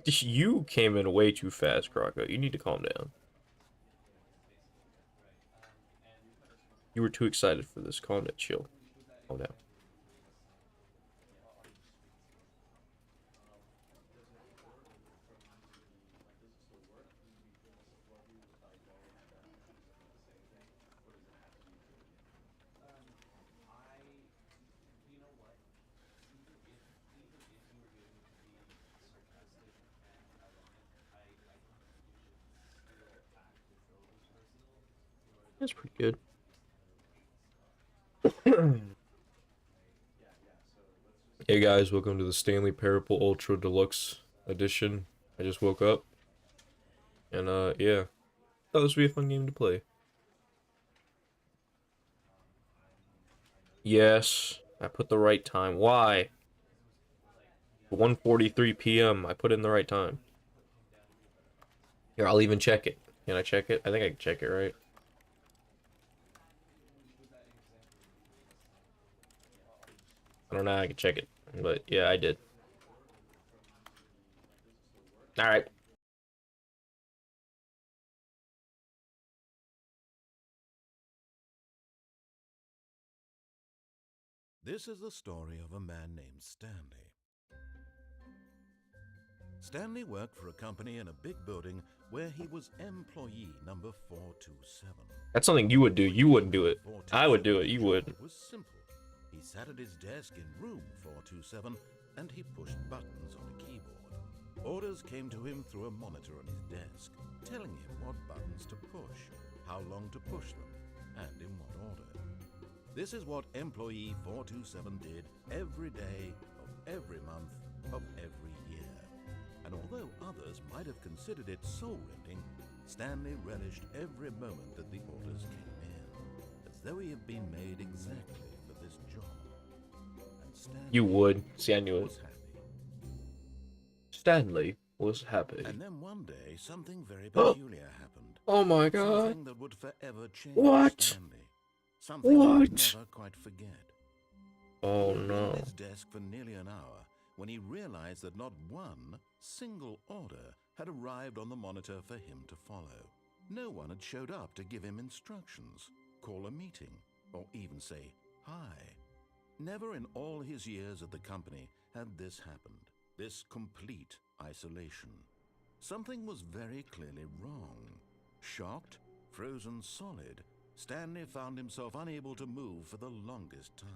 You came in way too fast, Croco. You need to calm down. You were too excited for this. Calm down, chill. Calm down. That's pretty good. Hey guys, welcome to the Stanley Parable Ultra Deluxe Edition. I just woke up, and yeah, thought this would be a fun game to play. Yes, I put the right time. Why? 1:43 p.m. I put in the right time. Here, I'll even check it. Can I check it? I think I can check it, right? I don't know how I can check it, but yeah, I did. All right. This is the story of a man named Stanley. Stanley worked for a company in a big building where he was employee number 427. That's something you would do. You wouldn't do it. I would do it. You wouldn't. It was simple. He sat at his desk in room 427 and he pushed buttons on a keyboard. Orders came to him through a monitor on his desk, telling him what buttons to push, how long to push them, and in what order. This is what employee 427 did every day of every month of every year. And although others might have considered it soul-rending, Stanley relished every moment that the orders came in, as though he had been made exactly for this job. And Stanley You would. See, I knew it. was happy. Stanley was happy. And then one day, something very peculiar happened. Oh my god. Something that would forever change What? Stanley. Something he would What? never quite forget. Oh He was no. at his desk for nearly an hour when he realized that not one single order had arrived on the monitor for him to follow. No one had showed up to give him instructions, call a meeting, or even say hi. Never in all his years at the company had this happened, this complete isolation. Something was very clearly wrong. Shocked, frozen solid, Stanley found himself unable to move for the longest time.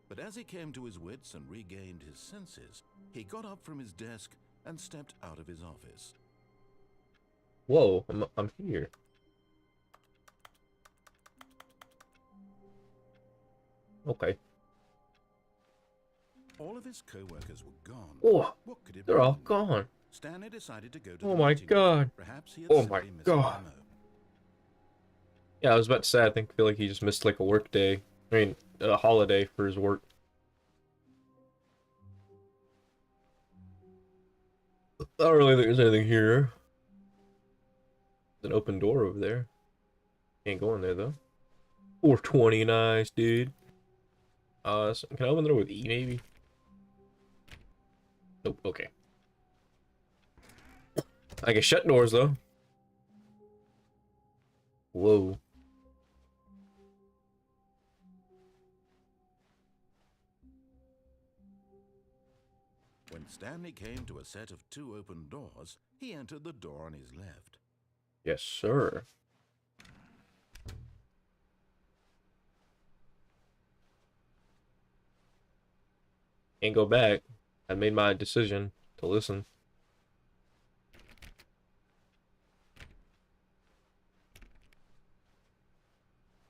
But as he came to his wits and regained his senses, he got up from his desk and stepped out of his office. Whoa, I'm here. Okay. All of his co-workers were gone. Oh, What could it they're all mean? gone. Stanley decided to go to Oh the my meeting. god. Perhaps he had Oh simply my missed god. a memo. Yeah, I was about to say, feel like he just missed like a work day. I mean, a holiday for his work. I don't really think there's anything here. There's an open door over there. Can't go in there though. 420, nice, dude. Can I open the door with E maybe? Nope, okay. I can shut doors though. Whoa. When Stanley came to a set of two open doors, he entered the door on his left. Yes, sir. Can't go back. I made my decision to listen.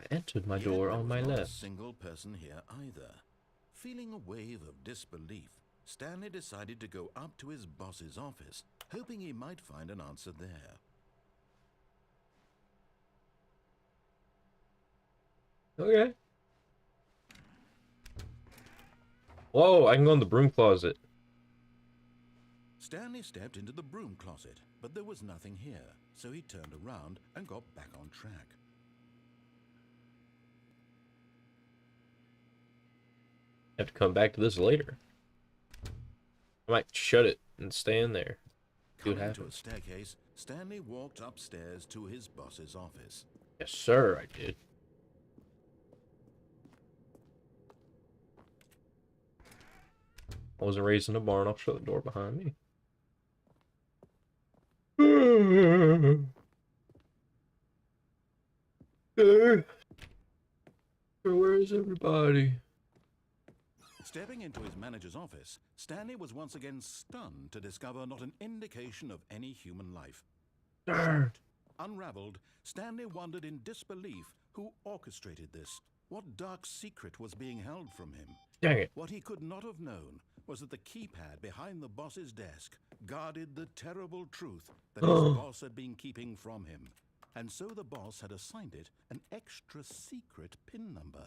I entered my Yet door there on was my not a left. single person here either. Feeling a wave of disbelief, Stanley decided to go up to his boss's office, hoping he might find an answer there. Okay. Whoa, I can go in the broom closet. Stanley stepped into the broom closet, but there was nothing here, so he turned around and got back on track. Have to come back to this later. I might shut it and stand there. See what Coming to a happens. staircase, Stanley walked upstairs to his boss's office. Yes, sir, I did. I wasn't raised in a barn. I'll shut the door behind me. Where is everybody? Stepping into his manager's office, Stanley was once again stunned to discover not an indication of any human life. Shocked, unraveled, Stanley wondered in disbelief who orchestrated this. What dark secret was being held from him? Dang it. What he could not have known was that the keypad behind the boss's desk guarded the terrible truth that his boss had been keeping from him. And so the boss had assigned it an extra secret PIN number,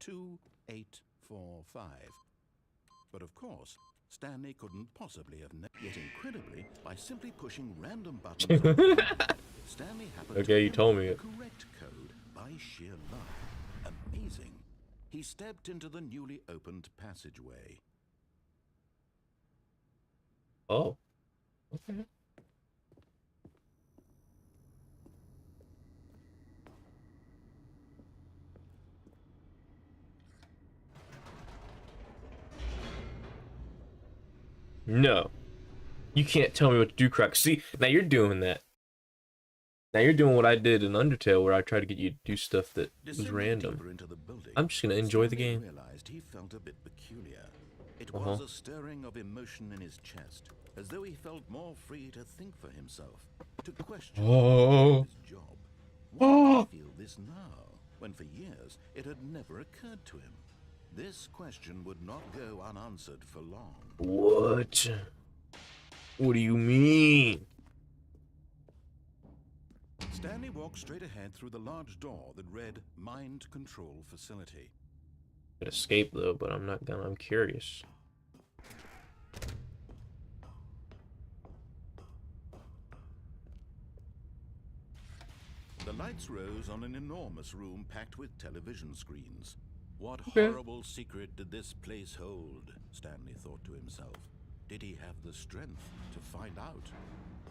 2845. But of course, Stanley couldn't possibly have known. Yet incredibly, by simply pushing random buttons on the keyboard, Stanley happened to Okay, you told me the it. correct code by sheer luck. Amazing. He stepped into the newly opened passageway. Oh. Okay. No. You can't tell me what to do, Croc. See, now you're doing that. Now you're doing what I did in Undertale, where I tried to get you to do stuff that was Descending random. deeper into the building, I'm just gonna enjoy the Stanley game. realized he felt a bit peculiar. It was a stirring of emotion in his chest, as though he felt more free to think for himself, to question his job. Why did he feel this now, when for years it had never occurred to him? This question would not go unanswered for long. What? What do you mean? Stanley walked straight ahead through the large door that read Mind Control Facility. Could escape though, but I'm not gonna. I'm curious. The lights rose on an enormous room packed with television screens. What horrible secret did this place hold? Stanley thought to himself. Did he have the strength to find out?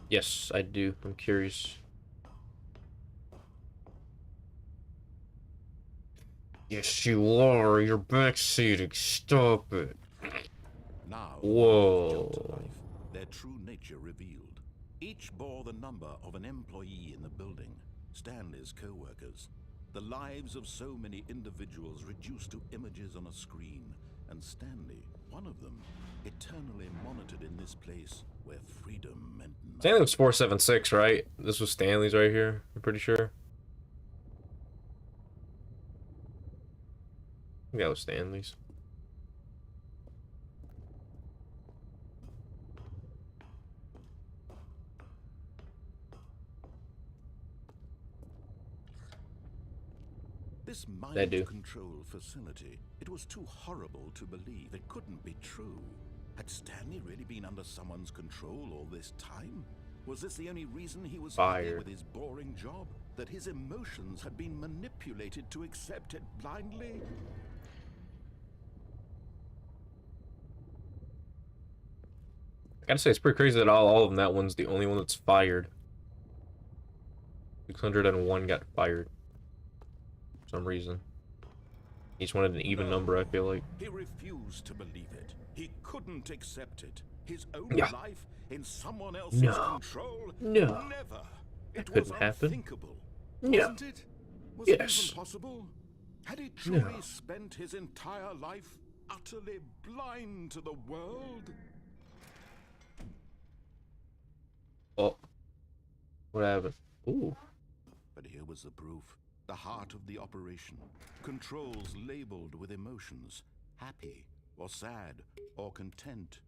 Yes, I do. I'm curious. Yes, you are. You're backseating. Stop it. Now, Whoa. to life, their true nature revealed. Each bore the number of an employee in the building, Stanley's co-workers. The lives of so many individuals reduced to images on a screen, and Stanley, one of them, eternally monitored in this place where freedom meant nothing. Stanley was 476, right? This was Stanley's right here. I'm pretty sure. Yeah, it was Stanley's. This They do. mind control facility, it was too horrible to believe. It couldn't be true. Had Stanley really been under someone's control all this time? Was this the only reason he was happy Fired. with his boring job? That his emotions had been manipulated to accept it blindly? I gotta say, it's pretty crazy that all of them, that one's the only one that's fired. 601 got fired. For some reason. Each wanted an even number, I feel like. He refused to believe it. He couldn't accept it. His own Yeah. life in someone else's No. control? No. Never. It Couldn't was happen. unthinkable. No. Wasn't it? Was it Yes. even possible? Had he truly No. spent his entire life utterly blind to the world? Oh. What happened? Ooh. But here was the proof. The heart of the operation. Controls labeled with emotions. Happy, or sad, or content.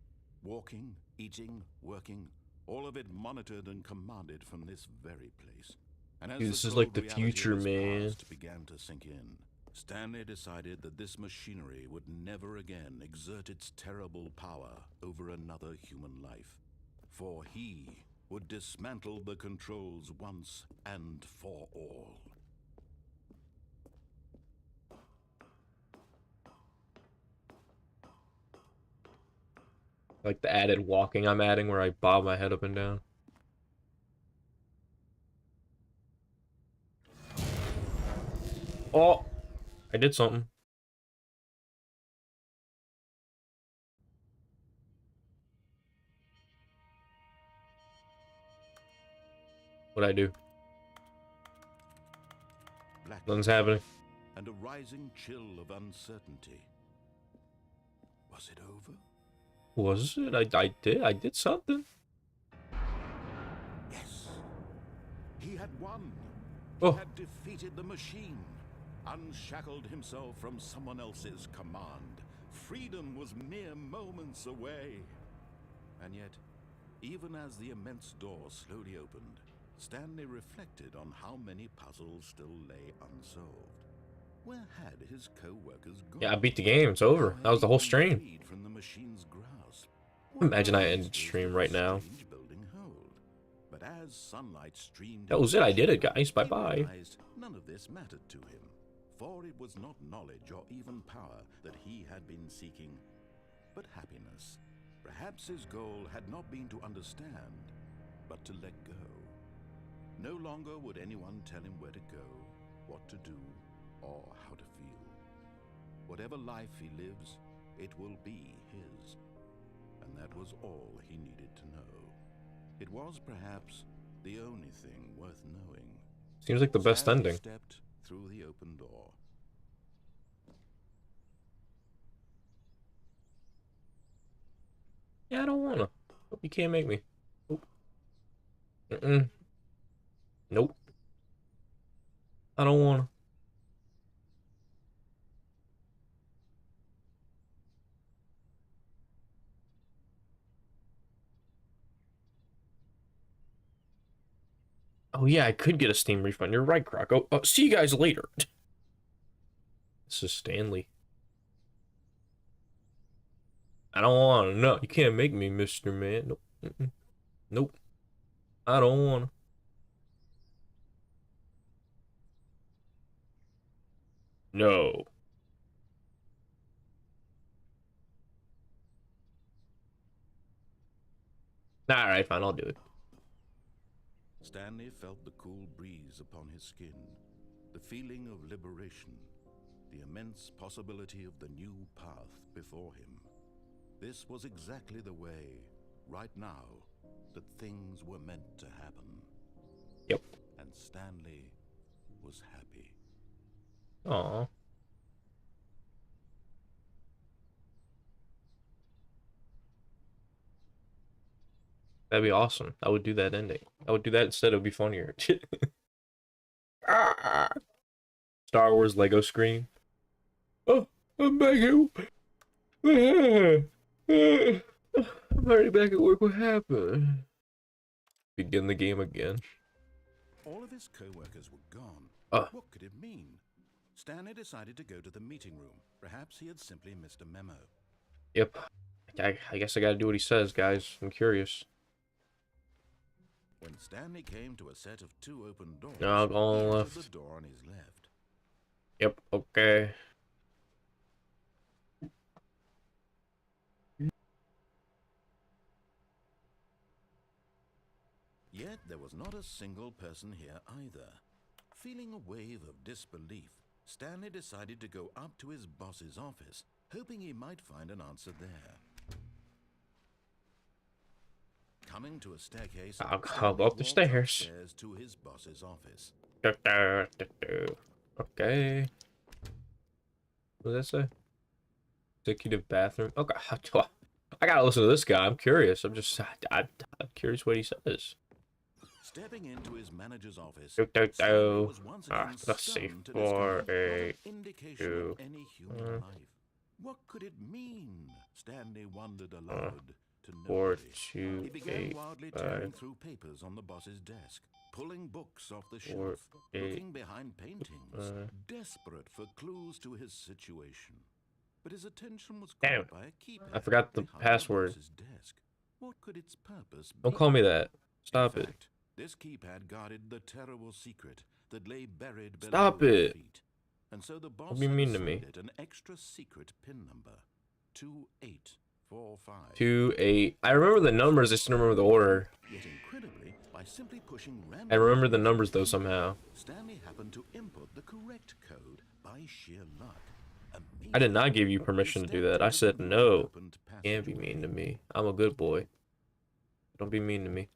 Walking, eating, working. All of it monitored and commanded from this very place. And as Dude, the this is cold like the reality future, of his man. past began to sink in, Stanley decided that this machinery would never again exert its terrible power over another human life. for he would dismantle the controls once and for all. Like the added walking I'm adding where I bob my head up and down. Oh, I did something. What'd I do? Nothing's happening. And a rising chill of uncertainty. Was it over? Was it? I did something. Yes. He had won. Oh. He had defeated the machine, unshackled himself from someone else's command. Freedom was mere moments away. And yet, even as the immense door slowly opened, Stanley reflected on how many puzzles still lay unsolved. Where had his co-workers gone? Yeah, I beat the game. It's over. That was the whole stream. From the machine's grasp. Imagine I ended stream right now. But as sunlight streamed, That was it. I did it, guys. Bye-bye. None of this mattered to him, for it was not knowledge or even power that he had been seeking, but happiness. Perhaps his goal had not been to understand, but to let go. No longer would anyone tell him where to go, what to do, or how to feel. Whatever life he lives, it will be his. And that was all he needed to know. It was perhaps the only thing worth knowing. Seems like the best ending. Stepped through the open door. Yeah, I don't wanna. You can't make me. Nope. Nope. I don't wanna. Oh yeah, I could get a Steam refund. You're right, Croc. Oh, see you guys later. This is Stanley. I don't want to. No, you can't make me, Mr. Man. Nope. Nope. I don't want to. No. Alright, fine, I'll do it. Stanley felt the cool breeze upon his skin, the feeling of liberation, the immense possibility of the new path before him. This was exactly the way, right now, that things were meant to happen. Yep. And Stanley was happy. Aww. That'd be awesome. I would do that ending. I would do that instead. It would be funnier. Star Wars Lego scream. Oh, I'm back at... I'm already back at work. What happened? Begin the game again. All of his co-workers were gone. What could it mean? Stanley decided to go to the meeting room. Perhaps he had simply missed a memo. Yep. I guess I gotta do what he says, guys. I'm curious. When Stanley came to a set of two open doors, I'll go on the left. The door on his left. Yep, okay. Yet there was not a single person here either. Feeling a wave of disbelief, Stanley decided to go up to his boss's office, hoping he might find an answer there. Coming to a staircase, I'll go up the stairs. To his boss's office. Okay. What does that say? Executive bathroom. Okay. I gotta listen to this guy. I'm curious. I'm curious what he says. Stepping into his manager's office, let's see. 4A indication of any human life. What could it mean? Stanley wondered aloud. To 4, nobody. 2, He began 8, wildly 5, tearing through papers on the boss's desk, pulling books off the 4, shelf, 8, looking behind paintings, desperate for clues to his situation. But his attention was caught by a keypad. I forgot the password. Desk. What could its purpose be? Don't call me that. Stop In it. fact, this keypad guarded the terrible secret that lay buried below Stop your it. feet. And so the boss Don't be had mean to me. assigned it an extra secret pin number, 2845. 2-8. I remember the numbers, I just don't remember the order. Yet incredibly, by simply pushing random I remember the numbers though somehow. Stanley happened to input the correct code by sheer luck. I did not give you permission to do that. I said no. Can't be mean to me. I'm a good boy. Don't be mean to me.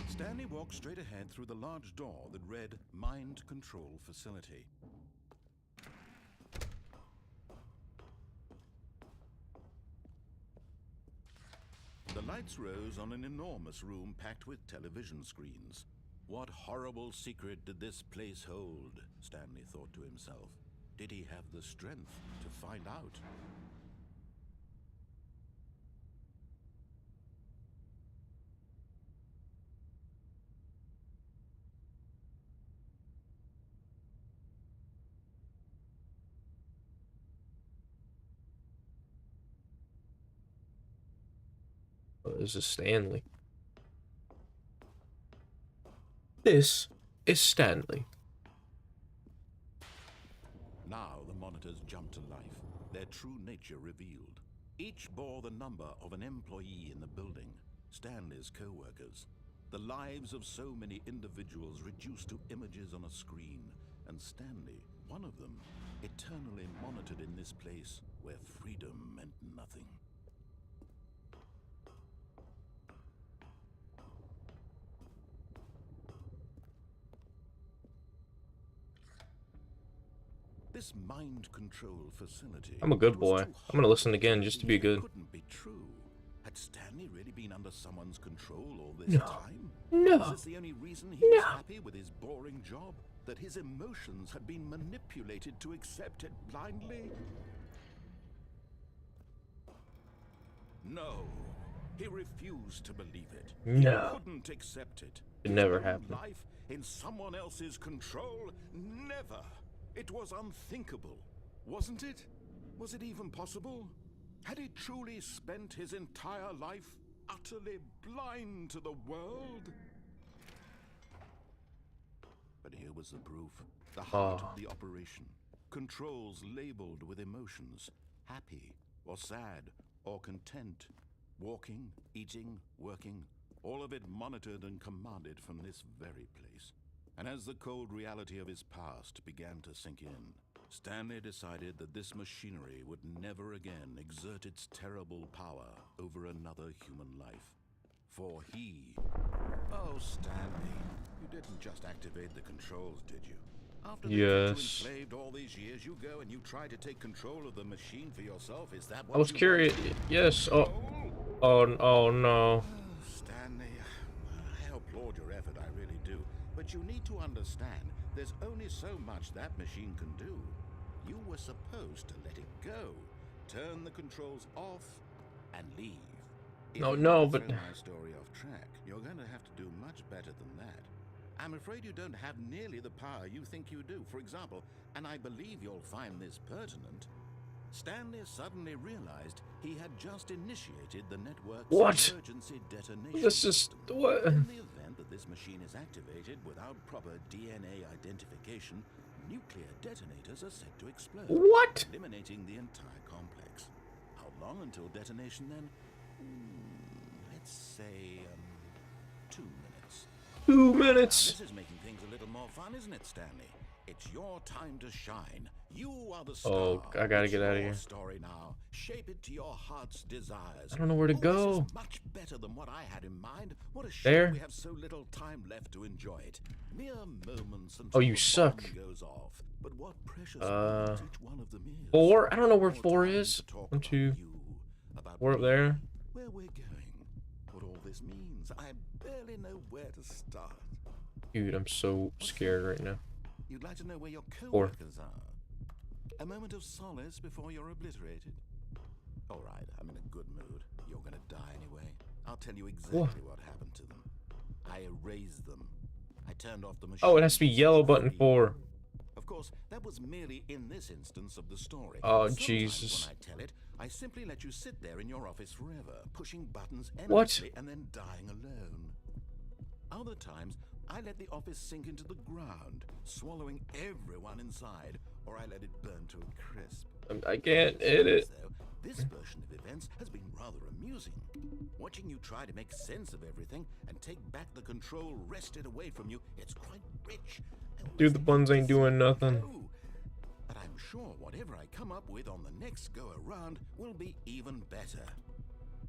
Stanley walked straight ahead through the large door that read Mind Control Facility. The lights rose on an enormous room packed with television screens. What horrible secret did this place hold? Stanley thought to himself. Did he have the strength to find out? Oh, this is Stanley. This is Stanley. Now the monitors jumped to life, their true nature revealed. Each bore the number of an employee in the building, Stanley's co-workers. The lives of so many individuals reduced to images on a screen, and Stanley, one of them, eternally monitored in this place where freedom meant nothing. This mind control facility. I'm a good boy. I'm gonna listen again just to be good. Couldn't be true. Had Stanley really been under someone's control all this No. time? No. Was this the only reason he was happy with his boring job? That his emotions had been manipulated to accept it blindly? No. He refused to believe it. No. He couldn't accept it. It never His own happened. Life in someone else's control? Never. It was unthinkable, wasn't it? Was it even possible? Had he truly spent his entire life utterly blind to the world? But here was the proof. The heart of the operation. Controls labeled with emotions. Happy, or sad, or content. Walking, eating, working. All of it monitored and commanded from this very place. And as the cold reality of his past began to sink in, Stanley decided that this machinery would never again exert its terrible power over another human life. For he... Oh, Stanley, you didn't just activate the controls, did you? After they kept you enslaved all these years, you go and you try to take control of the machine for yourself? Is that what I was curious. Yes. Oh. Oh no. Stanley, I applaud your effort, I really do. But you need to understand, there's only so much that machine can do. You were supposed to let it go, turn the controls off, and leave. No, but my story off track, you're going to have to do much better than that. I'm afraid you don't have nearly the power you think you do. For example, and I believe you'll find this pertinent, Stanley suddenly realized he had just initiated the network's emergency detonation. This is what? In the event that this machine is activated without proper DNA identification, nuclear detonators are set to explode. What? Eliminating the entire complex. How long until detonation then? Let's say 2 minutes. 2 minutes. This is making things a little more fun, isn't it, Stanley? It's your time to shine. You are the star. Oh, I gotta get out of here. Story now. Shape it to your heart's desires. I don't know where to go. This is much better than what I had in mind. What a shame we have so little time left to enjoy it. Mere moments until you the suck. bomb goes off. But what precious moments each one of them is. 4? I don't know where More 4 time is. to talk 1, 2. about you We're up there. Where we're going, what all this means, I barely know where to start. Dude, I'm so scared right now. You'd like to know where your 4. co-workers are? A moment of solace before you're obliterated. All right, I'm in a good mood. You're gonna die anyway. I'll tell you exactly what happened to them. I erased them. I turned off the machine. Oh, it has to be yellow button 4. Of course, that was merely in this instance of the story. Oh, Sometimes Jesus. when I tell it, I simply let you sit there in your office forever, pushing buttons What? endlessly and then dying alone. Other times, I let the office sink into the ground, swallowing everyone inside, or I let it burn to a crisp. I can't hit it. This version of events has been rather amusing. Watching you try to make sense of everything and take back the control wrested away from you, it's quite rich. Dude, the buns ain't doing nothing. But I'm sure whatever I come up with on the next go around will be even better.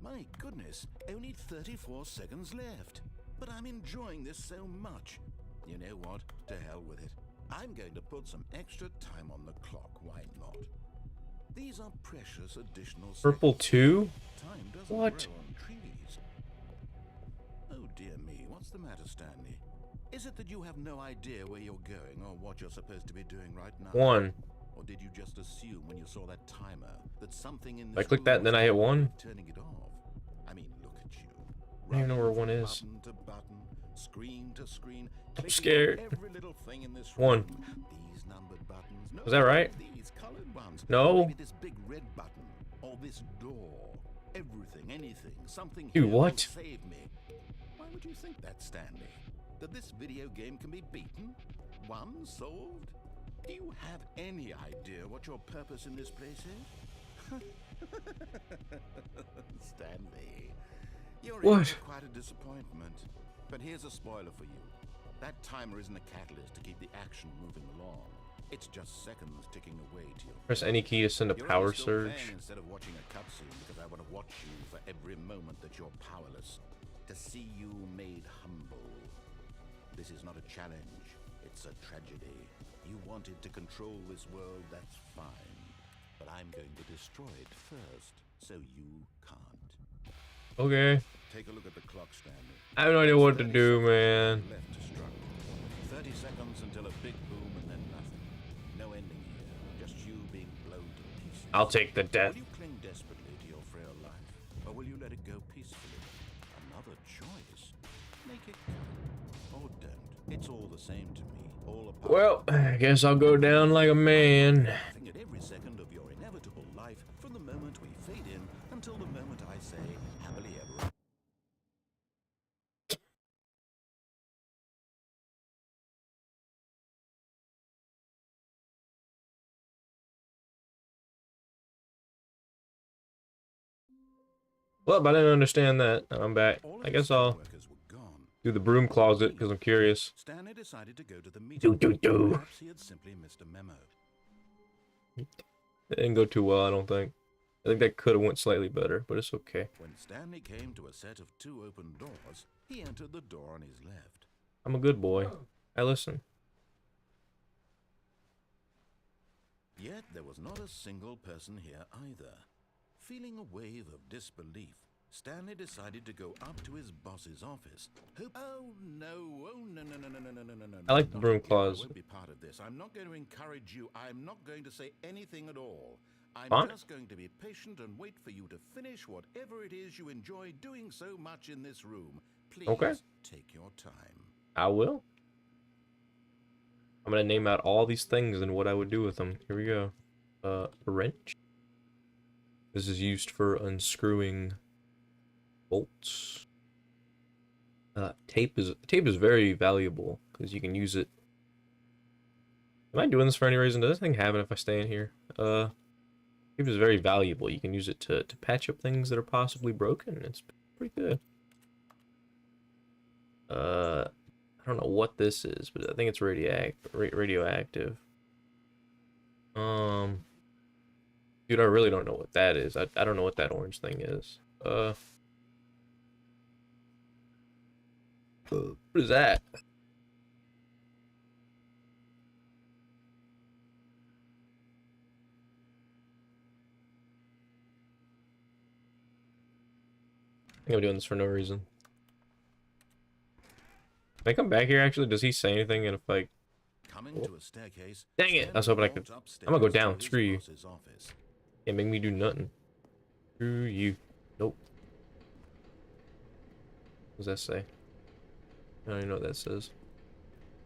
My goodness, only 34 seconds left. But I'm enjoying this so much. You know what? To hell with it. I'm going to put some extra time on the clock. Why not? These are precious additional Purple seconds. 2? Time doesn't What? grow on trees. Oh dear me, what's the matter, Stanley? Is it that you have no idea where you're going or what you're supposed to be doing right now? 1. Or did you just assume when you saw that timer that something in I this click that and then I hit 1. turning it off? I mean, look at you. I don't even know where 1 Running is. Button to button, screen to screen, I'm clicking scared. on every little thing in this 1. room. These numbered buttons. No, Was that right? these colored ones. No. Maybe this big red button or this door. Everything, anything, something Dude, here will what? save me. Why would you think that, Stanley? That this video game can be beaten? Won? Solved? Do you have any idea what your purpose in this place is? Stanley, you're in What? for quite a disappointment. But here's a spoiler for you. That timer isn't a catalyst to keep the action moving along. It's just seconds ticking away to your Press any key to send a You're power only still surge. playing instead of watching a cutscene because I want to watch you for every moment that you're powerless. To see you made humble. This is not a challenge. It's a tragedy. You wanted to control this world, that's fine. But I'm going to destroy it first, so you can't. Okay. Take a look at the clock, Stanley. I have no idea what to 30 do, seconds man. left to struggle. 30 seconds until a big boom and then nothing. No ending here. Just you being blown to pieces. I'll take the death. Will you cling desperately to your frail life, or will you let it go peacefully? Another choice. Make it count, or don't. It's all the same to me. All a part Well, of I guess I'll go down like a man. laughing at every second of your inevitable life from the moment we fade in until the moment I say happily ever. Well, but I didn't understand that. I'm back. All of I the guess I'll workers were gone. do the broom closet because I'm curious. Stanley decided to go to the meeting. Do. Perhaps he had simply missed a memo. It didn't go too well, I don't think. I think that could have went slightly better, but it's okay. When Stanley came to a set of 2 open doors, he entered the door on his left. I'm a good boy. I listen. Yet there was not a single person here either. Feeling a wave of disbelief, Stanley decided to go up to his boss's office. Oh no, no. I like the broom I closet. won't be part of this. I'm not going to encourage you. I'm not going to say anything at all. I'm Fine. just going to be patient and wait for you to finish whatever it is you enjoy doing so much in this room. Please Okay. take your time. I will. I'm gonna name out all these things and what I would do with them. Here we go. A wrench. This is used for unscrewing bolts. Tape is very valuable because you can use it. Am I doing this for any reason? Does this thing happen if I stay in here? Tape is very valuable. You can use it to patch up things that are possibly broken. It's pretty good. I don't know what this is, but I think it's radioactive. Dude, I really don't know what that is. I don't know what that orange thing is. What is that? think I'm doing this for no reason. Can I come back here, actually? Does he say anything? And if, like... Coming to a staircase, Dang it! I was hoping I could... I'm gonna go down. Screw you. Can't make me do nothing. Screw you. Nope. What does that say? I don't even know what that says.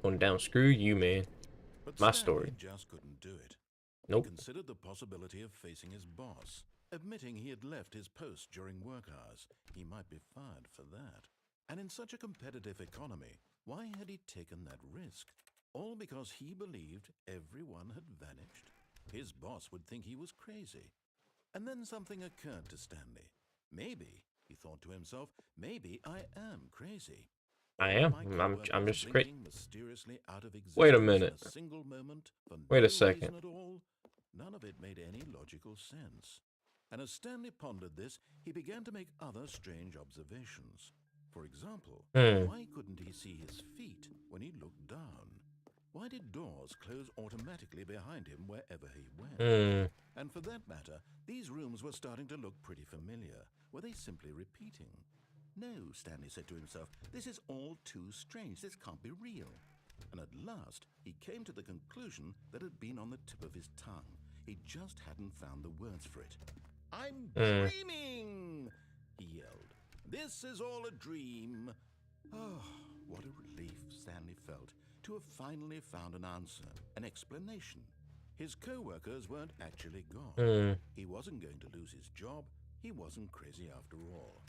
Going down. Screw you, man. But My Stanley story. just couldn't do it. Nope. He considered the possibility of facing his boss. Admitting he had left his post during work hours, he might be fired for that. And in such a competitive economy, why had he taken that risk? All because he believed everyone had vanished. His boss would think he was crazy. And then something occurred to Stanley. Maybe, he thought to himself, maybe I am crazy. I am. I'm just crazy. Wait a minute. Wait a second. At all. None of it made any logical sense. And as Stanley pondered this, he began to make other strange observations. For example, why couldn't he see his feet when he looked down? Why did doors close automatically behind him wherever he went? And for that matter, these rooms were starting to look pretty familiar. Were they simply repeating? No, Stanley said to himself, this is all too strange. This can't be real. And at last, he came to the conclusion that had been on the tip of his tongue. He just hadn't found the words for it. I'm dreaming, he yelled. This is all a dream. Oh, what a relief Stanley felt to have finally found an answer, an explanation. His co-workers weren't actually gone. He wasn't going to lose his job. He wasn't crazy after all.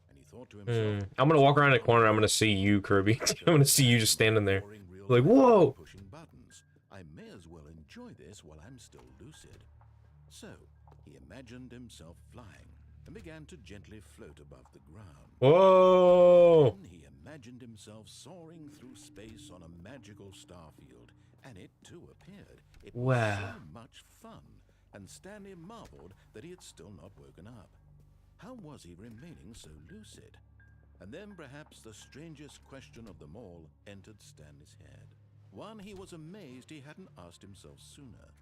And he thought to himself, I'm gonna walk around the corner. I'm gonna see you, Kirby. I'm gonna see you just standing there. Like, whoa! Pushing buttons. I may as well enjoy this while I'm still lucid. So, he imagined himself flying and began to gently float above the ground. Whoa! Then he imagined himself soaring through space on a magical star field, and it too appeared. It was so much fun, and Stanley marveled that he had still not woken up. How was he remaining so lucid? And then perhaps the strangest question of them all entered Stanley's head. One he was amazed he hadn't asked himself sooner.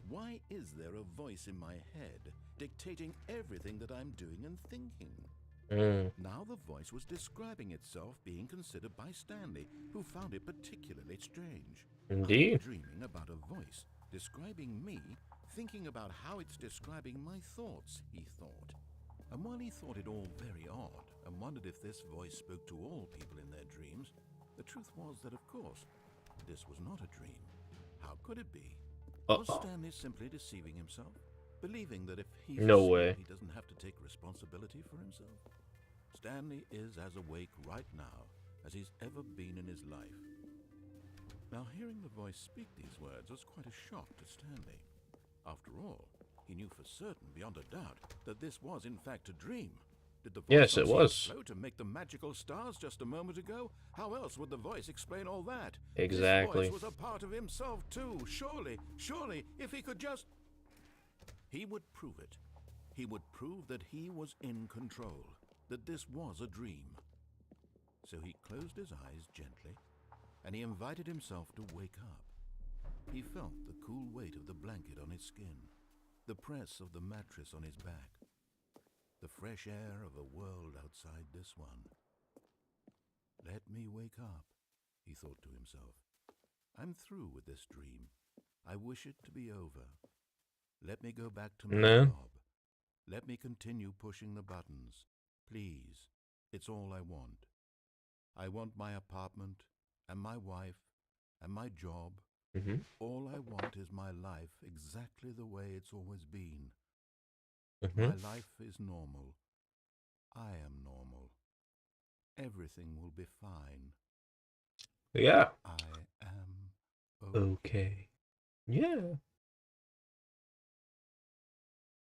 Why is there a voice in my head dictating everything that I'm doing and thinking? Now the voice was describing itself being considered by Stanley, who found it particularly strange. Indeed. I'm dreaming about a voice describing me, thinking about how it's describing my thoughts, he thought. And while he thought it all very odd and wondered if this voice spoke to all people in their dreams, the truth was that, of course, this was not a dream. How could it be? Was Stanley simply deceiving himself, believing that if he he doesn't have to take responsibility for himself? Stanley is as awake right now as he's ever been in his life. Now, hearing the voice speak these words was quite a shock to Stanley. After all, he knew for certain, beyond a doubt, that this was in fact a dream. Did the voice it was. flow to make the magical stars just a moment ago? How else would the voice explain all that? Exactly. This voice was a part of himself too. Surely, if he could just... He would prove it. He would prove that he was in control, that this was a dream. So he closed his eyes gently, and he invited himself to wake up. He felt the cool weight of the blanket on his skin, the press of the mattress on his back, the fresh air of a world outside this one. Let me wake up, he thought to himself. I'm through with this dream. I wish it to be over. Let me go back to my job. Let me continue pushing the buttons. Please, it's all I want. I want my apartment, and my wife, and my job. All I want is my life exactly the way it's always been. My life is normal. I am normal. Everything will be fine. Yeah. I am okay. Yeah.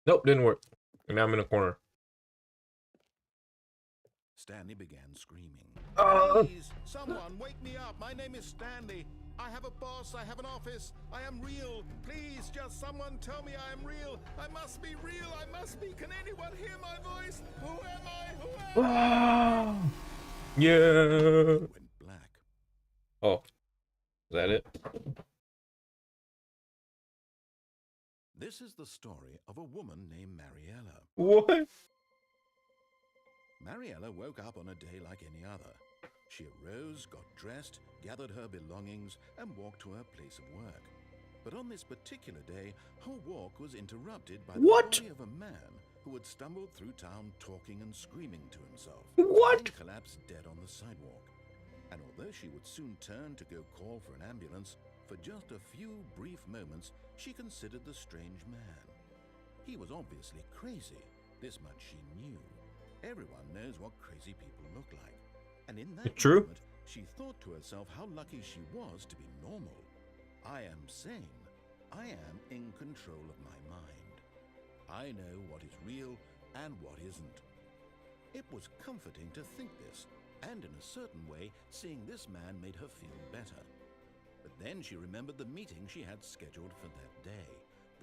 Nope, didn't work. And now I'm in a corner. Stanley began screaming. Please, someone wake me up. My name is Stanley. I have a boss. I have an office. I am real. Please, just someone tell me I am real. I must be real. I must be. Can anyone hear my voice? Who am I? Who am I? Yeah. It went black. Oh, is that it? This is the story of a woman named Mariella. What? Mariella woke up on a day like any other. She arose, got dressed, gathered her belongings, and walked to her place of work. But on this particular day, her walk was interrupted by the What? body of a man who had stumbled through town talking and screaming to himself. What? And collapsed dead on the sidewalk. And although she would soon turn to go call for an ambulance, for just a few brief moments, she considered the strange man. He was obviously crazy. This much she knew. Everyone knows what crazy people look like. And in that True. moment, she thought to herself how lucky she was to be normal. I am sane. I am in control of my mind. I know what is real and what isn't. It was comforting to think this, and in a certain way, seeing this man made her feel better. But then she remembered the meeting she had scheduled for that day.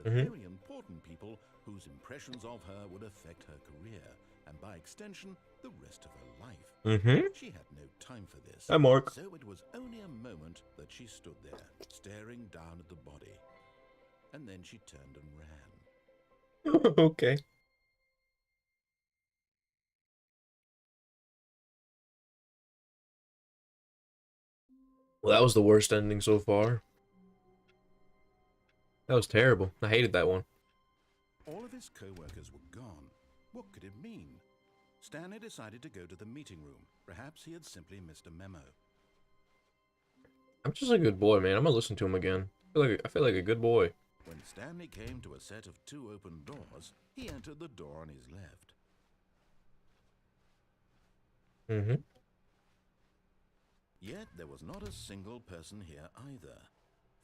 The very important people whose impressions of her would affect her career, and by extension, the rest of her life. She had no time for this. Hi, Mark. So it was only a moment that she stood there, staring down at the body. And then she turned and ran. Okay. Well, that was the worst ending so far. That was terrible. I hated that one. All of his co-workers were gone. What could it mean? Stanley decided to go to the meeting room. Perhaps he had simply missed a memo. I'm just a good boy, man. I'm gonna listen to him again. I feel like a good boy. When Stanley came to a set of 2 open doors, he entered the door on his left. Yet there was not a single person here either.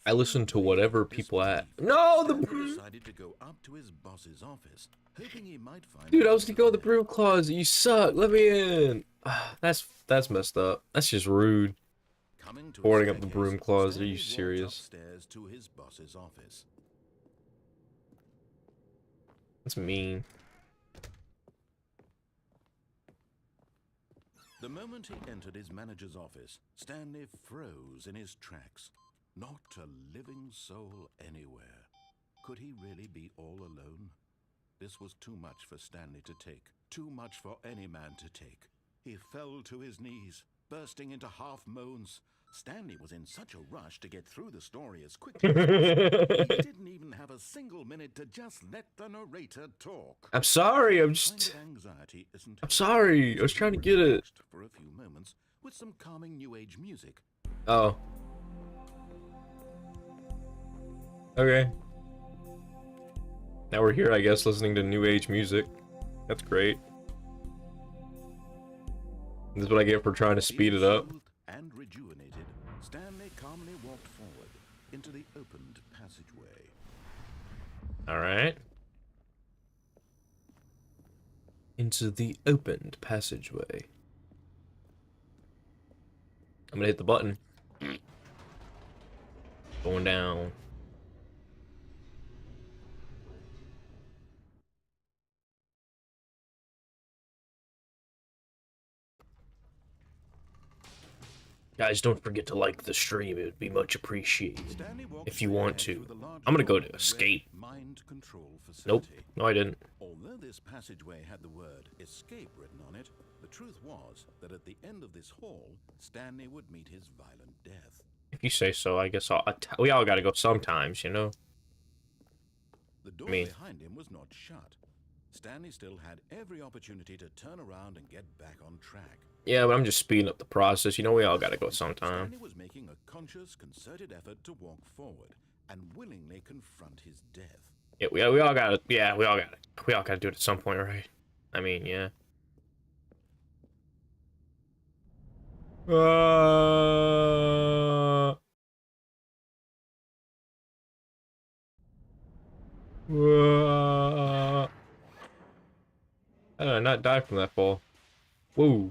I listen to whatever people at. No, Stanley decided to go up to his boss's office, hoping he might find. Dude, I was gonna go in the broom closet. You suck. Let me in. That's messed up. That's just rude. Boarding up the broom closet. Are you serious? Upstairs to his boss's office. That's mean. The moment he entered his manager's office, Stanley froze in his tracks. Not a living soul anywhere. Could he really be all alone? This was too much for Stanley to take. Too much for any man to take. He fell to his knees, bursting into half moans. Stanley was in such a rush to get through the story as quickly as possible. He didn't even have a single minute to just let the narrator talk. I'm sorry. I'm sorry. I was trying to get it. For a few moments with some calming new age music. Oh. Okay. Now we're here, I guess, listening to new age music. That's great. This is what I get for trying to speed it up. And rejuvenated, Stanley calmly walked forward into the opened passageway. All right. Into the opened passageway. I'm gonna hit the button. Going down. Guys, don't forget to like the stream. It would be much appreciated. If you want to. I'm gonna go to escape. Nope. No, I didn't. Although this passageway had the word escape written on it, the truth was that at the end of this hall, Stanley would meet his violent death. If you say so, I guess we all gotta go sometimes, you know? The door behind him was not shut. Stanley still had every opportunity to turn around and get back on track. Yeah, but I'm just speeding up the process. You know, we all gotta go sometime. Stanley was making a conscious, concerted effort to walk forward and willingly confront his death. Yeah, we all gotta. Yeah, we all gotta do it at some point, right? I mean, yeah. How did I not die from that fall? Whoa.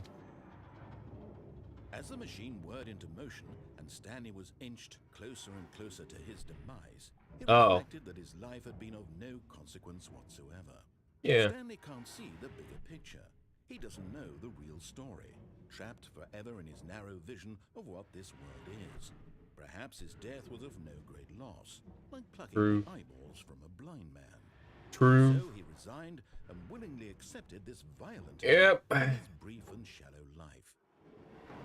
As the machine whirred into motion and Stanley was inched closer and closer to his demise, it reflected that his life had been of no consequence whatsoever. Yeah. Stanley can't see the bigger picture. He doesn't know the real story, trapped forever in his narrow vision of what this world is. Perhaps his death was of no great loss, like plucking eyeballs from a blind man. True. So he resigned and willingly accepted this violent Yep. end to his brief and shallow life.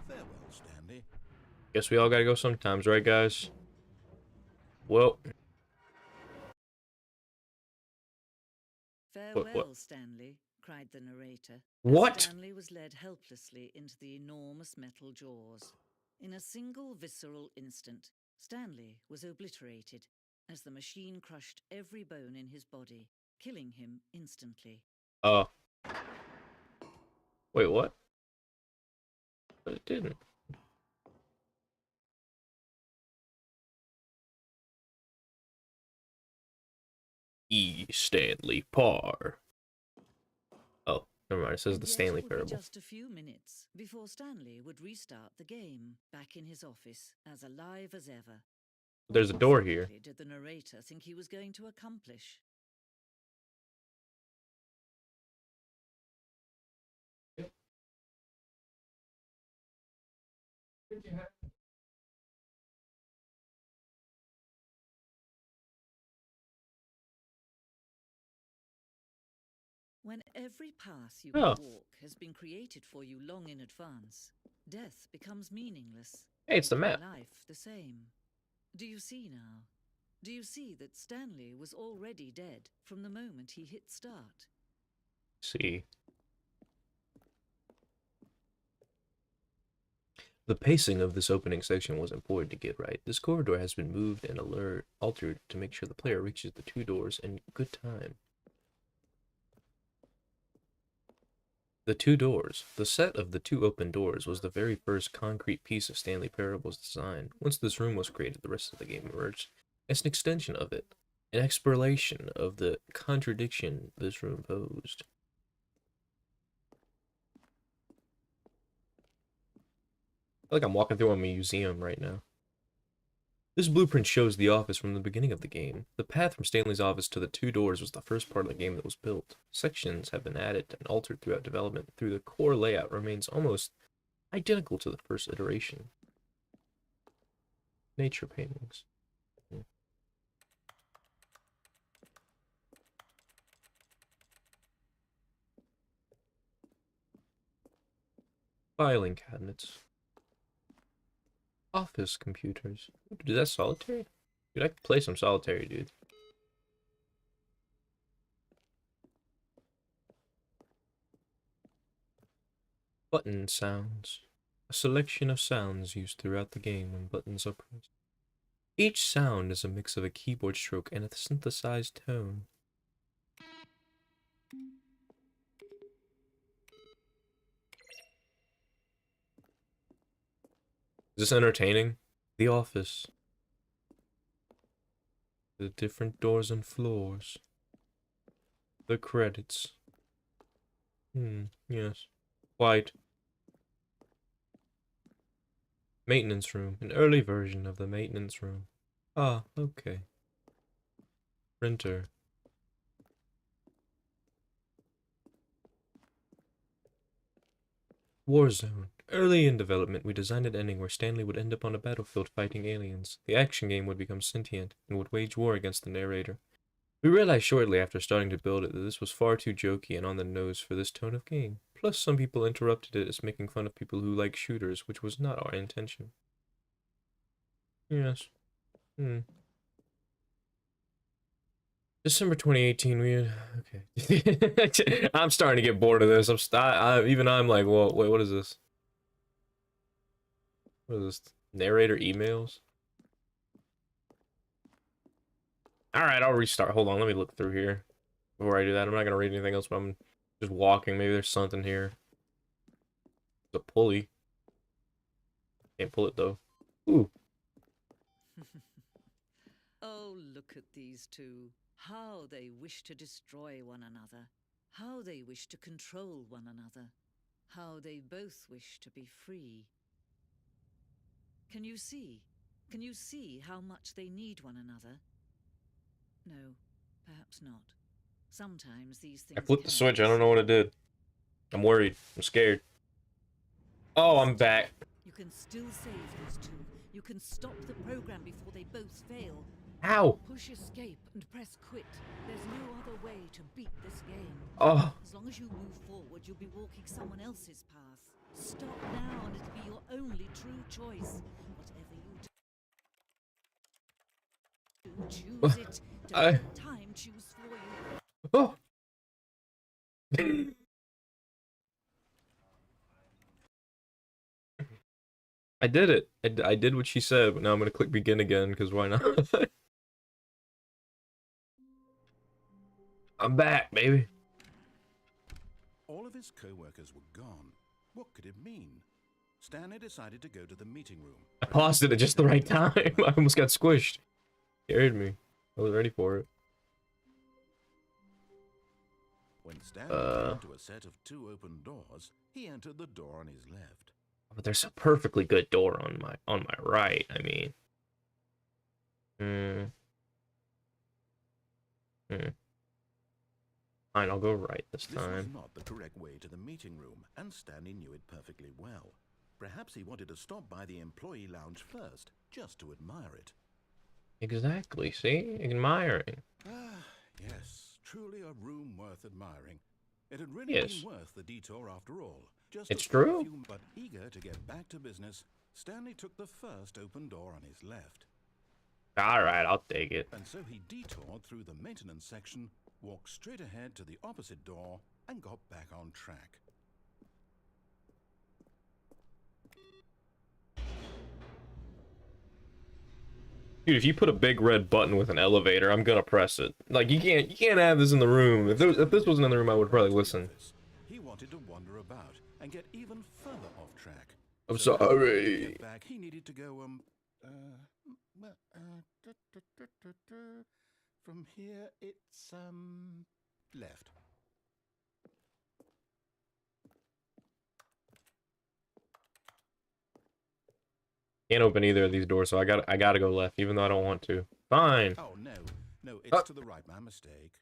Farewell, Stanley. Guess we all gotta go sometimes, right, guys? Well, Farewell, Stanley, cried the narrator. What? As Stanley was led helplessly into the enormous metal jaws. In a single visceral instant, Stanley was obliterated as the machine crushed every bone in his body, killing him instantly. Wait, what? But it didn't. Stanley Parr. Oh, never mind. It says And the yet Stanley it would be Parable. just a few minutes before Stanley would restart the game, back in his office, as alive as ever. There's a What door here. exactly did the narrator think he was going to accomplish? When every path you Oh. can walk has been created for you long in advance, death becomes meaningless. Hey, it's the and map. life the same. Do you see now? Do you see that Stanley was already dead from the moment he hit start? See. The pacing of this opening section was important to get right. This corridor has been moved and altered to make sure the player reaches the two doors in good time. The two doors. The set of the two open doors was the very first concrete piece of Stanley Parable's design. Once this room was created, the rest of the game emerged as an extension of it, an exploration of the contradiction this room posed. I feel like I'm walking through a museum right now. This blueprint shows the office from the beginning of the game. The path from Stanley's office to the two doors was the first part of the game that was built. Sections have been added and altered throughout development. Through the core layout remains almost identical to the first iteration. Nature paintings. Filing cabinets. Office computers. Is that solitary? Dude, I could play some solitary, dude. Button sounds. A selection of sounds used throughout the game when buttons are pressed. Each sound is a mix of a keyboard stroke and a synthesized tone. Is this entertaining? The office. The different doors and floors. The credits. Yes. Quite. Maintenance room. An early version of the maintenance room. Ah, okay. Printer. Warzone. Early in development, we designed an ending where Stanley would end up on a battlefield fighting aliens. The action game would become sentient and would wage war against the narrator. We realized shortly after starting to build it that this was far too jokey and on the nose for this tone of game. Plus, some people interrupted it as making fun of people who like shooters, which was not our intention. Yes. December 2018, we had... Okay. I'm starting to get bored of this. Even I'm like, well, wait, what is this? What is this? Narrator emails? Alright, I'll restart. Hold on, let me look through here. Before I do that, I'm not gonna read anything else, but I'm just walking. Maybe there's something here. There's a pulley. Can't pull it, though. Ooh. Oh, look at these two. How they wish to destroy one another. How they wish to control one another. How they both wish to be free. Can you see? Can you see how much they need one another? No, perhaps not. Sometimes these things I flipped the cannot switch. be I don't know what it seen. did. I'm worried. I'm scared. Oh, I'm back. You can still save these two. You can stop the program before they both fail. Ow! Push escape and press quit. There's no other way to beat this game. Oh! As long as you move forward, you'll be walking someone else's path. Stop now and it'll be your only true choice. Whatever you do, choose it. Don't I... let time choose for you. Oh! I did it. I did what she said, but now I'm gonna click begin again, because why not? I'm back, baby. All of his co-workers were gone. What could it mean? Stanley decided to go to the meeting room. I paused it at just the right time. I almost got squished. Scared me. I was ready for it. When Stanley came to a set of 2 open doors, he entered the door on his left. But there's a perfectly good door on my right. I mean, fine, I'll go right this time. This was not the correct way to the meeting room, and Stanley knew it perfectly well. Perhaps he wanted to stop by the employee lounge first, just to admire it. Exactly. See, admiring. Ah, yes, truly a room worth admiring. It had really Yes. been worth the detour after all. Just It's to spend a true. few, but eager to get back to business, Stanley took the first open door on his left. All right, I'll take it. And so he detoured through the maintenance section, walked straight ahead to the opposite door, and got back on track. Dude, if you put a big red button with an elevator, I'm gonna press it. Like you can't have this in the room. If this wasn't in the room, I would probably listen. He wanted to wander about and get even further off track. I'm So that sorry. when he get back, he needed to go from here it's left. Can't open either of these doors, so I gotta go left, even though I don't want to. Fine. Oh no, it's to the right. My mistake.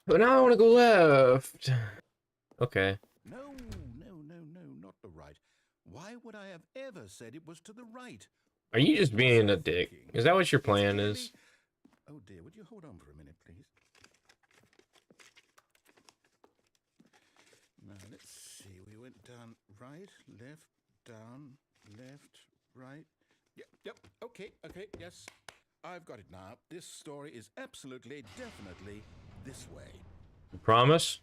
But now I want to go left. Okay. No, not the right. Why would I have ever said it was to the right? Are you just being a dick? Is that what your plan It's is? clearly- Oh dear, would you hold on for a minute, please? Now let's see. We went down right, left, down, left, right. Yep. Okay. Yes, I've got it now. This story is absolutely, definitely this way. You promise?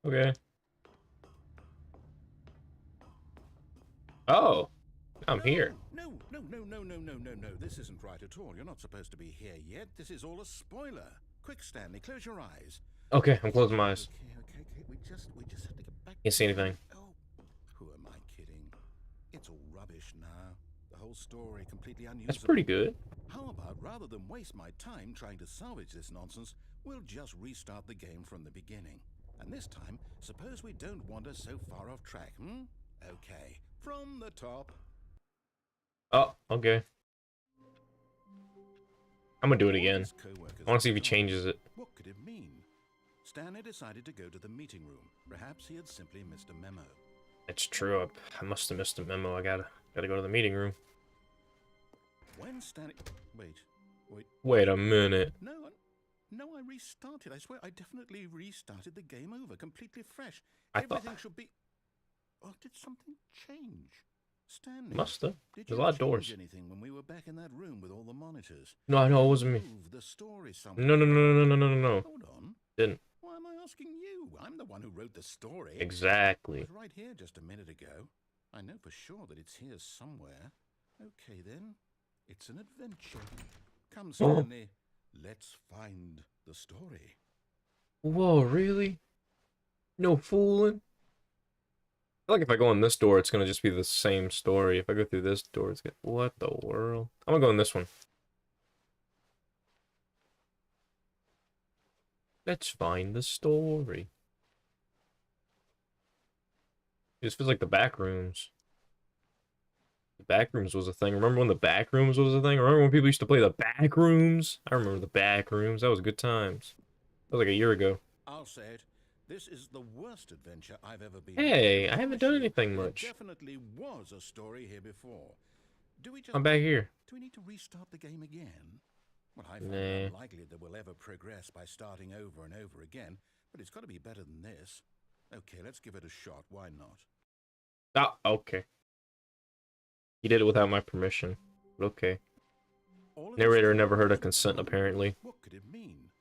Okay. Oh, I'm here. No. This isn't right at all. You're not supposed to be here yet. This is all a spoiler. Quick, Stanley, close your eyes. Okay, I'm closing my eyes. Okay. We just have to get back. Can't see anything. Oh, who am I kidding? It's all rubbish now. The whole story completely unusable. That's pretty good. How about rather than waste my time trying to salvage this nonsense, we'll just restart the game from the beginning. And this time, suppose we don't wander so far off track, Okay, from the top. Oh, okay. I'm gonna do it again. I want to see if he changes it. What could it mean? Stanley decided to go to the meeting room. Perhaps he had simply missed a memo. It's true. I must have missed a memo. I gotta go to the meeting room. When Stanley... Wait a minute. No, I restarted. I swear, I definitely restarted the game over, completely fresh. I thought- Everything should be... Oh, did something change? Stanley, Must have. did There's you a lot of doors. change anything when we were back in that room with all the monitors? No, I know it wasn't me. Move the story somewhere. No. Hold on. Didn't. Why am I asking you? I'm the one who wrote the story. Exactly. It was right here just a minute ago. I know for sure that it's here somewhere. Okay, then. It's an adventure. Come, Stanley. Let's find the story. Whoa, really? No fooling? I feel like if I go in this door, it's gonna just be the same story. If I go through this door, it's gonna... What the world? I'm gonna go in this one. Let's find the story. It just feels like the back rooms. The back rooms was a thing. Remember when the back rooms was a thing? Remember when people used to play the back rooms? I remember the back rooms. That was good times. That was like a year ago. I'll say it. This is the worst adventure I've ever been. Hey, I haven't done anything much. There definitely was a story here before. Do we just... I'm back here. Do we need to restart the game again? Well, I find Nah. it unlikely that we'll ever progress by starting over and over again, but it's got to be better than this. Okay, let's give it a shot. Why not? Ah, okay. You did it without my permission. But okay. All of Narrator this never heard of was consent, wrong. apparently. What could it mean?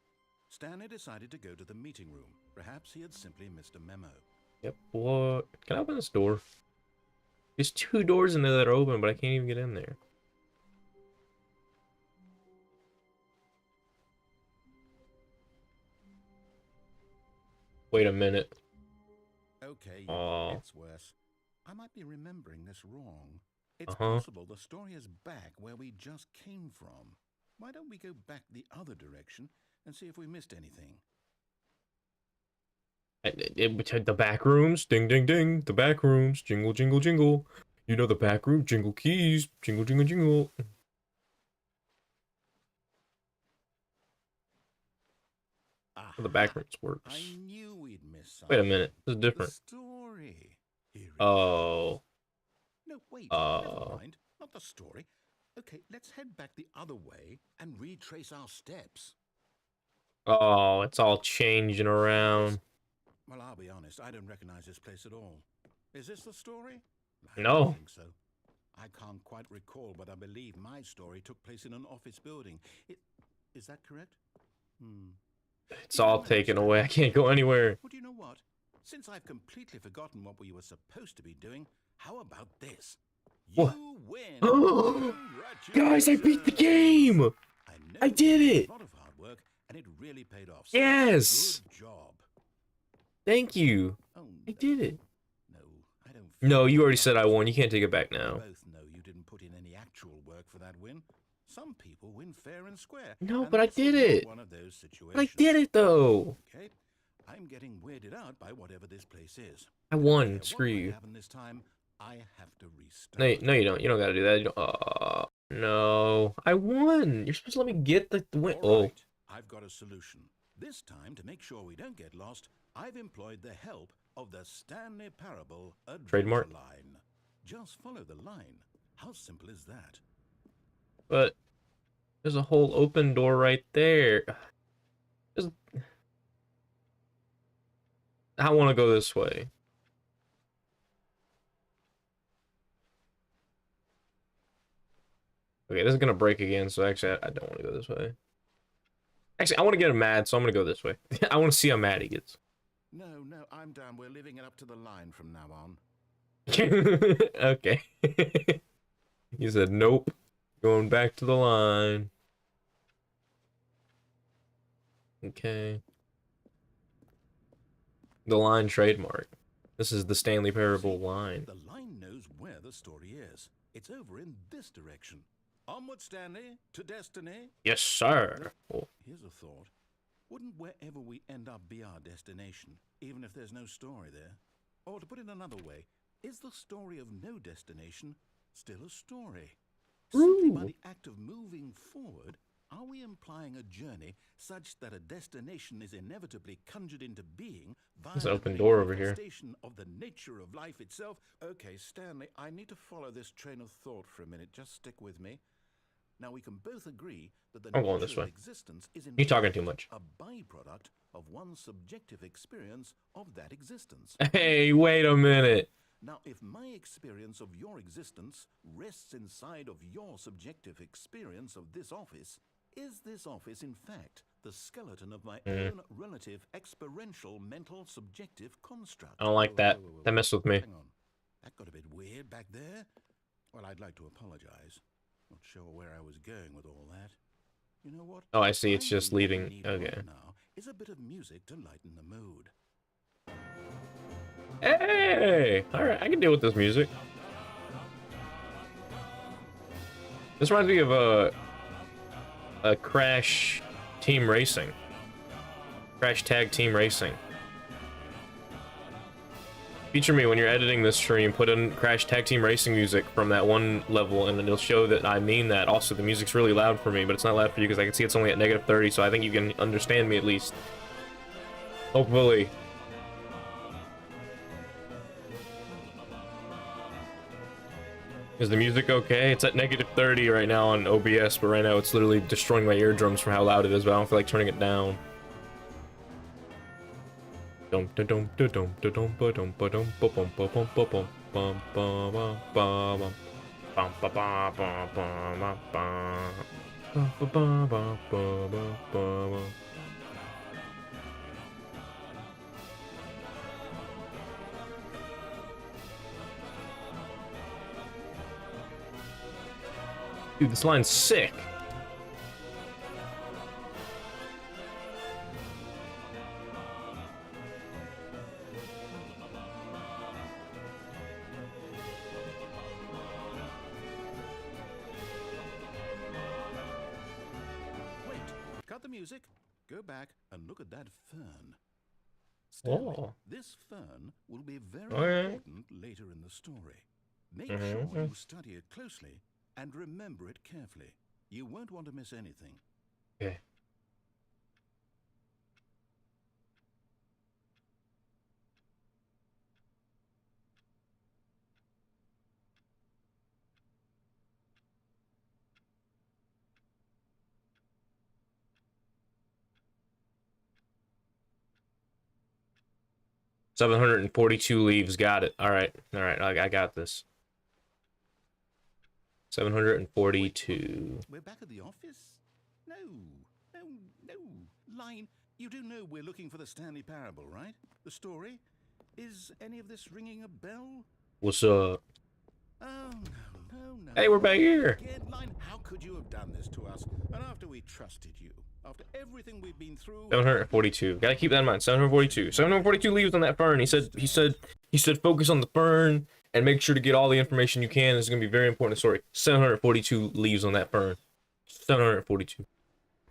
Stanley decided to go to the meeting room. Perhaps he had simply missed a memo. Yep, what? Can I open this door? There's 2 doors in there that are open, but I can't even get in there. Wait a minute. Okay, Aw. it's worse. I might be remembering this wrong. It's Uh-huh. possible the story is back where we just came from. Why don't we go back the other direction and see if we missed anything? The back rooms, ding ding ding, the back rooms, jingle jingle jingle. You know the back room, jingle keys, jingle jingle jingle. The back rooms works. I knew we'd miss something. Wait a minute, this is different. The story. Here it Oh. is. No, wait. Never mind. Not the story. Okay, let's head back the other way and retrace our steps. Oh, it's all changing around. Well, I'll be honest. I don't recognize this place at all. Is this the story? I No. don't think so. I can't quite recall, but I believe my story took place in an office building. Is that correct? It's all taken away. I can't go anywhere. Well, do you know what? Since I've completely forgotten what we were supposed to be doing, how about this? What? You win! Guys, I beat the game! I did it! A lot of hard work, and it really paid off. Yes! Good job. Thank you. Oh, I did it. No, I don't. No, you already said I won. You can't take it back We now. both know you didn't put in any actual work for that win. Some people win fair and square. No, and but I this was did not it. One of those situations. But I did it, though. Okay, I'm getting weirded out by whatever this place is. I won. What Screw might you. happen this time, I have to restart. No, you don't. You don't gotta do that. You don't, no. I won. You're supposed to let me get the win. All Oh. right, I've got a solution. This time, to make sure we don't get lost, I've employed the help of the Stanley Parable Adventure Trademark. Line. Just follow the line. How simple is that? But there's a whole open door right there. I want to go this way. Okay, this is gonna break again, so actually I don't want to go this way. Actually, I want to get him mad, so I'm gonna go this way. I want to see how mad he gets. No, I'm down. We're living it up to the line from now on. Okay. He said, nope. Going back to the line. Okay. The line trademark. This is the Stanley Parable line. The line knows where the story is. It's over in this direction. Onward, Stanley, to destiny. Yes, sir. Oh, Here's a thought. Wouldn't wherever we end up be our destination, even if there's no story there? Or to put it another way, is the story of no destination still a story? Simply by Ooh. the act of moving forward, are we implying a journey such that a destination is inevitably conjured into being via There's an open the door over here. manifestation of the nature of life itself? Okay, Stanley, I need to follow this train of thought for a minute. Just stick with me. Now, we can both agree that the I'm going nature this of way. existence is in You're talking fact too much. a byproduct of one's subjective experience of that existence. Hey, wait a minute. Now, if my experience of your existence rests inside of your subjective experience of this office, is this office, in fact, the skeleton of my own relative experiential mental subjective construct? I don't like that. That messed with me. Hang on. That got a bit weird back there. Well, I'd like to apologize. Not sure where I was going with all that. You know what? Oh, I see. It's I just think what we leaving. need Okay. right now is a bit of music to lighten the mood. Hey! Alright, I can deal with this music. This reminds me of a Crash Team Racing. Crash Tag Team Racing. Feature me when you're editing this stream, put in Crash Tag Team Racing music from that one level, and it'll show that I mean that. Also, the music's really loud for me, but it's not loud for you because I can see it's only at -30, so I think you can understand me at least. Hopefully. Is the music okay? It's at -30 right now on OBS, but right now it's literally destroying my eardrums for how loud it is, but I don't feel like turning it down. Dum da dum da dum da dum ba dum ba dum ba bum ba bum ba bum bum ba ba ba bum bum ba ba ba ba ba ba ba ba ba ba ba ba. Dude, this line's sick. Wait, cut the music, go back and look at that fern. Stanley, Oh. this fern will be very Okay. important later in the story. Make sure you study it closely and remember it carefully. You won't want to miss anything. Okay. $742 leaves. Got it. All right. I got this. 742. We're back at the office? No. Line, you do know we're looking for the Stanley Parable, right? The story? Is any of this ringing a bell? What's up? Oh, no. Hey, we're back here. Again, Line, how could you have done this to us? And after we trusted you, after everything we've been through... 742. Gotta keep that in mind. 742. 742 leaves on that fern. He said focus on the fern and make sure to get all the information you can. This is gonna be very important story. 742 leaves on that fern. 742.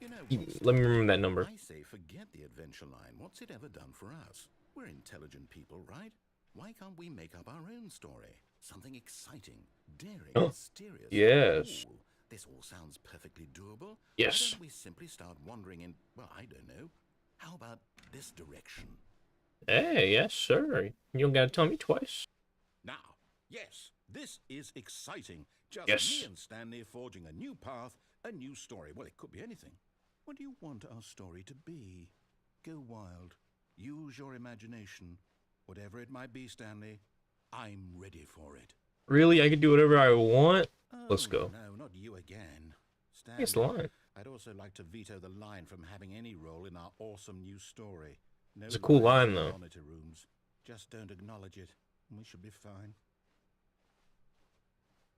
You know, Let me remember that number. I say forget the adventure line. What's it ever done for us? We're intelligent people, right? Why can't we make up our own story? Something exciting, daring, mysterious. Yes. Ooh, this all sounds perfectly doable. Yes. Why don't we simply start wandering in, well, I don't know. How about this direction? Hey, yes, sir. You don't gotta tell me twice. Now, yes, this is exciting. Just Yes. me and Stanley forging a new path, a new story. Well, it could be anything. What do you want our story to be? Go wild. Use your imagination. Whatever it might be, Stanley, I'm ready for it. Really? I can do whatever I want? Let's go. No, not you again. It's the Stanley, line. I'd also like to veto the line from having any role in our awesome new story. No It's a cool line, in the though. Monitor rooms. Just don't acknowledge it, and we should be fine.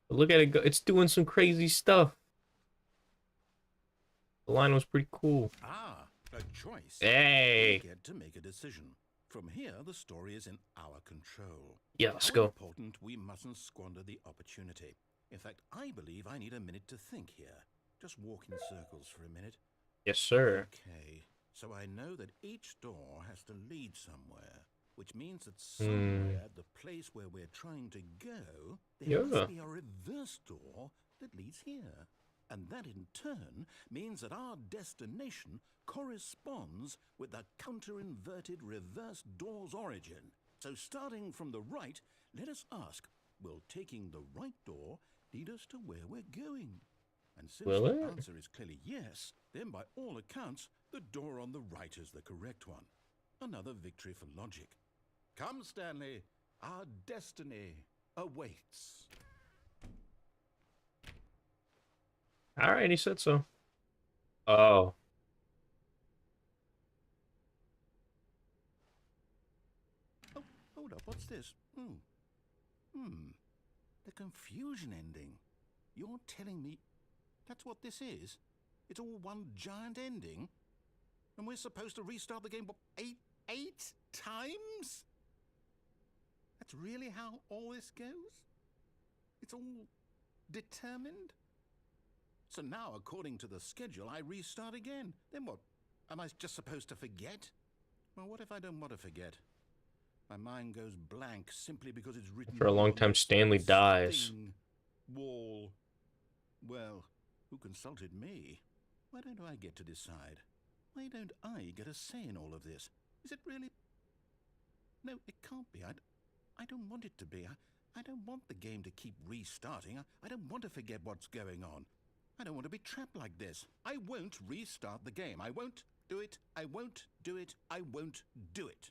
But look at it go. It's doing some crazy stuff. The line was pretty cool. Ah, a choice. Hey. We get to make a decision. From here, the story is in our control. Yeah, let's How go. important, we mustn't squander the opportunity. In fact, I believe I need a minute to think here. Just walk in circles for a minute. Yes, sir. Okay, so I know that each door has to lead somewhere, which means that somewhere at the place where we're trying to go, there must be a reverse door that leads here. And that in turn means that our destination corresponds with the counter-inverted reverse door's origin. So starting from the right, let us ask, will taking the right door lead us to where we're going? And since Will the it? answer is clearly yes, then by all accounts, the door on the right is the correct one. Another victory for logic. Come, Stanley, our destiny awaits. Alright, he said so. Oh. Oh, hold up, what's this? The confusion ending. You're telling me that's what this is? It's all one giant ending? And we're supposed to restart the game, what, eight times? That's really how all this goes? It's all determined? So now, according to the schedule, I restart again. Then what? Am I just supposed to forget? Well, what if I don't want to forget? My mind goes blank simply because it's written For a long on time, that Stanley dies. thing, wall. Well, who consulted me? Why don't I get to decide? Why don't I get a say in all of this? Is it really? No, it can't be. I don't want it to be. I don't want the game to keep restarting. I don't want to forget what's going on. I don't want to be trapped like this. I won't restart the game. I won't do it. I won't do it. I won't do it.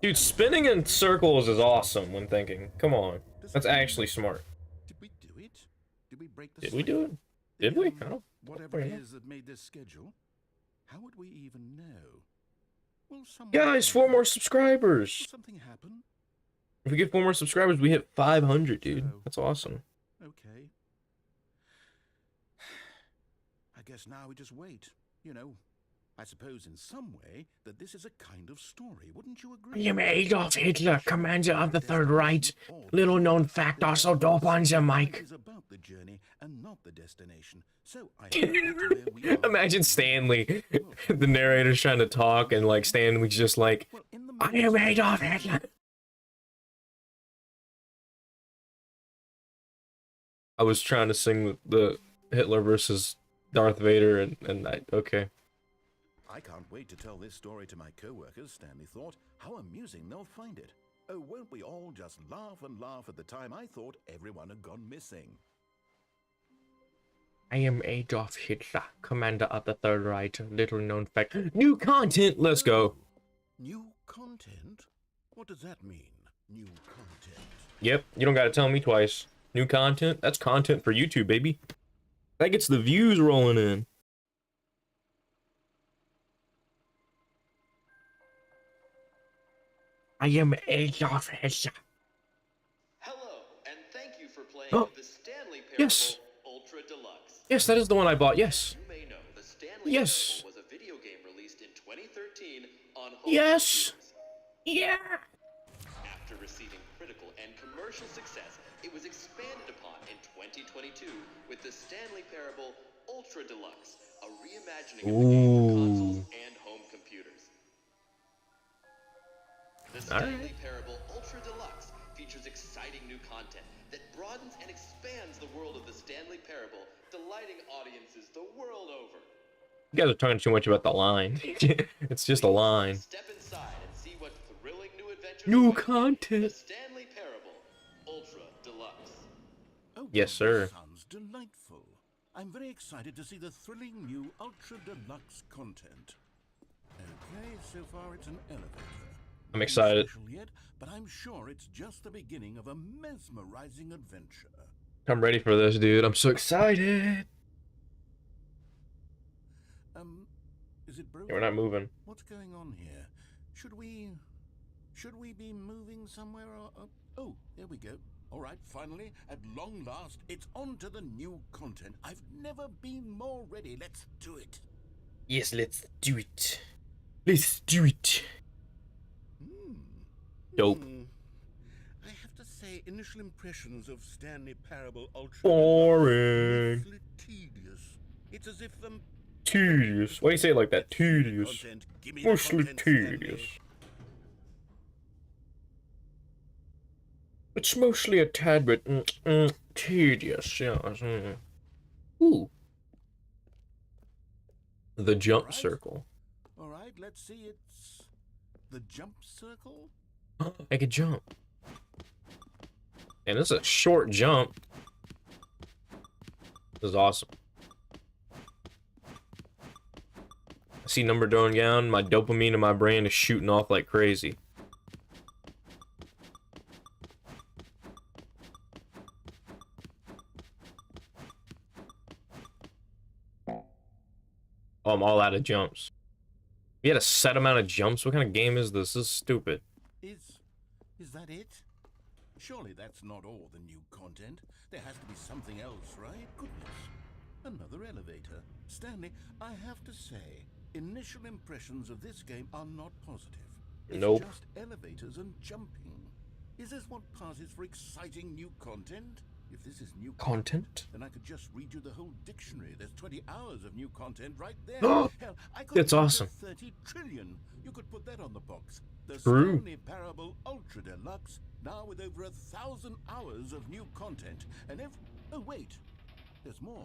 Dude, spinning in circles is awesome when thinking. Come on. That's actually smart. Did we do it? Did we break the Did we do it? Did we? I don't... Whatever it is that made this schedule, how would we even know? Will someone... Guys, 4 more subscribers! Will something happen? If we get 4 more subscribers, we hit 500, dude. That's awesome. Okay. I guess now we just wait. You know, I suppose in some way that this is a kind of story. Wouldn't you agree? I am Adolf Hitler, commander of the Third Reich. Little known fact, also dope on the mic. It is about the journey and not the destination. So I hope that where we are- Imagine Stanley. The narrator's trying to talk, and like Stanley's just like, Well, in the I am Adolf Hitler. I was trying to sing the Hitler versus Darth Vader, and I, okay. I can't wait to tell this story to my co-workers, Stanley thought. How amusing they'll find it. Oh, won't we all just laugh and laugh at the time I thought everyone had gone missing. I am Adolf Hitler, commander of the Third Reich. Little known fact. New content. Let's go. New content? What does that mean, new content? Yep, you don't gotta tell me twice. New content? That's content for YouTube, baby. That gets the views rolling in. I am Adolf Hitler. Hello, and thank you for playing Oh, the Stanley Parable yes. Ultra Deluxe. Yes, that is the one I bought, yes. You may know the Stanley Yes. Parable was a video game released in 2013 on home Yes. computers. Yeah. After receiving critical and commercial success, it was expanded upon in 2022 with the Stanley Parable Ultra Deluxe, a reimagining of the game for consoles and home computers. The Stanley Parable Ultra Deluxe features exciting new content that broadens and expands the world of the Stanley Parable, delighting audiences the world over. You guys are talking too much about the line. It's just a line. Step inside and see what thrilling new adventures New await you. content. The Stanley Parable Ultra Deluxe. Oh, Yes, well, sir. that sounds delightful. I'm very excited to see the thrilling new Ultra Deluxe content. Okay, so far it's an elevator. I'm excited. Nothing special yet, but I'm sure it's just the beginning of a mesmerizing adventure. I'm ready for this, dude. I'm so excited. Is it broken? Yeah, we're not moving. What's going on here? Should we be moving somewhere or... oh, there we go. All right, finally, at long last, it's on to the new content. I've never been more ready. Let's do it. Yes, let's do it. Let's do it. Dope. I have to say, initial impressions of Stanley Parable Ultra... Boring. Mostly tedious. It's as if Tedious. Why do you say it like that? Tedious. Content. Give me the Mostly content, Stanley. tedious. It's mostly a tad bit tedious, yes. Ooh. The jump Right. circle. All right, let's see. It's the jump circle. I could jump. And it's a short jump. This is awesome. I see number going down, my dopamine in my brain is shooting off like crazy. Oh, I'm all out of jumps. We had a set amount of jumps? What kind of game is this? This is stupid. Is that it? Surely that's not all the new content. There has to be something else, right? Goodness. Another elevator. Stanley, I have to say, initial impressions of this game are not positive. It's Nope. just elevators and jumping. Is this what passes for exciting new content? If this is new Content? then I could just read you the whole dictionary. There's 20 hours of new content right there. Oh, Hell, I could that's read you awesome. 30 trillion. You could put that on the box. The True. Stanley Parable Ultra Deluxe, now with over 1,000 hours of new content. And oh wait, there's more.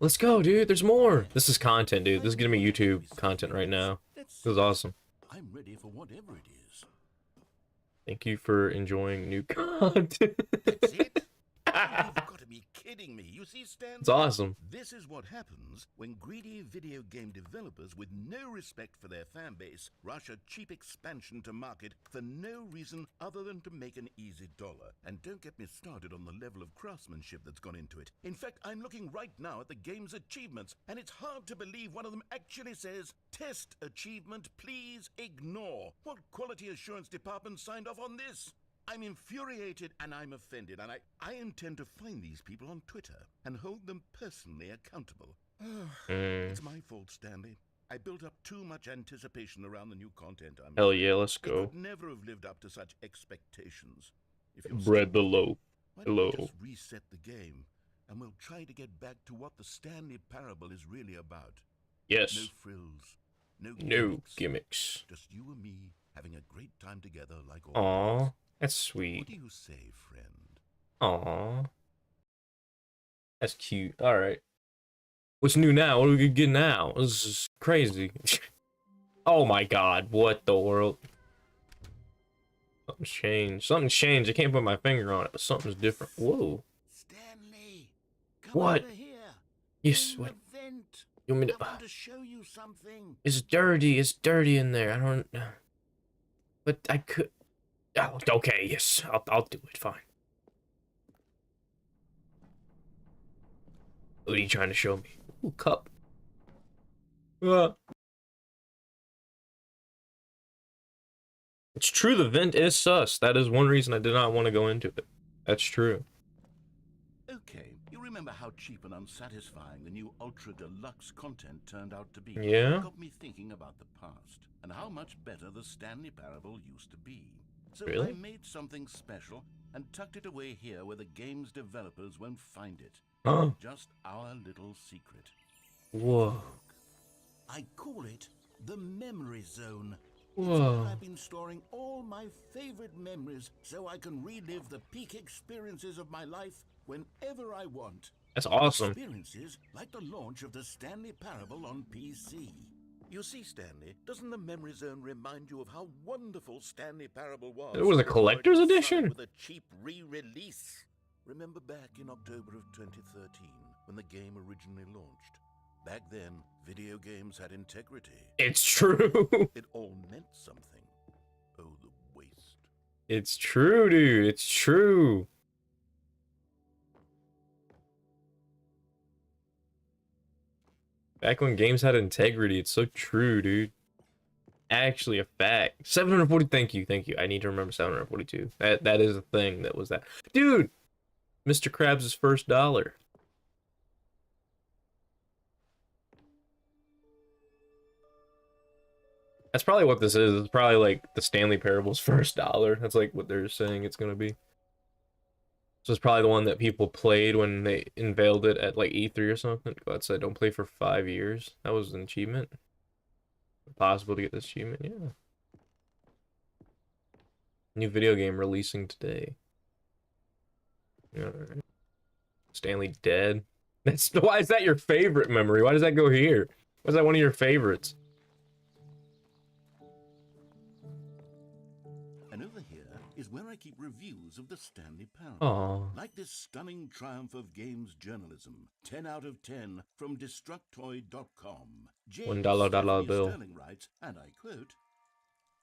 Let's go, dude. There's more. This is content, dude. This is giving me YouTube content right now. This is awesome. I'm ready for whatever it is. Thank you for enjoying new content. That's it? Oh, you've got to be kidding me. You see, Stanley? It's awesome. This is what happens when greedy video game developers with no respect for their fan base rush a cheap expansion to market for no reason other than to make an easy dollar. And don't get me started on the level of craftsmanship that's gone into it. In fact, I'm looking right now at the game's achievements, and it's hard to believe one of them actually says, "Test achievement, please ignore." What quality assurance department signed off on this? I'm infuriated and I'm offended, and I intend to find these people on Twitter and hold them personally accountable. It's my fault, Stanley. I built up too much anticipation around the new content. Hell yeah, let's It go. could never have lived up to such expectations. If you're Bread below. why don't we Hello. just reset the game, and we'll try to get back to what the Stanley Parable is really about. No Yes. frills, no No gimmicks. gimmicks. Just you and me having a great time together like always. Aw, that's What sweet. do you say, friend? Aw. That's cute. Alright. What's new now? What do we get now? This is crazy. Oh my god, what the world? Something's changed. Something's changed. I can't put my finger on it, but something's different. Whoa. Stanley, come What? over here. Yes, In what? the vent. You want me I to... want to show you something. It's dirty. It's dirty in there. I don't... But I could... Oh, okay, yes. I'll do it. Fine. What are you trying to show me? Ooh, cup. It's true, the vent is sus. That is one reason I did not want to go into it. That's true. Okay, you remember how cheap and unsatisfying the new Ultra Deluxe content turned out to be? Yeah? It got me thinking about the past and how much better the Stanley Parable used to be. So Really? I made something special and tucked it away here where the game's developers won't find it. Huh? Just our little secret. Whoa. I call it the Memory Zone. Whoa. It's where I've been storing all my favorite memories so I can relive the peak experiences of my life whenever I want. That's awesome. Experiences like the launch of the Stanley Parable on PC. You see, Stanley, doesn't the Memory Zone remind you of how wonderful Stanley Parable was? It was a collector's Before it edition? started with a cheap re-release. Remember back in October of 2013 when the game originally launched? Back then, video games had integrity. It's true. It all meant something. Oh, the waste. It's true, dude. It's true. Back when games had integrity, it's so true, dude. Actually, a fact. 740. Thank you, thank you. I need to remember 742. That is a thing. That was that, dude. Mr. Krabs' first dollar. That's probably what this is. It's probably like the Stanley Parable's first dollar. That's like what they're saying it's gonna be. So it's probably the one that people played when they unveiled it at like E3 or something. God said, don't play for 5 years. That was an achievement. Possible to get this achievement, yeah. New video game releasing today. Alright. Stanley dead. That's why is that your favorite memory? Why does that go here? Why is that one of your favorites? And over here is where I keep reviews of the Stanley Parable. Aww. Like this stunning triumph of games journalism. 10 out of 10 from Destructoid.com. $1 dollar bill. Sterling writes, and I quote,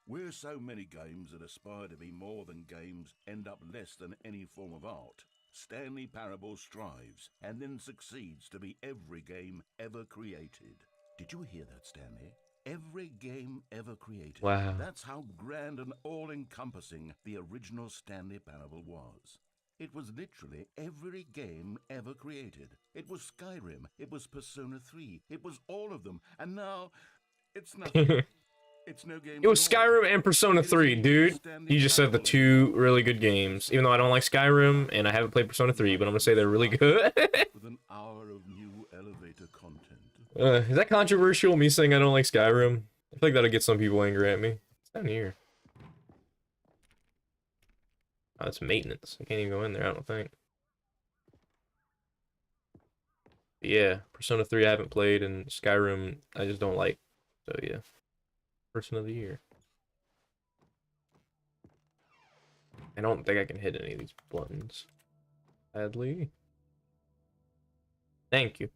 "Where so many games that aspire to be more than games end up less than any form of art, Stanley Parable strives and then succeeds to be every game ever created." Did you hear that, Stanley? Every game ever created. Wow. That's how grand and all-encompassing the original Stanley Parable was. It was literally every game ever created. It was Skyrim. It was Persona 3. It was all of them. And now, it's nothing. It's no game. It was at all. Skyrim and Persona 3, dude. You just said the two really good games. Even though I don't like Skyrim and I haven't played Persona 3, but I'm gonna say they're really good. With an hour of new elevator content. Is that controversial, me saying I don't like Skyrim? I feel like that'll get some people angry at me. It's down here. Oh, it's maintenance. I can't even go in there, I don't think. But yeah, Persona 3 I haven't played, and Skyrim I just don't like. So yeah. Person of the year. I don't think I can hit any of these buttons. Sadly. Thank you.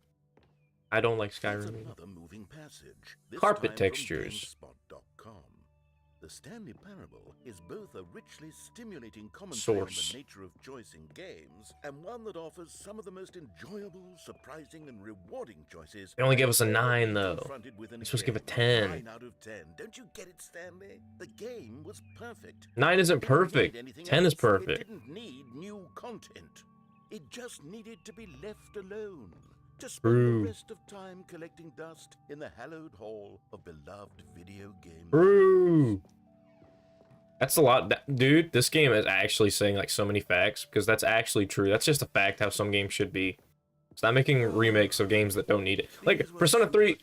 I don't like Here's Skyrim. another moving passage. This Carpet time from textures. GameSpot.com. The Stanley Parable is both a richly stimulating commentary Source. on the nature of choice in games, and one that offers some of the most enjoyable, surprising, and rewarding choices. They only give us a I've 9 been though. confronted with in You're a supposed to give a game. 10. 9 out of 10. Don't you get it, Stanley? The game was perfect. 9 isn't It didn't need perfect. anything 10 is else. perfect. It didn't need new content. It just needed to be left alone. To spend True. the rest of time collecting dust in the hallowed hall of beloved video game. True. That's a lot. Dude, this game is actually saying like so many facts because that's actually true. That's just a fact how some games should be. Stop making remakes of games that don't need it. Like Persona 3,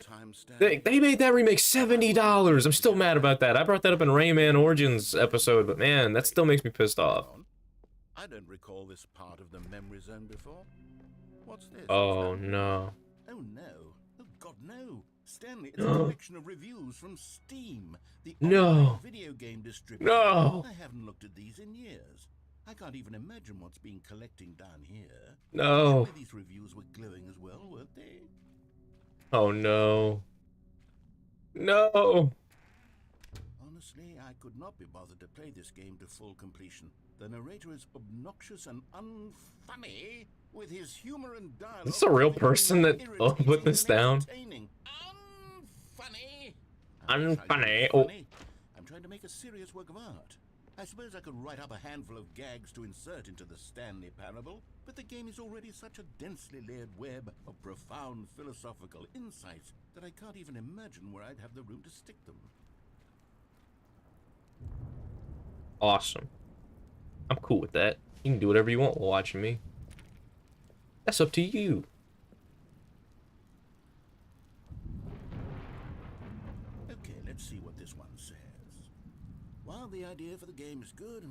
they made that remake $70. I'm still mad about that. I brought that up in Rayman Origins episode, but man, that still makes me pissed off. I don't recall this part of the memory zone before. What's this? Oh no. Oh no. Oh god, no. Stanley, it's a collection of reviews from Steam, the No. online video game distributor. No. I haven't looked at these in years. I can't even imagine what's been collecting down here. No. Surely these reviews were glowing as well, weren't they? Oh no. No. Honestly, I could not be bothered to play this game to full completion. The narrator is obnoxious and unfunny with his humor and dialogue. Is this a real becoming person that irritating put this and down? entertaining. Unfunny. Unfunny. Oh. I'm trying to make a serious work of art. I suppose I could write up a handful of gags to insert into the Stanley Parable, but the game is already such a densely layered web of profound philosophical insights that I can't even imagine where I'd have the room to stick them. Awesome. I'm cool with that. You can do whatever you want while watching me. That's up to you. Okay, let's see what this one says. While the idea for the game is good,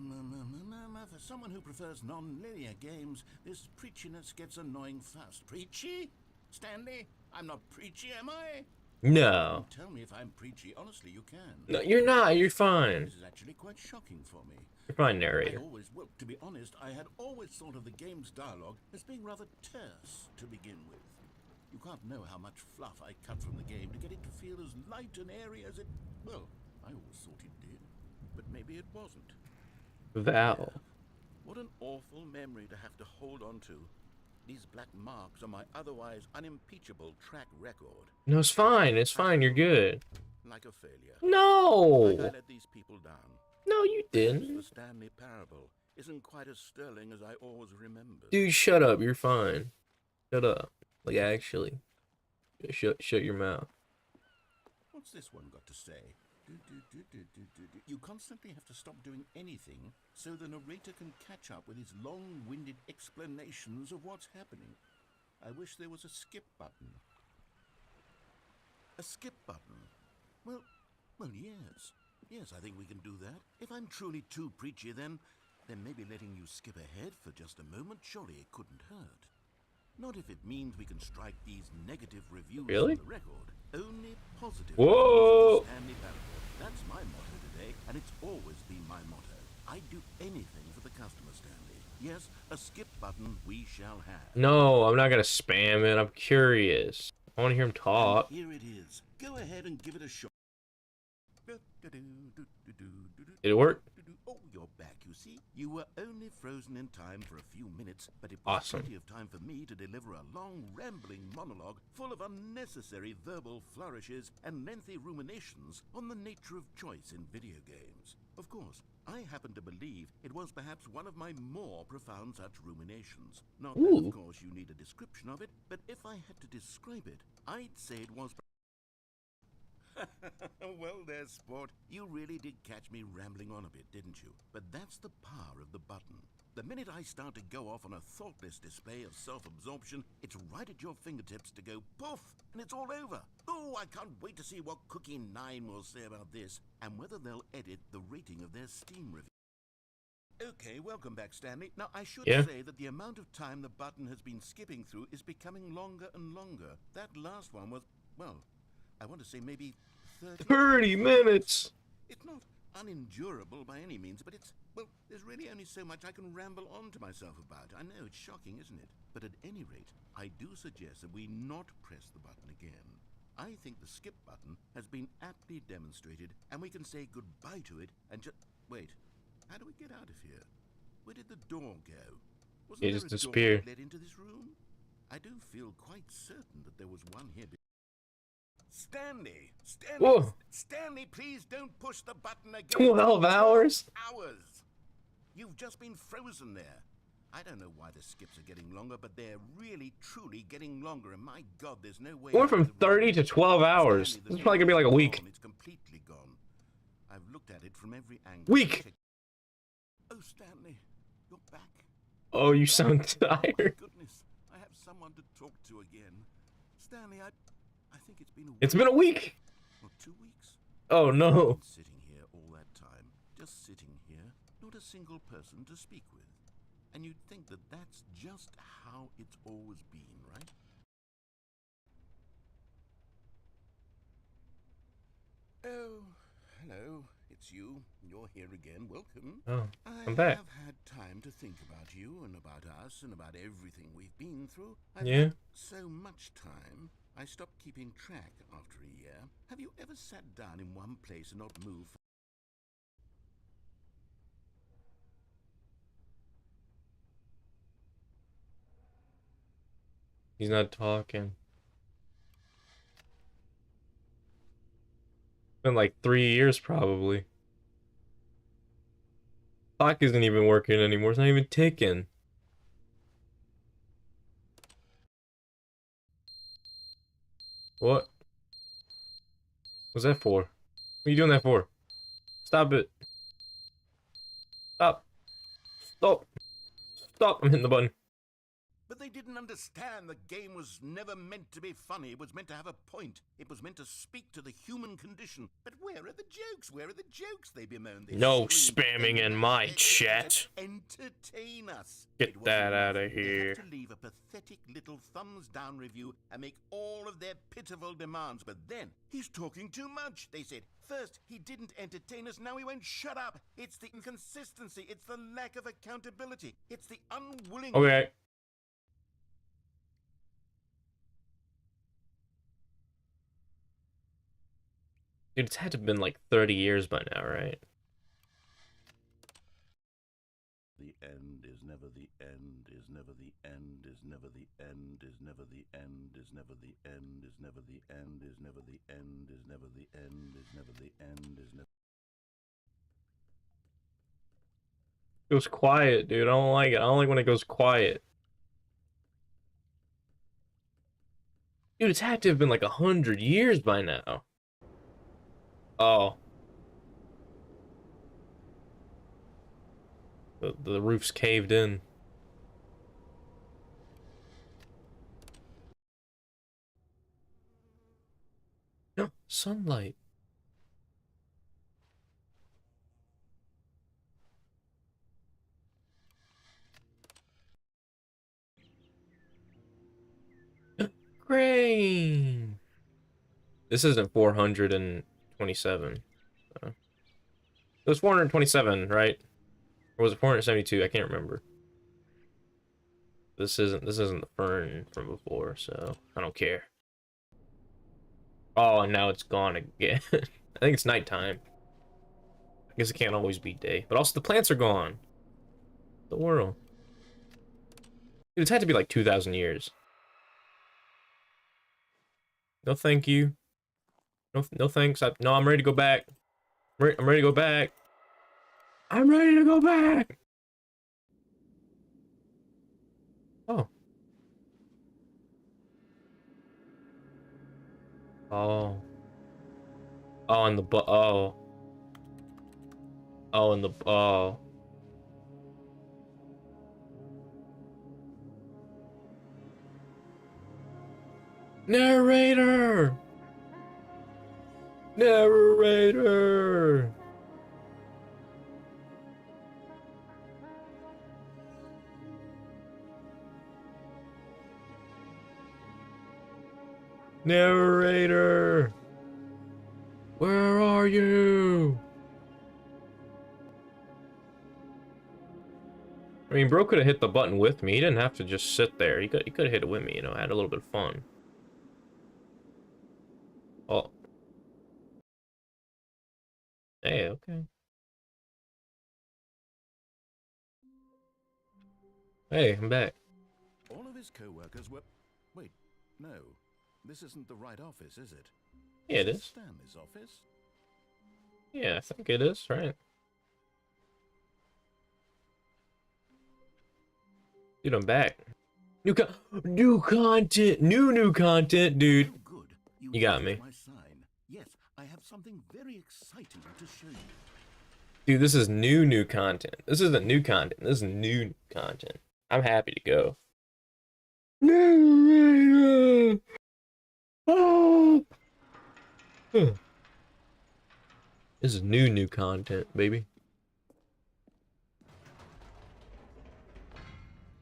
for someone who prefers non-linear games, this preachiness gets annoying fast. Preachy? Stanley? I'm not preachy, am I? No. Tell me if I'm preachy. Honestly, you can. No, you're not. You're fine. This is actually quite shocking for me. You're fine, narrator. Well, to be honest, I had always thought of the game's dialogue as being rather terse to begin with. You can't know how much fluff I cut from the game to get it to feel as light and airy as it... Well, I always thought it did, but maybe it wasn't. Val. What an awful memory to have to hold on to. These black marks on my otherwise unimpeachable track record. No, it's fine. It's fine. You're good. Like a failure. No. Like I let these people down. No, you The didn't. Stanley Parable isn't quite as sterling as I always remembered. Dude, shut up. You're fine. Shut up. Like, actually. Shut your mouth. What's this one got to say? You constantly have to stop doing anything so the narrator can catch up with his long-winded explanations of what's happening. I wish there was a skip button. A skip button? Well, yes. Yes, I think we can do that. If I'm truly too preachy, then maybe letting you skip ahead for just a moment, surely it couldn't hurt. Not if it means we can strike these negative reviews Really? from the record. Only positive. Whoa! reviews of the Stanley Parable. That's my motto today, and it's always been my motto. I'd do anything for the customer, Stanley. Yes, a skip button we shall have. No, I'm not gonna spam it. I'm curious. I want to hear him And talk. here it is. Go ahead and give it a shot. Did it work? Oh, you're back, you see. You were only frozen in time for a few minutes, but it was Awesome. plenty of time for me to deliver a long, rambling monologue full of unnecessary verbal flourishes and lengthy ruminations on the nature of choice in video games. Of course, I happen to believe it was perhaps one of my more profound such ruminations. Not that, Ooh. of course, you need a description of it, but if I had to describe it, I'd say it was... Well there, sport. You really did catch me rambling on a bit, didn't you? But that's the power of the button. The minute I start to go off on a thoughtless display of self-absorption, it's right at your fingertips to go poof, and it's all over. Oh, I can't wait to see what Cookie 9 will say about this, and whether they'll edit the rating of their Steam review. Okay, welcome back, Stanley. Now, I should Yeah. say that the amount of time the button has been skipping through is becoming longer and longer. That last one was, well, I want to say maybe 30 30 minutes. It's not unendurable by any means, but it's Well, there's really only so much I can ramble on to myself about. I know, it's shocking, isn't it? But at any rate, I do suggest that we not press the button again. I think the skip button has been aptly demonstrated, and we can say goodbye to it and just... Wait, how do we get out of here? Where did the door go? Wasn't It there just a door disappeared. that led into this room? I do feel quite certain that there was one here. Stanley! Stanley! Whoa. Stanley, please don't push the button again. 12 hours? Hours! You've just been frozen there. I don't know why the skips are getting longer, but they're really, truly getting longer. And my God, there's no way... Going from 30 to 12 hours. Stanley, This is probably gonna be like a week. gone. It's completely gone. I've looked at it from every angle. Week! Oh, Stanley, you're back. Oh, you sound Oh, my tired. goodness, I have someone to talk to again. Stanley, I think it's been a week. It's been a week. Or 2 weeks. Oh, no. I've been sitting here all that time, just sitting here, not a single person to speak with. And you'd think that that's just how it's always been, right? Oh, hello, it's you. You're here again. Welcome. Oh, I I'm back. have had time to think about you and about us and about everything we've been through. I've Yeah. had so much time, I stopped keeping track after a year. Have you ever sat down in one place and not moved? He's not talking. Been like 3 years probably. Clock isn't even working anymore. It's not even ticking. What? What's that for? What are you doing that for? Stop it. Stop. Stop. Stop. I'm hitting the button. But they didn't understand the game was never meant to be funny. It was meant to have a point. It was meant to speak to the human condition. But where are the jokes? Where are the jokes? They bemoan. They No scream. spamming They in my laugh. They chat. entertain us. Get It wasn't that enough. outta They here. had to leave a pathetic little thumbs down review and make all of their pitiful demands. But then he's talking too much. They said first he didn't entertain us. Now he won't shut up. It's the inconsistency. It's the lack of accountability. It's the unwillingness. Okay. Dude, it's had to have been like 30 years by now, right? The end is never the end, is never the end, is never the end, is never the end, is never the end, is never the end, is never the end, is never the end, is never the end, is never. It goes quiet, dude. I don't like it. I don't like when it goes quiet. Dude, it's had to have been like 100 years by now. Oh. The roof's caved in. No, sunlight. Crane. This isn't 427. It was 427, right? Or was it 472? I can't remember. This isn't the fern from before, so I don't care. Oh, and now it's gone again. I think it's nighttime. I guess it can't always be day. But also the plants are gone. The world. Dude, it's had to be like 2,000 years. No thank you. No thanks. No, I'm ready to go back. I'm ready to go back. I'm ready to go back. Oh. Oh. Oh, and the oh. Oh, and the oh. Narrator. Narrator. Narrator. Where are you? mean, bro could have hit the button with me. He didn't have to just sit there. He could have hit it with me, you know, had a little bit of fun. Oh. Hey, okay. Hey, I'm back. All of his co-workers were... Wait, no. This isn't the right office, is it? Yeah, it Is is. Stanley's office? Yeah, I think it is, right? Dude, I'm back. New content, new content, dude. Oh, good. You got noticed me. My sign. Yes, I have something very exciting to show you. Dude, this is new content. This isn't new content. This is new content. I'm happy to go. Oh. This is new content, baby.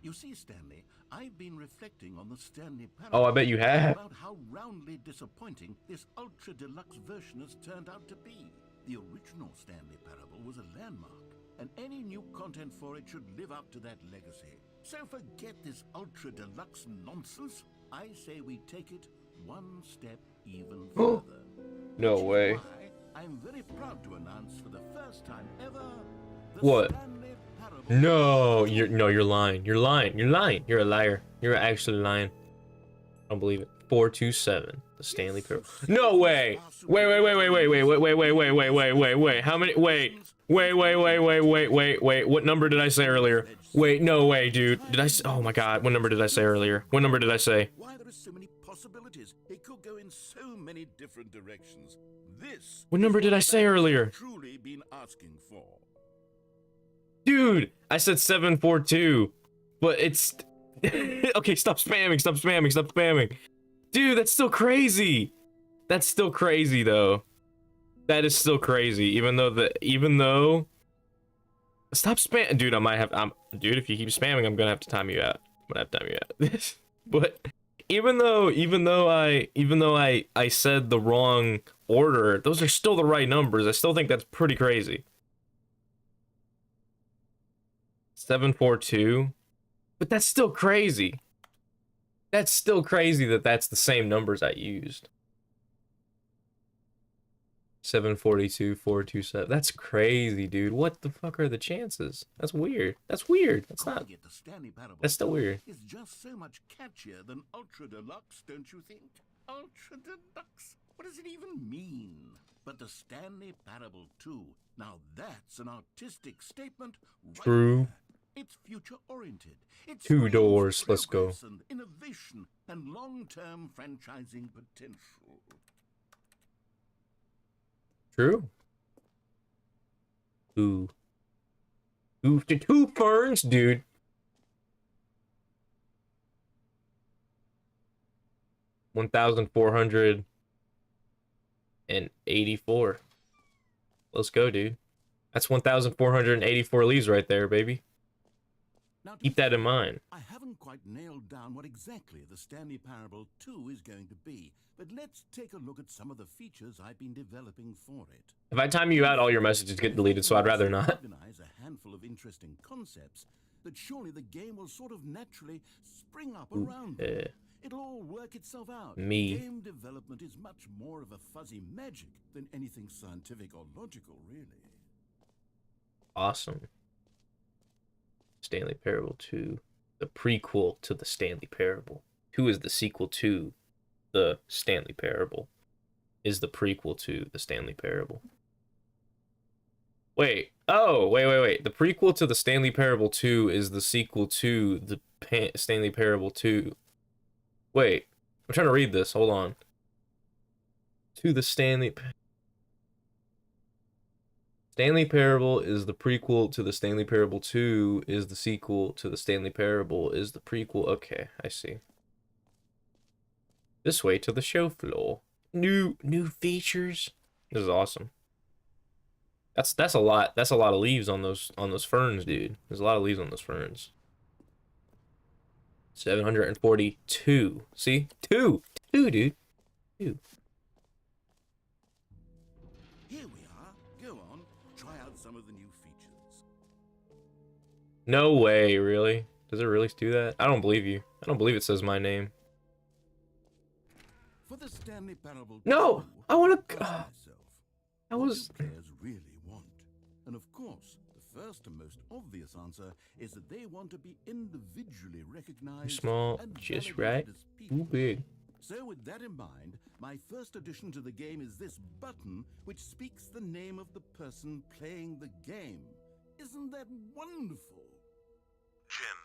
You see, Stanley, I've been reflecting on the Stanley Oh, I parable bet you have. about how roundly disappointing this ultra deluxe version has turned out to be. The original Stanley parable was a landmark, and any new content for it should live up to that legacy. So forget this ultra deluxe nonsense. I say we take it one step even further. No Which is way. why I'm very proud to announce for the first time ever the What? Stanley parable. No, you're lying. You're lying. You're lying. You're a liar. You're actually lying. I don't believe it. 427. The Stanley Parable. No way. Wait. How many? Wait. What number did I say earlier? Wait, no way, dude. Did I? Oh my God. What number did I say earlier? What number did I say? Why there are so many possibilities. It could go in so many different directions. This. What number did I say earlier? Truly been asking for. Dude, I said 742, but it's okay. Stop spamming. Dude, that's still crazy. That's still crazy though. That is still crazy. Even though stop spam, dude. Dude. If you keep spamming, I'm gonna have to time you out. But even though I said the wrong order, those are still the right numbers. I still think that's pretty crazy. 742, but that's still crazy. That's still crazy that that's the same numbers I used. 742, 427. That's crazy, dude. What the fuck are the chances? That's weird. That's not. Get the Stanley parable. That's still weird. It's just so much catchier than Ultra Deluxe, don't you think? Ultra Deluxe? What does it even mean? But the Stanley Parable 2, now that's an artistic statement. Right True. there. It's future-oriented. It's Two doors. Let's go. and innovation and long-term franchising potential. True. Ooh. Two ferns, dude. $1,484. Let's go, dude. That's 1,484 leaves right there, baby. Now, Keep that in mind. I haven't quite nailed down what exactly the Stanley Parable 2 is going to be, but let's take a look at some of the features I've been developing for it. If I time you out, all your messages get deleted, so I'd rather not. Organize a handful of interesting concepts that surely the game will sort of naturally spring up around them. It'll all work itself out. Me. Game development is much more of a fuzzy magic than anything scientific or logical, really. Awesome. Stanley Parable 2. The prequel to the Stanley Parable. 2 is the sequel to the Stanley Parable. Is the prequel to the Stanley Parable. Wait. Oh, wait. The prequel to the Stanley Parable 2 is the sequel to the Stanley Parable 2. Wait. I'm trying to read this. Hold on. To the Stanley Parable is the prequel to the Stanley Parable 2 is the sequel to the Stanley Parable is the prequel. Okay, I see. This way to the show floor. New features. This is awesome. That's a lot. That's a lot of leaves on those ferns, dude. There's a lot of leaves on those ferns. 742. See? Two, dude. 2. Here we are. Go on. Try out some of the new features. No way, really? Does it really do that? I don't believe you. I don't believe it says my name. For the Stanley Parable No! 2, I wanna... ask myself, I what was... do players really want? And of course, the first and most obvious answer is that they want to be individually recognized Small, and just validated right. as people. Too big. So with that in mind, my first addition to the game is this button, which speaks the name of the person playing the game. Isn't that wonderful? Jim.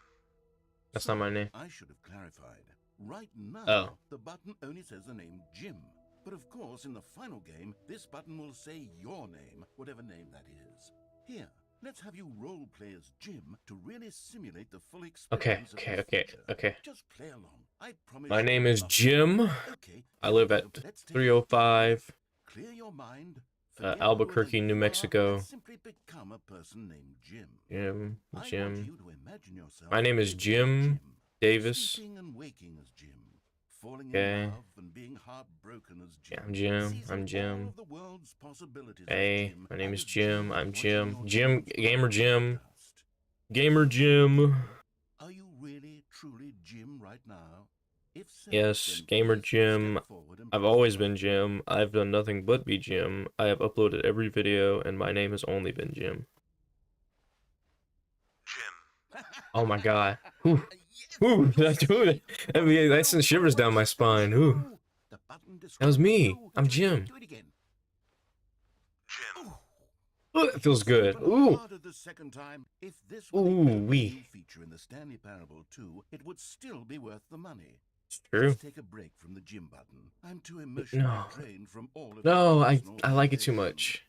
That's not my name. I should have clarified. Right now, Oh. the button only says the name Jim. But of course, in the final game, this button will say your name, whatever name that is. Here, let's have you role play as Jim to really simulate the full experience of this feature. Okay. Just play along. I promise. My you name will is love it. Jim. Okay. I live at Let's take 305 Clear your mind. Forget Albuquerque, whoever New you are, Mexico. and simply become a person named Jim. Jim. I want Jim. you to imagine yourself My name is living as Jim Davis. sleeping and waking as Jim, falling Okay. in love and being heartbroken as Jim. Yeah, I'm Jim. seizing I'm Jim. all of the world's possibilities as Hey, Jim, my name and is as Jim. I'm watching Jim. your Jim, dreams Gamer come Jim. to dust. Gamer Jim. Are you really, truly Jim right now? If so, Yes, then Gamer please Jim. step forward and I've press always the been button. Jim. I've done nothing but be Jim. I have uploaded every video, and my name has only been Jim. Jim. Oh my god. Ooh. Ooh, did I do it? I mean, that sent shivers down my spine. Ooh. The button That was describes me. you. I'm Do it again, Jim. do it again. Jim. Ooh, that feels good. Even Ooh. harder the second time. If this were the Ooh, only wee. new feature in the Stanley Parable 2, it would still be worth the money. It's true. Let's take a break from the Jim button. I'm too emotionally No. drained from all of No, your I personal like it too validation. much.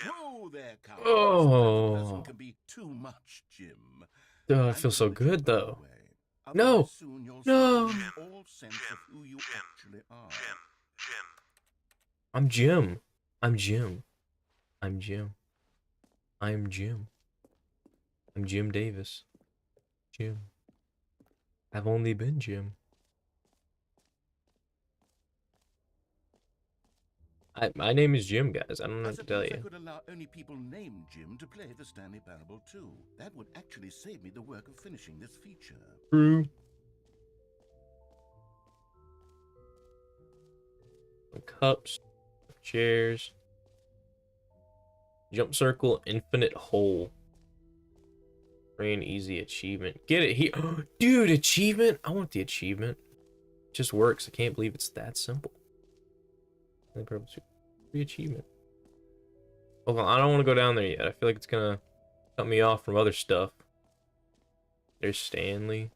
Jim. Whoa there, cowboy. Oh. Sometimes a person can be too much, Jim. Oh, it I'm feels so gonna let you good, go though. away. No. Otherwise soon you'll No. lose Jim. all sense Jim. of who you Jim. actually are. Jim. Jim. I'm Jim. I'm Jim. I'm Jim. I'm Jim. I'm Jim Davis. Jim. I've only been Jim. My name is Jim, guys. I don't know I what to tell suppose I you. could allow only people named Jim to play the Stanley Parable 2. That would actually save me the work of finishing this feature. True. Some cups, chairs. Jump circle, infinite hole. Free and easy achievement. Get it here. Dude, achievement? I want the achievement. It just works. I can't believe it's that simple. Free achievement. Hold on, I don't want to go down there yet. I feel like it's gonna cut me off from other stuff. There's Stanley.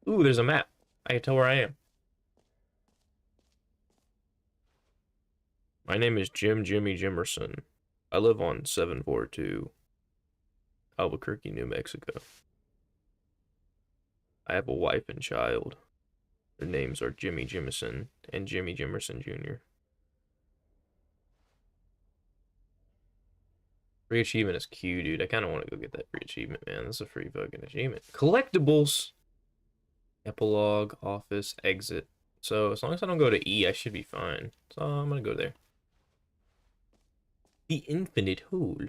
Ooh, there's a map. I can tell where I am. My name is Jimmy Jimerson. I live on 742 Albuquerque, New Mexico. I have a wife and child. Their names are Jimmy Jimison and Jimmy Jimerson Jr. Free achievement is Q, dude. I kind of want to go get that free achievement, man. That's a free fucking achievement. Collectibles. Epilogue, office, exit. So as long as I don't go to E, I should be fine. So I'm gonna go there. The infinite hole.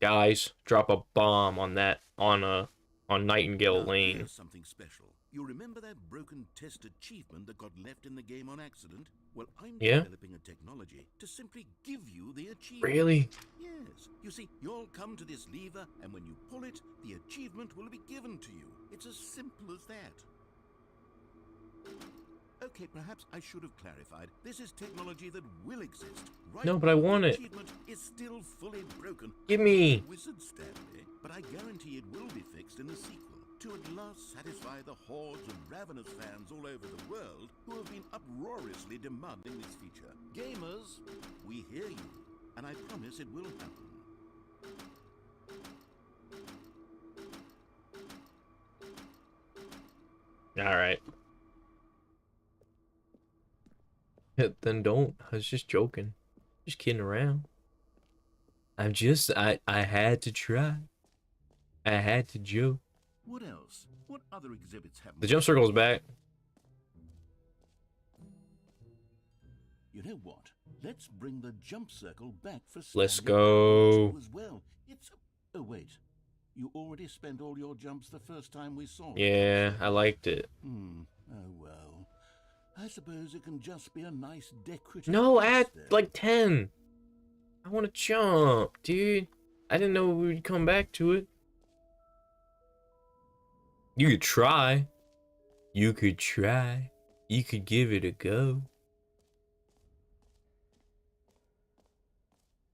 Guys, drop a bomb on that on Nightingale Now, Lane. here's something special. You remember that broken test achievement that got left in the game on accident? Well, I'm Yeah. developing a technology to simply give you the achievement. Really? Yes. You see, you'll come to this lever, and when you pull it, the achievement will be given to you. It's as simple as that. Okay, perhaps I should have clarified. This is technology that will exist. Right No, but I now, want the it. achievement is still fully broken. Give me. Wizard Stanley, but I guarantee it will be fixed in the sequel to at last satisfy the hordes of ravenous fans all over the world who have been uproariously demanding this feature. Gamers, we hear you, and I promise it will happen. All right. Then don't. I was just joking. Just kidding around. I had to try. I had to joke. What else? What other exhibits have The jump circle's back. You know what? Let's bring the jump circle back for Let's Stanley go. Parable 2 as well. Oh wait, you already spent all your jumps the first time we saw it. Yeah, I liked it. Oh well. I suppose it can just be a nice decorative No, piece add then. like 10. I want to jump, dude. I didn't know we would come back to it. You could try. You could try. You could give it a go.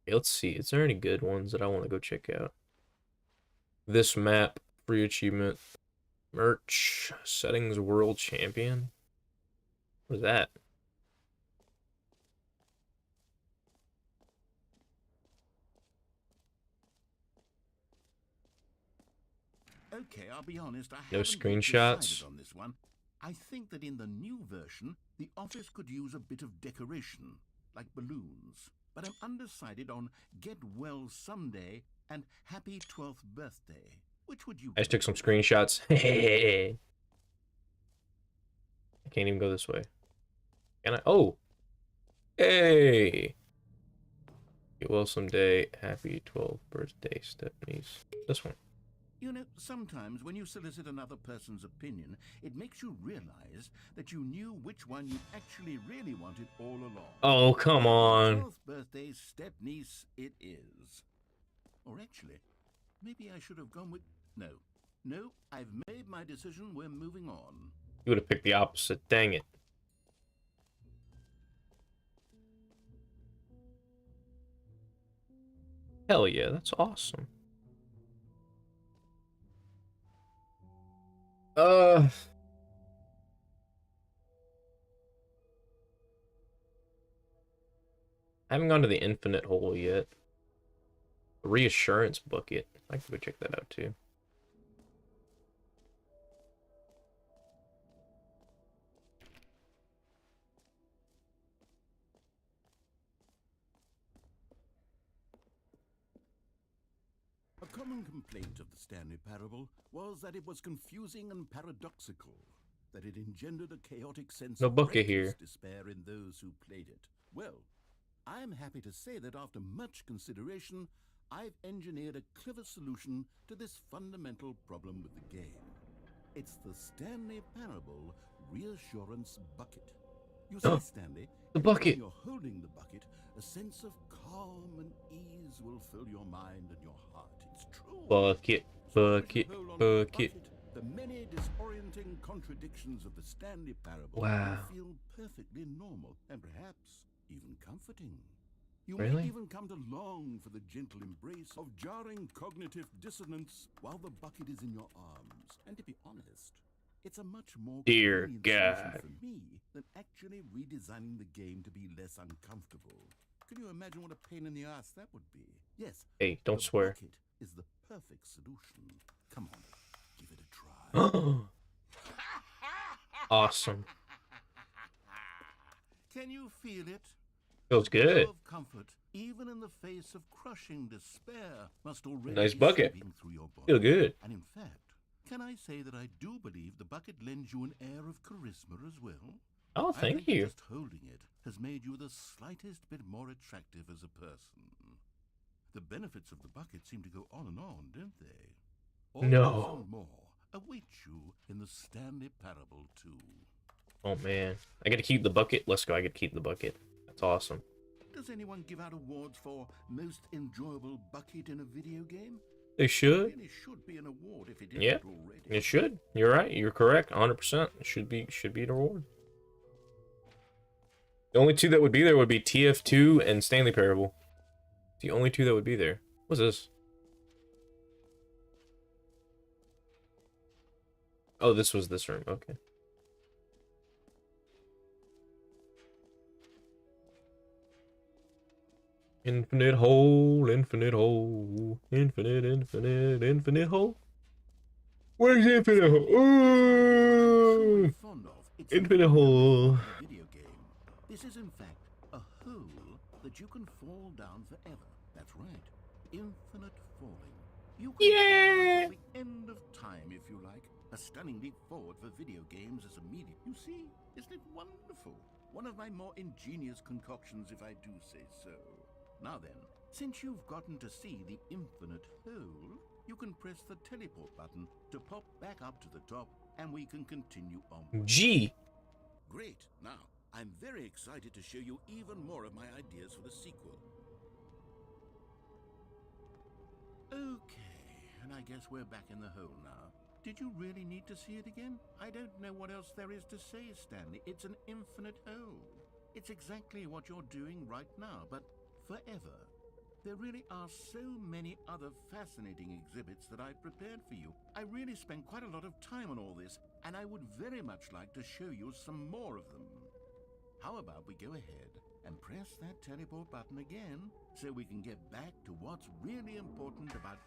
Okay, let's see. Is there any good ones that I want to go check out? This map, free achievement, merch, settings, world champion. What is that? Okay, I'll be honest, I No haven't yet screenshots? decided on this one. I think that in the new version, the office could use a bit of decoration, like balloons. But I'm undecided on Get Well Someday and Happy 12th Birthday. Which would you I just took some prefer? screenshots. I can't even go this way. Can I? Oh! Hey! Get well someday. Happy 12th birthday, Stephanie's. This one. You know, sometimes when you solicit another person's opinion, it makes you realize that you knew which one you actually really wanted all along. Oh, come on. 12th birthday step-niece it is. Or actually, maybe I should have gone with... No, I've made my decision. We're moving on. You would have picked the opposite. Dang it. Hell yeah, that's awesome. I haven't gone to the infinite hole yet. Reassurance bucket. I can go check that out too. A common complaint of the Stanley Parable was that it was confusing and paradoxical, that it engendered a chaotic sense No of bucket reckless here. despair in those who played it. Well, I am happy to say that after much consideration, I've engineered a clever solution to this fundamental problem with the game. It's the Stanley Parable Reassurance Bucket. You see, Stanley, The bucket. when you're holding the bucket, a sense of calm and ease will fill your mind and your heart. It's true. Bucket, So if you bucket, hold on to the bucket. the many disorienting contradictions of the Stanley Parable Wow. will feel perfectly normal and perhaps even comforting. You Really? may even come to long for the gentle embrace of jarring cognitive dissonance while the bucket is in your arms. And to be honest, it's a much more Dear convenient solution God. for me than actually redesigning the game to be less uncomfortable. Can you imagine what a pain in the ass that would be? Yes. Hey, don't the swear. bucket is the perfect solution. Come on, give it a try. Awesome. Can you feel it? Feels The good. glow of comfort, even in the face of crushing despair, must already Nice be bucket. seeping through your body. Feel good. And in fact, can I say that I do believe the bucket lends you an air of charisma as well? Oh, I thank think that you. just holding it has made you the slightest bit more attractive as a person. The benefits of the bucket seem to go on and on, don't they? All No. this and more await you in the Stanley Parable 2. Oh man. I gotta keep the bucket. Let's go. I gotta keep the bucket. That's awesome. Does anyone give out awards for most enjoyable bucket in a video game? They There should. really should be an award if it isn't Yeah. already. It should. You're right. You're correct. 100%. It should be an award. The only two that would be there would be TF2 and Stanley Parable. The only two that would be there. What's this? Oh, this was this room. Okay. Infinite hole, infinite hole, infinite, infinite, infinite hole. Where's the infinite hole? Truly Ooh! fond of. It's Infinite a hole. video game. This is in fact a hole that you can fall down forever. That's right. Infinite falling. You can fall until the end of time if you like. A stunning leap forward for video games as a medium. You see, isn't it wonderful? One of my more ingenious concoctions, if I do say so. Now then, since you've gotten to see the infinite hole, you can press the teleport button to pop back up to the top, and we can continue on. G. Great. Now, I'm very excited to show you even more of my ideas for the sequel. Okay, and I guess we're back in the hole now. Did you really need to see it again? I don't know what else there is to say, Stanley. It's an infinite hole. It's exactly what you're doing right now, but forever. There really are so many other fascinating exhibits that I've prepared for you. I really spent quite a lot of time on all this, and I would very much like to show you some more of them. How about we go ahead and press that teleport button again, so we can get back to what's really important about...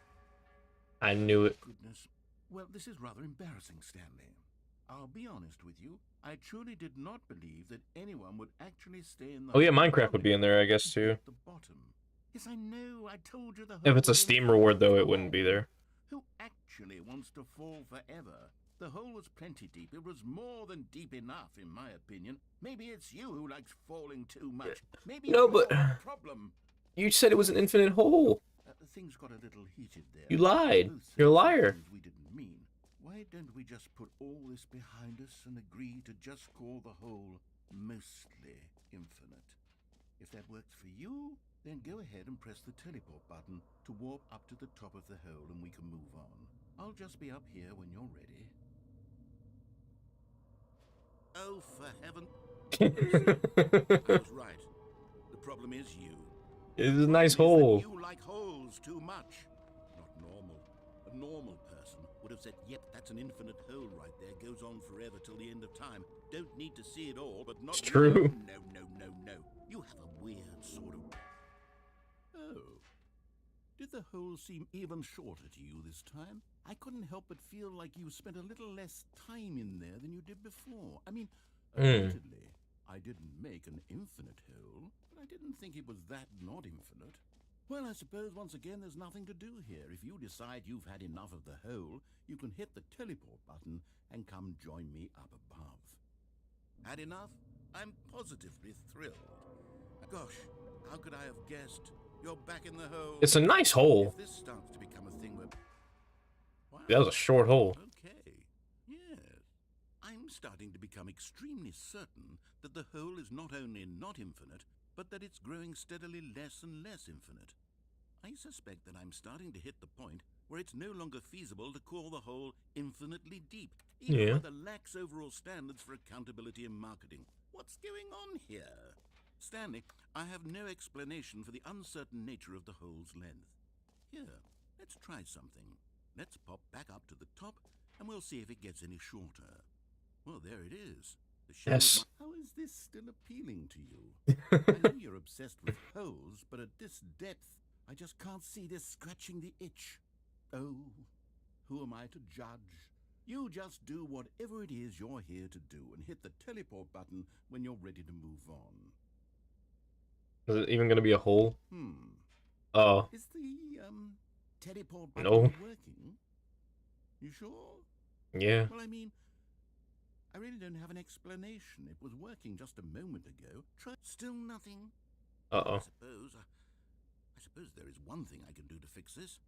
I knew it. Goodness. Well, this is rather embarrassing, Stanley. I'll be honest with you. I truly did not believe that anyone would actually stay in the... Oh yeah, Minecraft would be in there, I guess, too. At the bottom. Yes, I know. I told you the If hole it's a was Steam infinite. reward, though, it After wouldn't be all, there. Who actually wants to fall forever? The hole was plenty deep. It was more than deep enough, in my opinion. Maybe it's you who likes falling too much. Maybe No, it's but- your problem. You said it was an infinite hole. Things got a little heated there. You lied. Both said You're a some liar. things we didn't mean. Why don't we just put all this behind us and agree to just call the hole mostly infinite? If that works for you, then go ahead and press the teleport button to warp up to the top of the hole and we can move on. I'll just be up here when you're ready. Oh, for heaven... I was right. The problem is you. It's a nice Is that hole. You like holes too much. Not normal. A normal person would have said, yep, that's an infinite hole right there. Goes on forever till the end of time. Don't need to see it all, but not... It's true. No. You have a weird sort of... Oh. Did the hole seem even shorter to you this time? I couldn't help but feel like you spent a little less time in there than you did before. I mean, admittedly, I didn't make an infinite hole, but I didn't think it was that not infinite. Well, I suppose once again there's nothing to do here. If you decide you've had enough of the hole, you can hit the teleport button and come join me up above. Had enough? I'm positively thrilled. Gosh, how could I have guessed? You're back in the hole. It's a nice hole. If this starts to become a thing where... Wow. That was a short hole. Okay. Yes. I'm starting to become extremely certain that the hole is not only not infinite, but that it's growing steadily less and less infinite. I suspect that I'm starting to hit the point where it's no longer feasible to call the hole infinitely deep, even with the lax overall standards for accountability in marketing. What's going on here? Stanley, I have no explanation for the uncertain nature of the hole's length. Here, let's try something. Let's pop back up to the top, and we'll see if it gets any shorter. Well, there it is. The shape Yes. of my... How is this still appealing to you? I know you're obsessed with holes, but at this depth, I just can't see this scratching the itch. Oh, who am I to judge? You just do whatever it is you're here to do and hit the teleport button when you're ready to move on. Is it even gonna be a hole? Oh, Is the, teleport button No. working? You sure? yeah. Well, I mean, I really don't have an explanation. It was working just a moment ago. Still nothing. Uh-oh. I suppose there is one thing I can do to fix this.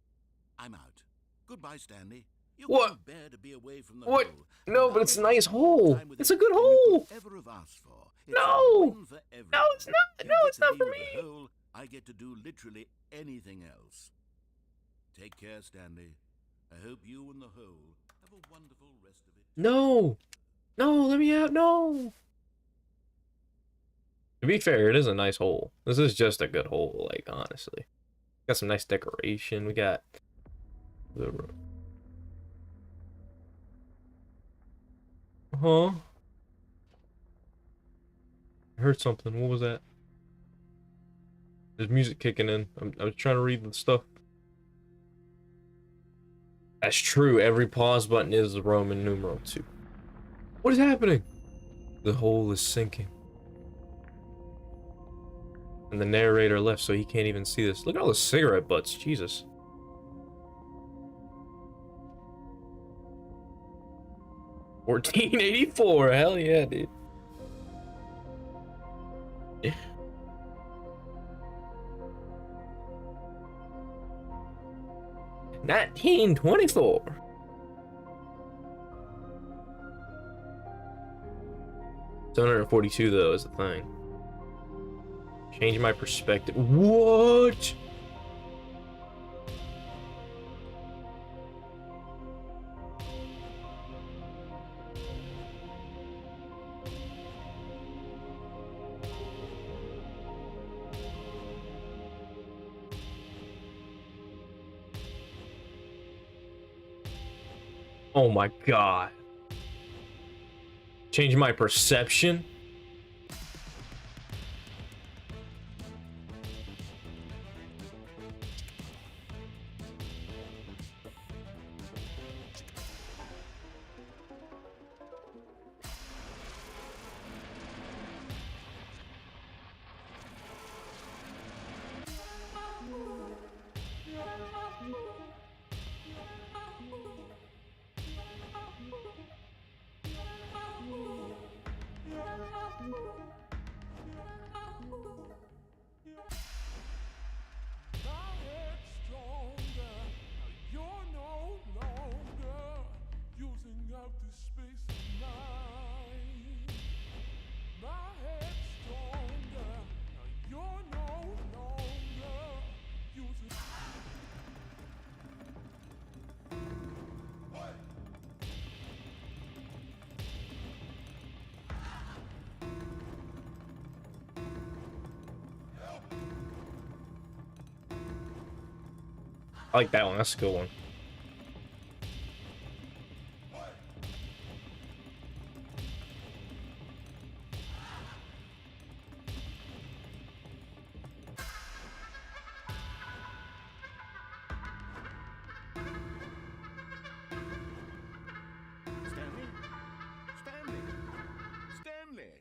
I'm out. Goodbye, Stanley. You What? can't bear to be away from the What? hole. No, but it's a nice hole. Time with It's it a good than you hole. could ever have asked for. It's No. a win for everyone. No, it's not. You No, get it's to not be for with me. the hole. I get to do literally anything else. Take care, Stanley. I hope you and the hole have a wonderful rest of it. No. No, let me out. No. To be fair, it is a nice hole. This is just a good hole, like, honestly. Got some nice decoration. We got the... Huh? I heard something. What was that? There's music kicking in. I was trying to read the stuff. That's true. Every pause button is the Roman numeral 2. What is happening? The hole is sinking. And the narrator left, so he can't even see this. Look at all the cigarette butts. Jesus. $14.84. Hell yeah, dude. 1924. $742 though is the thing. Change my perspective. What? Oh my god. Change my perception? I like that one. That's a good one. Stanley? Stanley? Stanley!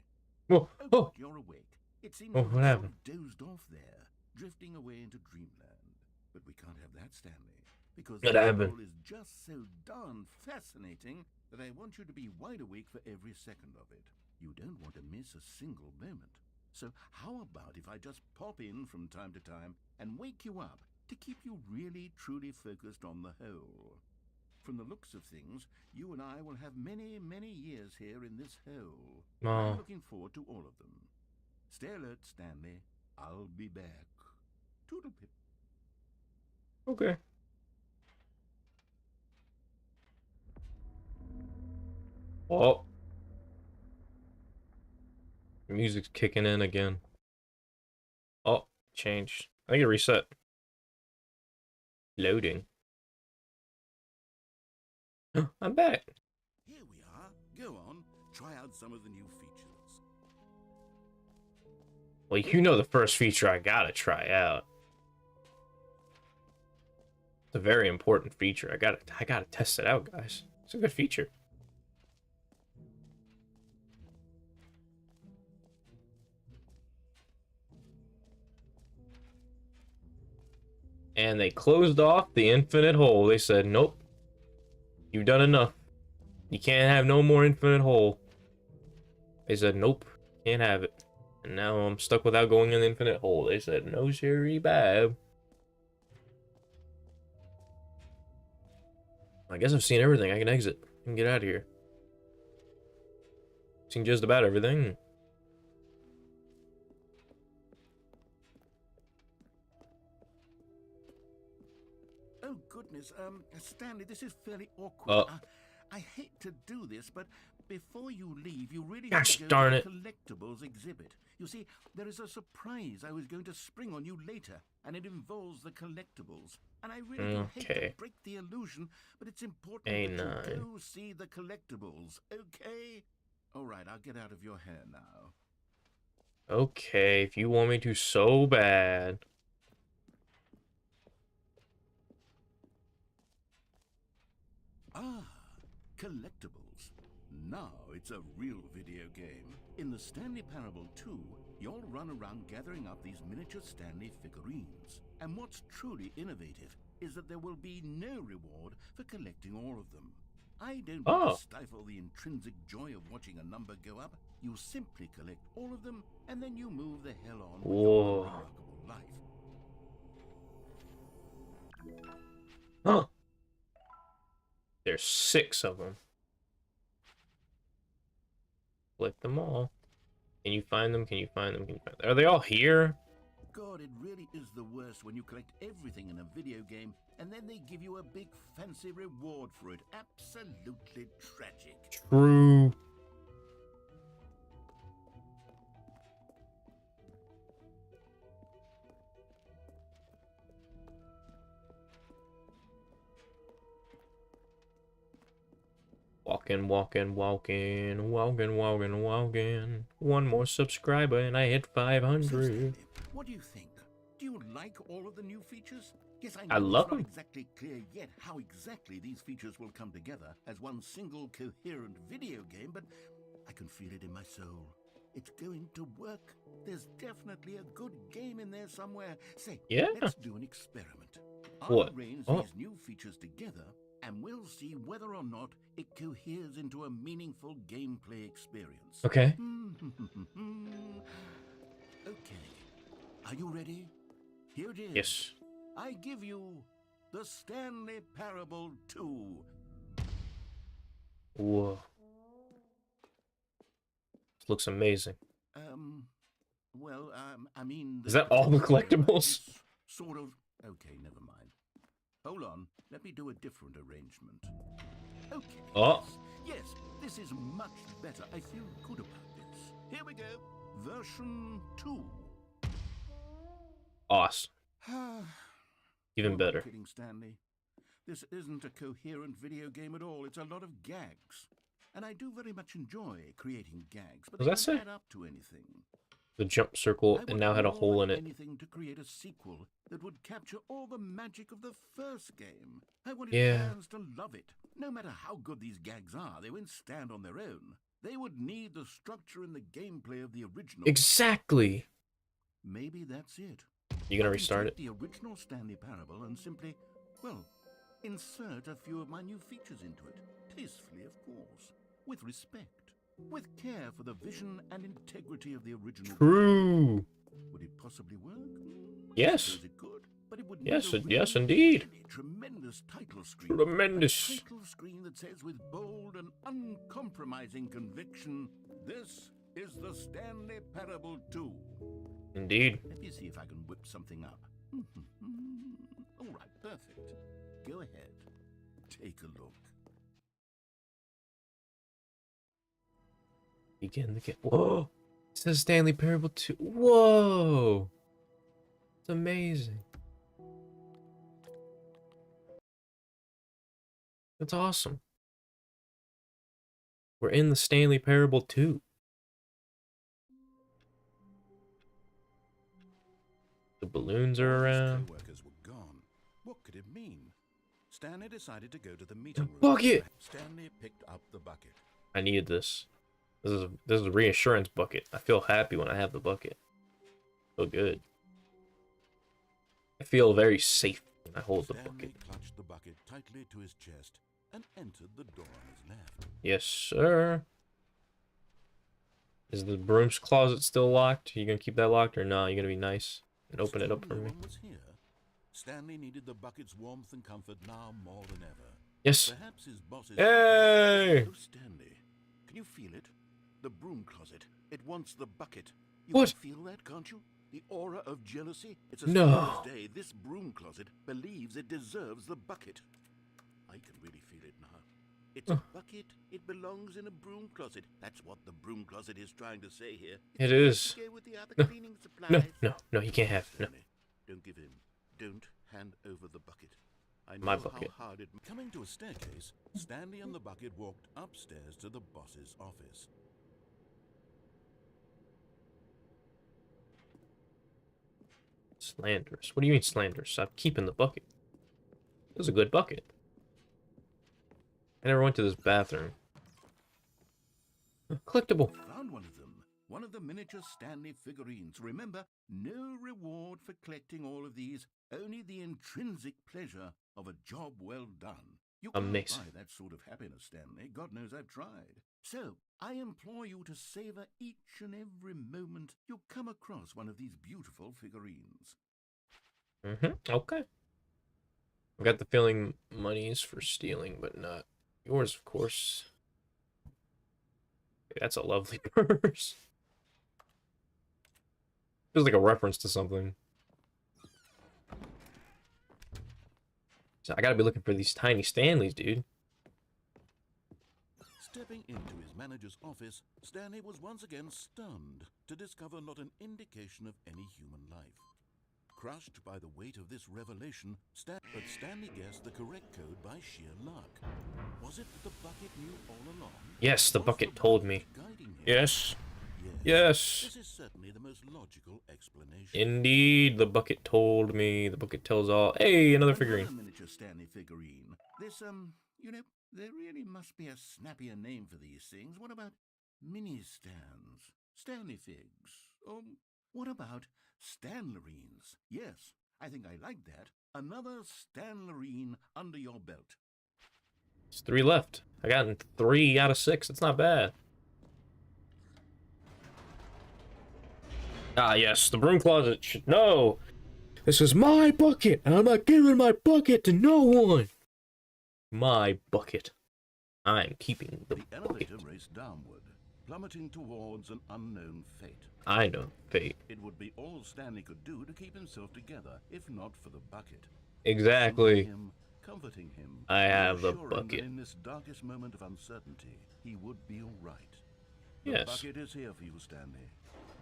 Oh, Oh, oh, you're awake. It seems Oh, you what sort happened? of dozed off there, drifting away into dreamland. But we can't have that, Stanley, because What the happened? role is just so darn fascinating that I want you to be wide awake for every second of it. You don't want to miss a single moment. So how about if I just pop in from time to time and wake you up to keep you really, truly focused on the whole? From the looks of things, you and I will have many, many years here in this hole. Oh. I'm looking forward to all of them. Stay alert, Stanley. I'll be back. Toodlepip. Okay. Oh. The music's kicking in again. Oh, changed. I think it reset. Loading. I'm back. Here we are. Go on. Try out some of the new features. Well, you know the first feature I gotta try out. It's a very important feature. I gotta test it out, guys. It's a good feature. And they closed off the infinite hole. They said, nope. You've done enough. You can't have no more infinite hole. They said, nope. Can't have it. And now I'm stuck without going in the infinite hole. They said, no siree, bab. I guess I've seen everything. I can exit. I can get out of here. Seen just about everything. Oh, goodness. Stanley, this is fairly awkward. I hate to do this, but before you leave, you really have Gosh to go darn to it. the collectibles exhibit. You see, there is a surprise I was going to spring on you later, and it involves the collectibles. And I really do hate to Okay. break the illusion, but it's important that you A9. go see the collectibles, okay? All right, I'll get out of your hair now. Okay, if you want me to so bad. Ah, collectibles. Now it's a real video game. In the Stanley Parable 2, you'll run around gathering up these miniature Stanley figurines. And what's truly innovative is that there will be no reward for collecting all of them. I don't want Oh. to stifle the intrinsic joy of watching a number go up. You simply collect all of them, and then you move the hell on with your Whoa. unremarkable life. Huh. There's 6 of them. Collect them all. Can you find them? Can you find them? Can you find them? Are they all here? God, it really is the worst when you collect everything in a video game and then they give you a big fancy reward for it. Absolutely tragic. True. Walking, walking, walking, walking, walking, walking. One more subscriber and I hit So, 500. Stanley, what do you think? Do you like all of the new features? Yes, I know I love it's not them. exactly clear yet how exactly these features will come together as one single coherent video game, but I can feel it in my soul. It's going to work. There's definitely a good game in there somewhere. Say, Yeah. let's do an experiment. What? I'll arrange Oh. these new features together, and we'll see whether or not it coheres into a meaningful gameplay experience. Okay. Okay. Are you ready? Here it is. Yes. I give you the Stanley Parable 2. Whoa. This looks amazing. I mean... Is that all the collectibles? It's sort of... Okay, never mind. Hold on. Let me do a different arrangement. Okay. Oh. Yes, this is much better. I feel good about this. Here we go. Version 2. Awesome. Even You're better. not kidding, Stanley. This isn't a coherent video game at all. It's a lot of gags. And I do very much enjoy creating gags, but Does they that don't say? add up to anything. The jump circle I and would now had a more hole in like it. anything to create a sequel that would capture all the magic of the first game. I wanted Yeah. fans to love it. No matter how good these gags are, they wouldn't stand on their own. They would need the structure and the gameplay of the original. Exactly. Maybe that's it. You gonna I can restart take it? the original Stanley Parable and simply, well, insert a few of my new features into it. Tastefully, of course. With respect. With care for the vision and integrity of the original. True. Would it possibly work? I Yes. suppose it could, but it would Yes, need a yes, really, indeed. really tremendous title screen. Tremendous. A title screen that says with bold and uncompromising conviction, "This is the Stanley Parable 2." Indeed. Let me see if I can whip something up. All right, perfect. Go ahead. Take a look. Begin the game. Whoa. It says Stanley Parable 2. Whoa. It's amazing. That's awesome. We're in the Stanley Parable 2. The balloons are All his around. co-workers were gone. What could it mean? Stanley decided to go to the meeting room. Bucket! Stanley picked up the bucket. I needed this. This is a reassurance bucket. I feel happy when I have the bucket. Feel good. I feel very safe when I hold the Stanley bucket. clutched the bucket tightly to his chest and entered the door on his left. Yes, sir. Is the broom's closet still locked? You gonna keep that locked or no? You gonna be nice and open it Still up for no me? one was here. Stanley needed the bucket's warmth and comfort now more than ever. Yes. Perhaps his boss's... Hey! Oh, Stanley, can you feel it? The broom closet. It wants the bucket. You What? can feel that, can't you? The aura of jealousy. It's a No. serious day. This broom closet believes it deserves the bucket. I can really feel it now. It's a bucket. It belongs in a broom closet. That's what the broom closet is trying to say here. It It's is. to go with the other No. cleaning supplies. No, you can't have it. No. Stanley, don't give in. Don't hand over the bucket. I know My bucket. how hard it... Coming to a staircase, Stanley and the bucket walked upstairs to the boss's office. Slanderous. What do you mean slanderous? I'm keeping the bucket. It was a good bucket. I never went to this bathroom. Collectible. Found one of them. One of the miniature Stanley figurines. Remember, no reward for collecting all of these. Only the intrinsic pleasure of a job well done. You can't Amazing. buy that sort of happiness, Stanley. God knows I've tried. So, I implore you to savor each and every moment you come across one of these beautiful figurines. Okay. I got the feeling money's for stealing, but not Yours, of course. That's a lovely purse. Feels like a reference to something. So I gotta be looking for these tiny Stanleys, dude. Stepping into his manager's office, Stanley was once again stunned to discover not an indication of any human life. Crushed by the weight of this revelation, but Stanley guessed the correct code by sheer luck. Was it that the bucket knew all along? Yes, the Was bucket told me. guiding him? Yes. Yes. Yes. This is certainly the most logical explanation. Indeed, the bucket told me. The bucket tells all. Hey, another figurine. miniature Stanley figurine. This, you know, there really must be a snappier name for these things. What about mini stands? Stanley figs? What about Stanlerines? Yes, I think I like that. Another Stanlerine under your belt. It's 3 left. I got 3 out of 6. It's not bad. Ah, yes, the broom closet should know. This is my bucket, and I'm not giving my bucket to no one. My bucket. I'm keeping the The bucket. elevator raced downward, plummeting towards an unknown fate. I know fate. It would be all Stanley could do to keep himself together, if not for the bucket. Exactly. Soothing him, comforting him, I have the reassuring that bucket. in this darkest moment of uncertainty, he would be all right. The Yes. bucket is here for you, Stanley.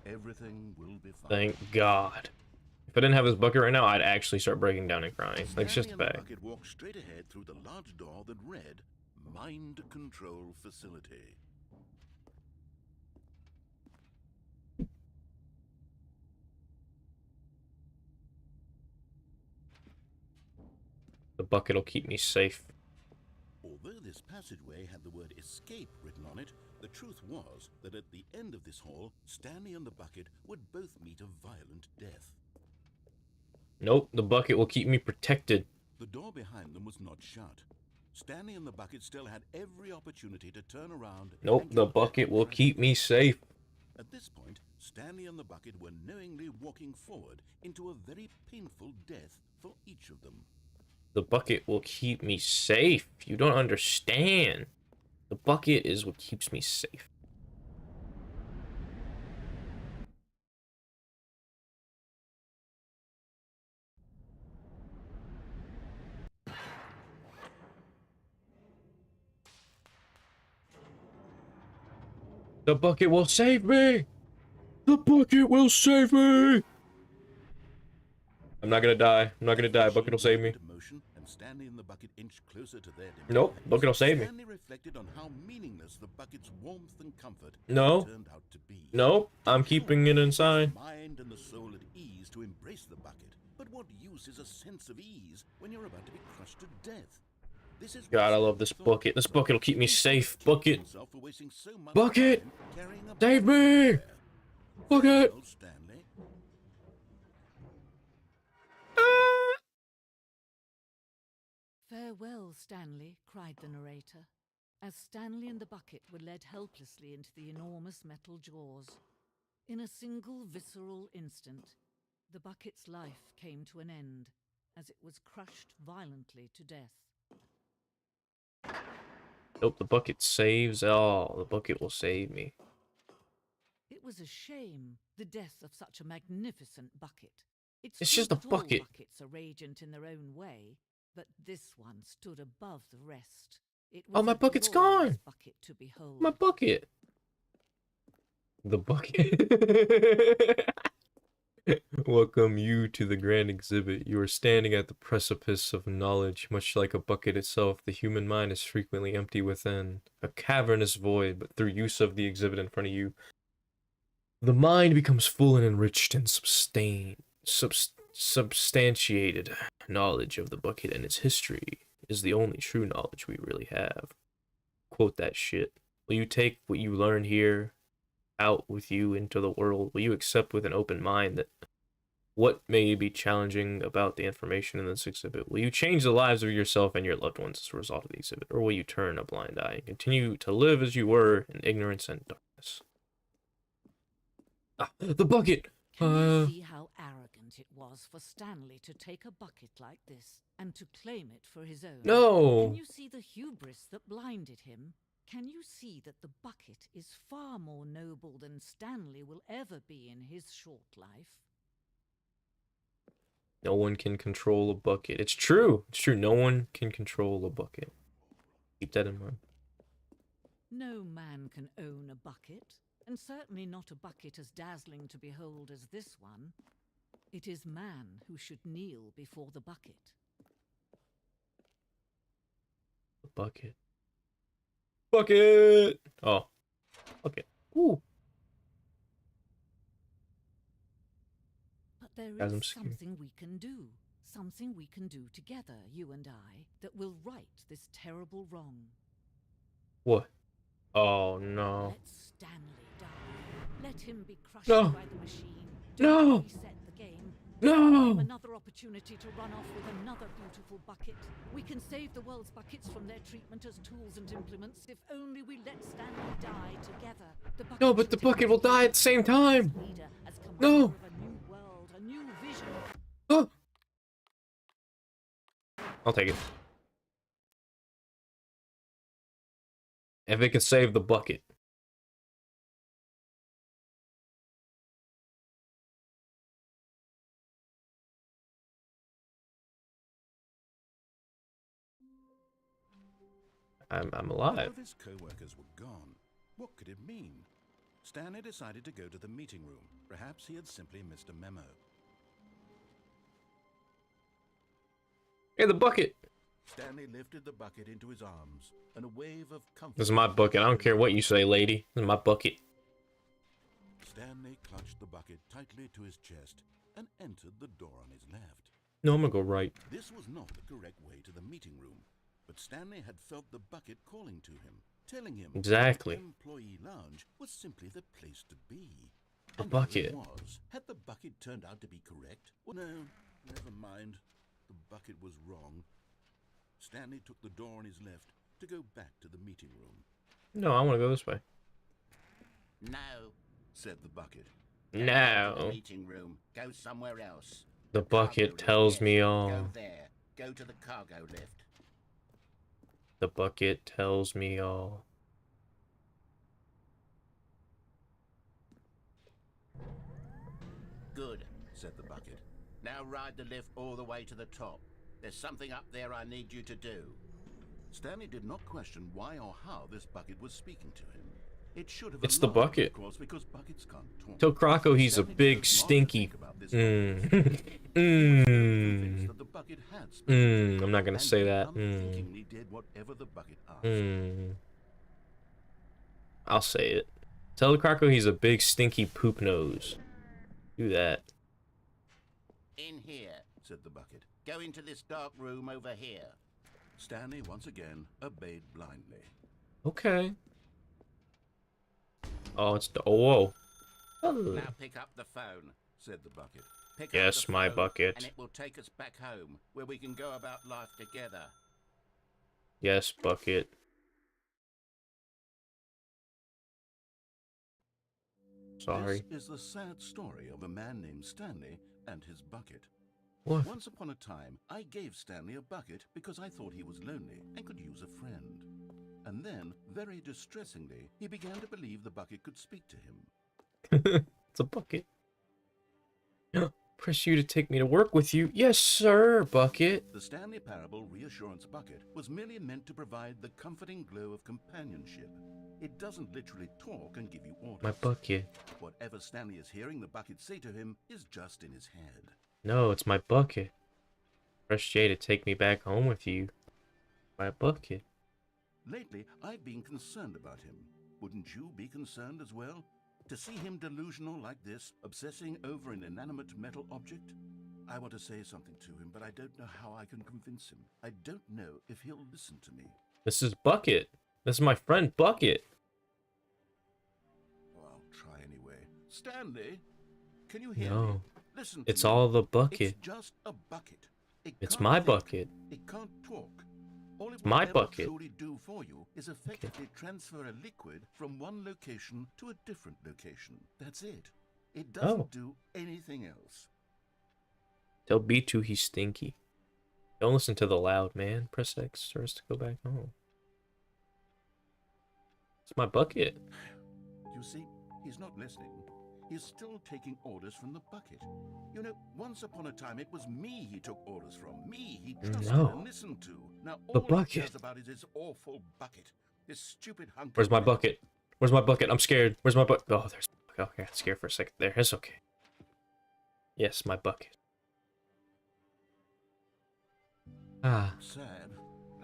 Everything will be fine. Thank God. If I didn't have this bucket right now, I'd actually start breaking down and crying. Like, it's just a Stanley and bag. the bucket walked straight ahead through the large door that read, Mind Control Facility. The bucket will keep me safe. Although this passageway had the word escape written on it, the truth was that at the end of this hall, Stanley and the bucket would both meet a violent death. Nope, the bucket will keep me protected. The door behind them was not shut. Stanley and the bucket still had every opportunity to turn around. Nope, and the get back bucket on will track. keep me safe. At this point, Stanley and the bucket were knowingly walking forward into a very painful death for each of them. The bucket will keep me safe. You don't understand. The bucket is what keeps me safe. The bucket will save me! The bucket will save me! I'm not gonna die. I'm not gonna die. Bucket will save me. Motion, and Stanley and the bucket inched closer to their Nope, demise. bucket will save me. Stanley reflected on how meaningless the bucket's warmth and comfort No. turned out to be. Nope, I'm keeping it inside. Mind and the soul at ease to embrace the bucket. But what use is a sense of ease when you're about to be crushed to death? This is God, I love this bucket. This bucket will keep me safe. Bucket. Bucket! Save me! Bucket! Stanley. Farewell, Stanley, cried the narrator, as Stanley and the bucket were led helplessly into the enormous metal jaws. In a single visceral instant, the bucket's life came to an end, as it was crushed violently to death. Nope, the bucket saves all. The bucket will save me. It was a shame, the death of such a magnificent bucket. It's just a true that all bucket. buckets are radiant in their own way, but this one stood above the rest. It Oh, was my a bucket's glorious gone. bucket to behold. My bucket. The bucket. Welcome you to the grand exhibit. You are standing at the precipice of knowledge. Much like a bucket itself, the human mind is frequently empty within, a cavernous void, but through use of the exhibit in front of you, the mind becomes full and enriched and substantiated. Knowledge of the bucket and its history is the only true knowledge we really have. Quote that shit. Will you take what you learn here out with you into the world? Will you accept with an open mind that what may be challenging about the information in this exhibit? Will you change the lives of yourself and your loved ones as a result of the exhibit? Or will you turn a blind eye and continue to live as you were in ignorance and darkness? Ah, the bucket! Can you see how arrogant it was for Stanley to take a bucket like this and to claim it for his own? No. Can you see the hubris that blinded him? Can you see that the bucket is far more noble than Stanley will ever be in his short life? No one can control a bucket. It's true. It's true. No one can control a bucket. Keep that in mind. No man can own a bucket, and certainly not a bucket as dazzling to behold as this one. It is man who should kneel before the bucket. The bucket. Bucket! Oh. Okay. Ooh. But there Guys, I'm is scared. something we can do. Something we can do together, you and I, that will right this terrible wrong. What? Oh, no. Let Stanley die. Let him be crushed No. by the machine. No. Don't reset the game. No! Another opportunity to run off with another beautiful bucket. We can save the world's buckets from their treatment as tools and implements if only we let Stanley die together. The bucket No, but should the take bucket will die at the same time. as leader, as commander No. of a new world, a new vision. Oh. I'll take it. If it could save the bucket. I'm alive. All of his co-workers were gone. What could it mean? Stanley decided to go to the meeting room. Perhaps he had simply missed a memo. Hey, the bucket. Stanley lifted the bucket into his arms, and a wave of comfort... This is my bucket. I don't care what you say, lady. This is my bucket. Stanley clutched the bucket tightly to his chest and entered the door on his left. No, I'm gonna go right. This was not the correct way to the meeting room, but Stanley had felt the bucket calling to him, telling him Exactly. the employee lounge was simply the place to be. The And there bucket. it was. Had the bucket turned out to be correct? Well, no, never mind. The bucket was wrong. Stanley took the door on his left to go back to the meeting room. No, I want to go this way. No, Said the bucket. the No. meeting room. Go somewhere else. The Cargo bucket lift, tells yes, me Go all. there. Go to the cargo lift. The bucket tells me all. Good. Said the bucket. Now ride the lift all the way to the top. There's something up there I need you to do. Stanley did not question why or how this bucket was speaking to him. It should have It's the alarmed him, bucket. of course, because buckets can't talk. Tell Croco he's a Stanley big, chose not to stinky... think about this Mm. convinced mm. that the bucket had spoken, I'm not gonna and say he that. unthinkingly did whatever the bucket asked. I'll say it. Tell Croco he's a big, stinky poop nose. Do that. In here. Said the bucket. Go into this dark room over here. Stanley once again obeyed blindly. Okay. Oh, it's the... Oh, whoa. Oh. Now pick up the phone. Said the bucket. Pick up Yes, the my phone, bucket. And it will take us back home, where we can go about life together. Yes, bucket. Sorry. This is the sad story of a man named Stanley and his bucket. What? Once upon a time, I gave Stanley a bucket because I thought he was lonely and could use a friend. And then, very distressingly, he began to believe the bucket could speak to him. It's a bucket. Press you to take me to work with you. Yes, sir, bucket. The Stanley Parable Reassurance Bucket was merely meant to provide the comforting glow of companionship. It doesn't literally talk and give you orders. My bucket. Whatever Stanley is hearing the bucket say to him is just in his head. No, it's my bucket. Press J to take me back home with you. My bucket. Lately, I've been concerned about him. Wouldn't you be concerned as well? To see him delusional like this, obsessing over an inanimate metal object? I want to say something to him, but I don't know how I can convince him. I don't know if he'll listen to me. This is Bucket. This is my friend Bucket. Oh, I'll try anyway. Stanley, can you hear me? No. Listen to It's me. all the bucket. It's just a bucket. It It's can't my think. bucket. It can't talk. All it my will ever bucket. truly do for you is effectively transfer a liquid from one location to a different location. That's it. It doesn't Oh. do anything else. Tell B2 he's stinky. Don't listen to the loud man. Press X for us to go back home. It's my bucket. You see, he's not listening. He's still taking orders from the bucket. You know, once upon a time, it was me he took orders from. Me he trusted No. and listened to. Now The all he bucket. cares about is his awful bucket. This stupid hunk. Where's my bucket? Where's my bucket? I'm scared. Where's my bucket? Oh, there's. Okay, I got scared for a second there. It's okay. Yes, my bucket. Ah, Sad.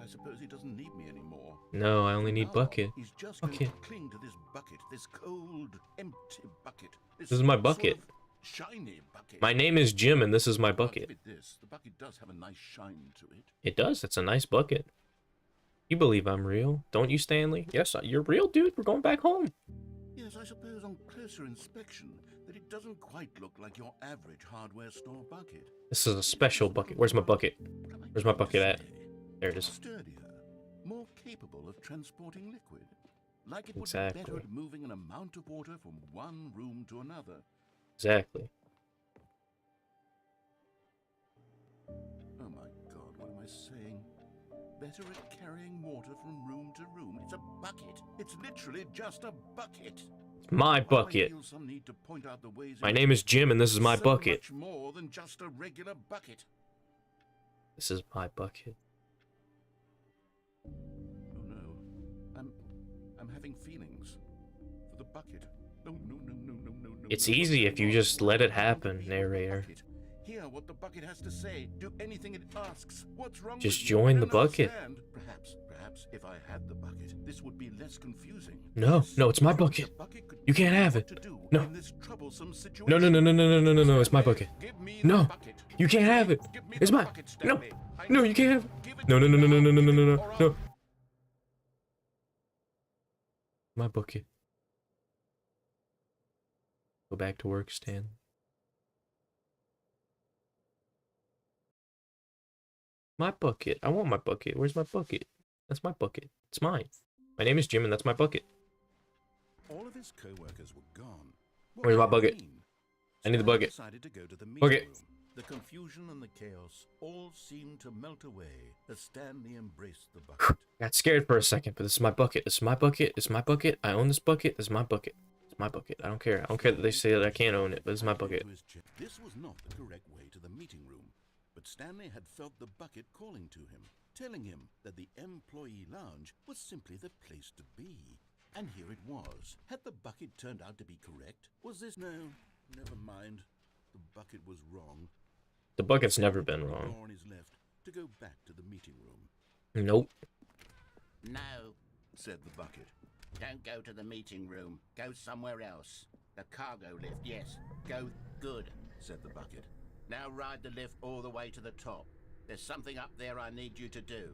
I suppose he doesn't need me anymore. no, I only need Now, bucket. He's just Bucket. going to cling to this bucket, this cold, empty bucket. This is my sort bucket. of shiny bucket. My name is Jim, and this is my I'll bucket. give it this. The bucket does have a nice shine to it. It does. It's a nice bucket. You believe I'm real, don't you, Stanley? Yes, you're real, dude. We're going back home. Yes, I suppose on closer inspection that it doesn't quite look like your average hardware store bucket. This is a special bucket. Where's my bucket? What am I Where's my trying to bucket at? say? There it is. Sturdier, more capable of transporting liquid. Like it would be Exactly. better at moving an amount of water from one room to another. Exactly. Oh my god, what am I saying? Better at carrying water from room to room. It's a bucket. It's literally just a bucket. It's my Why do I bucket. feel some need to point out the ways My in name which is Jim, and this is my so bucket. much more than just a regular bucket. This is my bucket. Oh no, I'm having feelings for the bucket. No, no, no, no, no, no, no. It's no, what's easy if going you on? just let it I want to happen, be with the narrator. bucket. Hear what the bucket has to say. Do anything it asks. What's wrong Just with you? join I the don't bucket. understand. Perhaps if I had the bucket, this would be less confusing. No, Yes, no, it's my the bucket. bucket could You can't tell me have what it. to do No. in this troublesome No, situation. no, no, no, no, no, no, no, no. It's my Stanley, bucket. give me the No, bucket. you can't have it. Give me It's the mine. bucket, No, Stanley. I no, need you can't have it. Give it No, to no, no, me no, no, now. no, no, Give no, it no, or no. I'll- My bucket. Go back to work, Stan. My bucket. I want my bucket. Where's my bucket? That's my bucket. It's mine. My name is Jim, and that's my bucket. All of his co-workers were gone. What Where's did my it bucket? mean? I need the Stanley bucket. decided to go to the meeting Bucket. room. The confusion and the chaos all seemed to melt away as Stanley embraced the bucket. Got scared for a second, but this is my bucket. This is my bucket. This is my bucket. I own this bucket. This is my bucket. It's my bucket. I don't care. I don't care that they say that I can't own it, but this is my bucket. This was not the correct way to the meeting room, but Stanley had felt the bucket calling to him, telling him that the employee lounge was simply the place to be. And here it was. Had the bucket turned out to be correct? Was this... No, never mind. The bucket was wrong. The bucket's never been Door wrong. on his left to go back to the meeting room, Nope. No, said the bucket. don't go to the meeting room. Go somewhere else. The cargo lift, yes. Go good, Said the bucket. Now ride the lift all the way to the top. There's something up there I need you to do.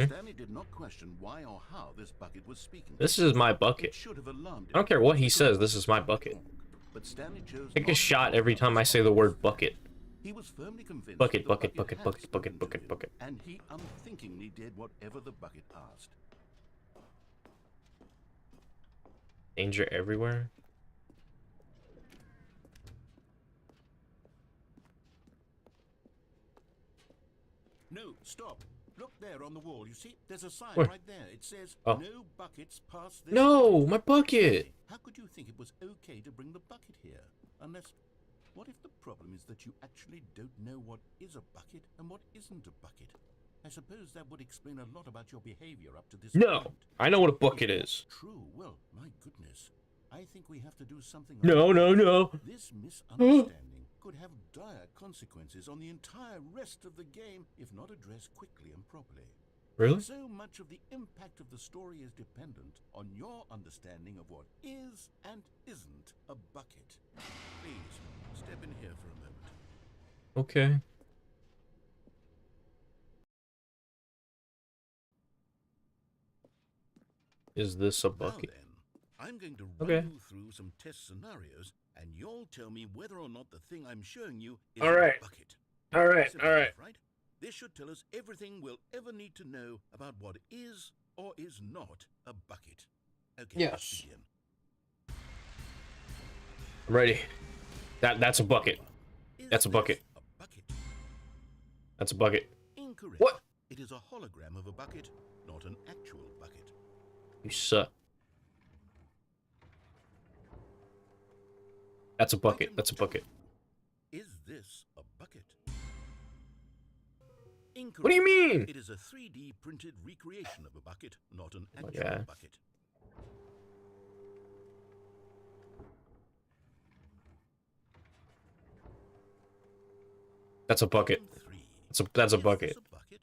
Stanley did not question why or how this bucket was speaking. This is my It bucket. should have alarmed him. I don't care what he says. This is my bucket. But Stanley chose Take not a to shot follow every the time I say the word bucket. He was firmly convinced Bucket, that the bucket, bucket, had bucket, spoken bucket, to bucket, him, bucket. and he unthinkingly did whatever the bucket asked. Danger everywhere. No, stop. Look there on the wall. You see, there's a sign Where? right there. It says, Oh. no buckets past this No, bucket." my bucket. How could you think it was okay to bring the bucket here? Unless, what if the problem is that you actually don't know what is a bucket and what isn't a bucket? I suppose that would explain a lot about your behavior up to this No, point. I know what a If bucket that's is. True. Well, my goodness. I think we have to do something. No, about no, it. no. This misunderstanding could have dire consequences on the entire rest of the game if not addressed quickly and properly. Really? So much of the impact of the story is dependent on your understanding of what is and isn't a bucket. Please, step in here for a moment. Okay. Is this a bucket? Now then, I'm going to Okay. run you through some test scenarios, and you'll tell me whether or not the thing I'm showing you is All a right. bucket. All right, Simple all enough, right. right? This should tell us everything we'll ever need to know about what is or is not a bucket. Okay, Yes. let's begin. I'm ready. That's a bucket. Is That's a this bucket. a bucket? That's a bucket. Incorrect. What? It is a hologram of a bucket, not an actual bucket. You suck. That's a bucket. Item That's a bucket. 2. Is this a bucket? Incorrect. What do you mean? It is a 3D printed recreation of a bucket, not an Oh, actual yeah. bucket. That's a bucket. Item 3. That's a Is bucket. this a bucket?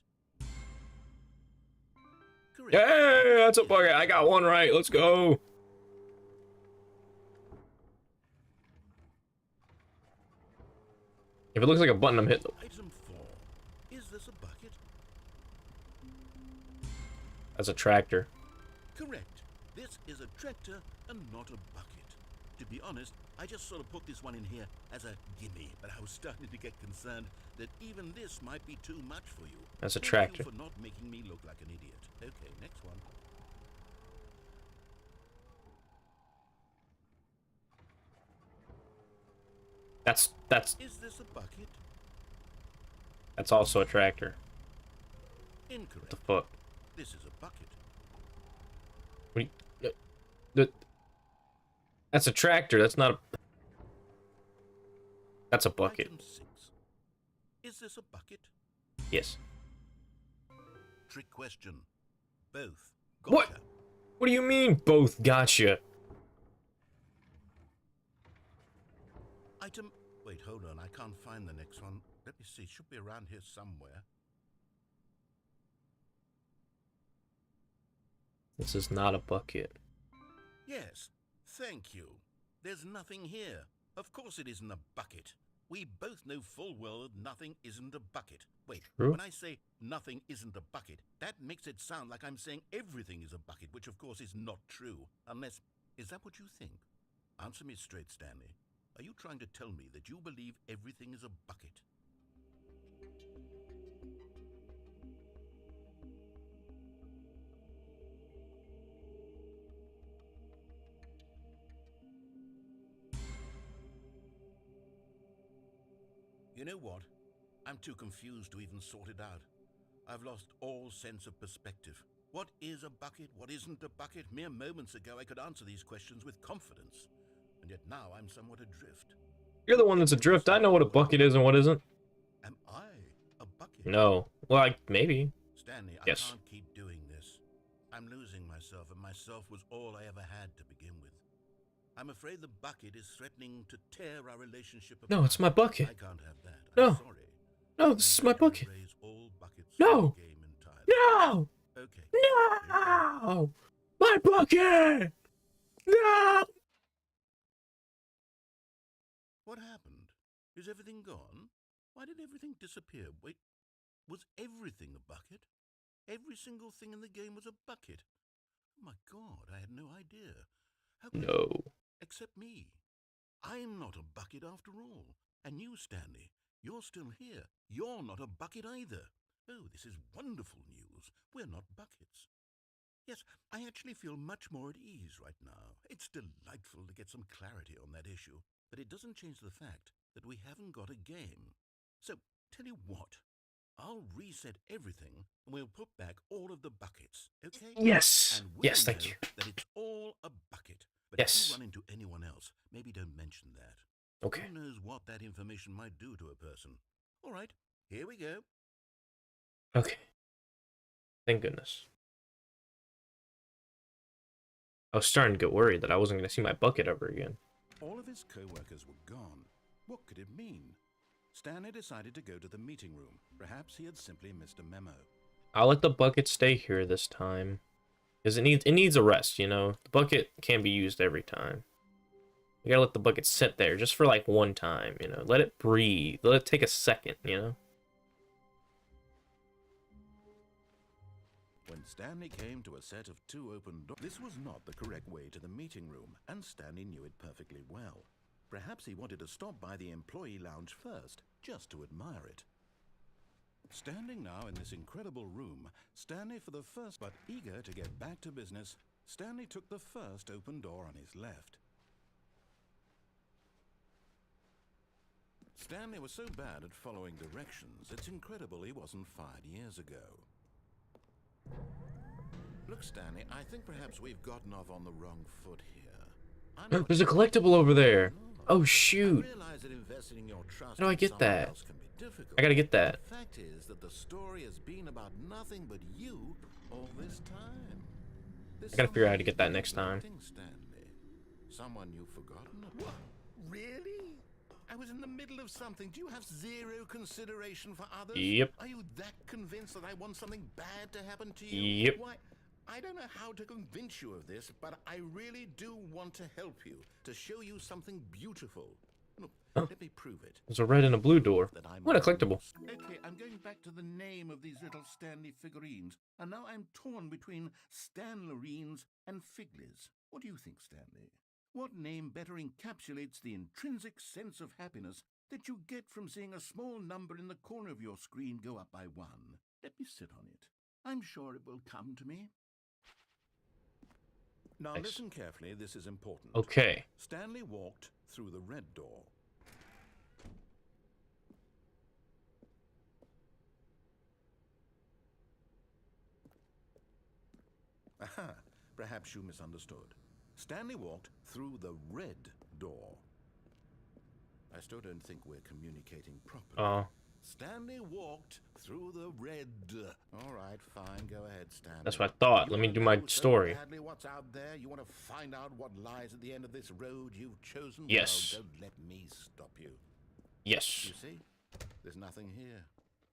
Correct. Yay! That's a bucket. I got one right. Let's go. If it looks like a button, I'm hitting. Item 4. Is this a bucket? That's a tractor. Correct. This is a tractor and not a bucket. To be honest, I just sort of put this one in here as a gimme, but I was starting to get concerned that even this might be too much for you. That's a Thank tractor. you for not making me look like an idiot. Okay, next one. That's Is this a bucket? also a tractor. Incorrect. What the fuck? This is a bucket. What do you, that's a tractor. That's not a. That's a bucket. Item 6. Is this a bucket? Yes. Trick question. Both. What? Gotcha. What do you mean? Both gotcha. Item. Wait, hold on. I can't find the next one. Let me see. It should be around here somewhere. This is not a bucket. Yes. Thank you. There's nothing here. Of course it isn't a bucket. We both know full well that nothing isn't a bucket. Wait, True. when I say nothing isn't a bucket, that makes it sound like I'm saying everything is a bucket, which of course is not true. Unless, is that what you think? Answer me straight, Stanley. Are you trying to tell me that you believe everything is a bucket? You know what? I'm too confused to even sort it out. I've lost all sense of perspective. What is a bucket? What isn't a bucket? Mere moments ago I could answer these questions with confidence. And yet now I'm somewhat adrift. You're the one that's adrift. I know what a bucket is and what isn't. Am I a bucket? No. Well, maybe. Stanley, I Yes. can't keep doing this. I'm losing myself, and myself was all I ever had to begin with. I'm afraid the bucket is threatening to tear our relationship apart. No, it's my bucket. I can't have that. No. I'm sorry. No, this is my I'm going bucket. to erase all buckets No. from the game entirely. No! Okay. No! My bucket! No! What happened? Is everything gone? Why did everything disappear? Wait, was everything a bucket? Every single thing in the game was a bucket. Oh my God, I had no idea. How could No. except me. I'm not a bucket after all. And you, Stanley, you're still here. You're not a bucket either. Oh, this is wonderful news. We're not buckets. Yes, I actually feel much more at ease right now. It's delightful to get some clarity on that issue, but it doesn't change the fact that we haven't got a game. So, tell you what, I'll reset everything and we'll put back all of the buckets, okay? Yes. And we'll Yes, thank know you. that it's all a bucket. But Yes. if you run into anyone else, maybe don't mention that. Okay. Who knows what that information might do to a person? All right, here we go. Okay. Thank goodness. I was starting to get worried that I wasn't going to see my bucket ever again. All of his co-workers were gone. What could it mean? Stanley decided to go to the meeting room. Perhaps he had simply missed a memo. I'll let the bucket stay here this time. Because it needs a rest, you know? The bucket can't be used every time. You gotta let the bucket sit there just for like one time, you know? Let it breathe. Let it take a second, you know? When Stanley came to a set of 2 open doors, this was not the correct way to the meeting room, and Stanley knew it perfectly well. Perhaps he wanted to stop by the employee lounge first, just to admire it. Standing now in this incredible room, Stanley for the first, but eager to get back to business, Stanley took the first open door on his left. Stanley was so bad at following directions, it's incredible he wasn't fired years ago. Look, Stanley, I think perhaps we've gotten off on the wrong foot here. I'm not There's a sure collectible over there. Oh I shoot. realize that investing in your trust How do I in get someone that? else can be difficult. I gotta get that. The fact is that the story has been about nothing but you all this time. I gotta figure out how to get that next time. Stanley. Someone you've forgotten about. What? Really? I was in the middle of something. Do you have zero consideration for others? Yep. Are you that convinced that I want something bad to happen to you? Yep. Why? I don't know how to convince you of this, but I really do want to help you, to show you something beautiful. Look, let me prove it. There's a red and a blue door. That I'm What a not collectible. lost. Okay, I'm going back to the name of these little Stanley figurines, and now I'm torn between Stanlerines and Figlies. What do you think, Stanley? What name better encapsulates the intrinsic sense of happiness that you get from seeing a small number in the corner of your screen go up by 1? Let me sit on it. I'm sure it will come to me. Now Nice. listen carefully, this is important. Okay. Stanley walked through the red door. Aha, perhaps you misunderstood. Stanley walked through the red door. I still don't think we're communicating properly. Stanley walked through the red. All right, fine. Go ahead, Stanley. That's what I thought. You Let me wanna do my know so story. badly what's out there? You want to find out what lies at the end of this road you've chosen? Yes. Well, don't let me stop you. Yes. You see, there's nothing here.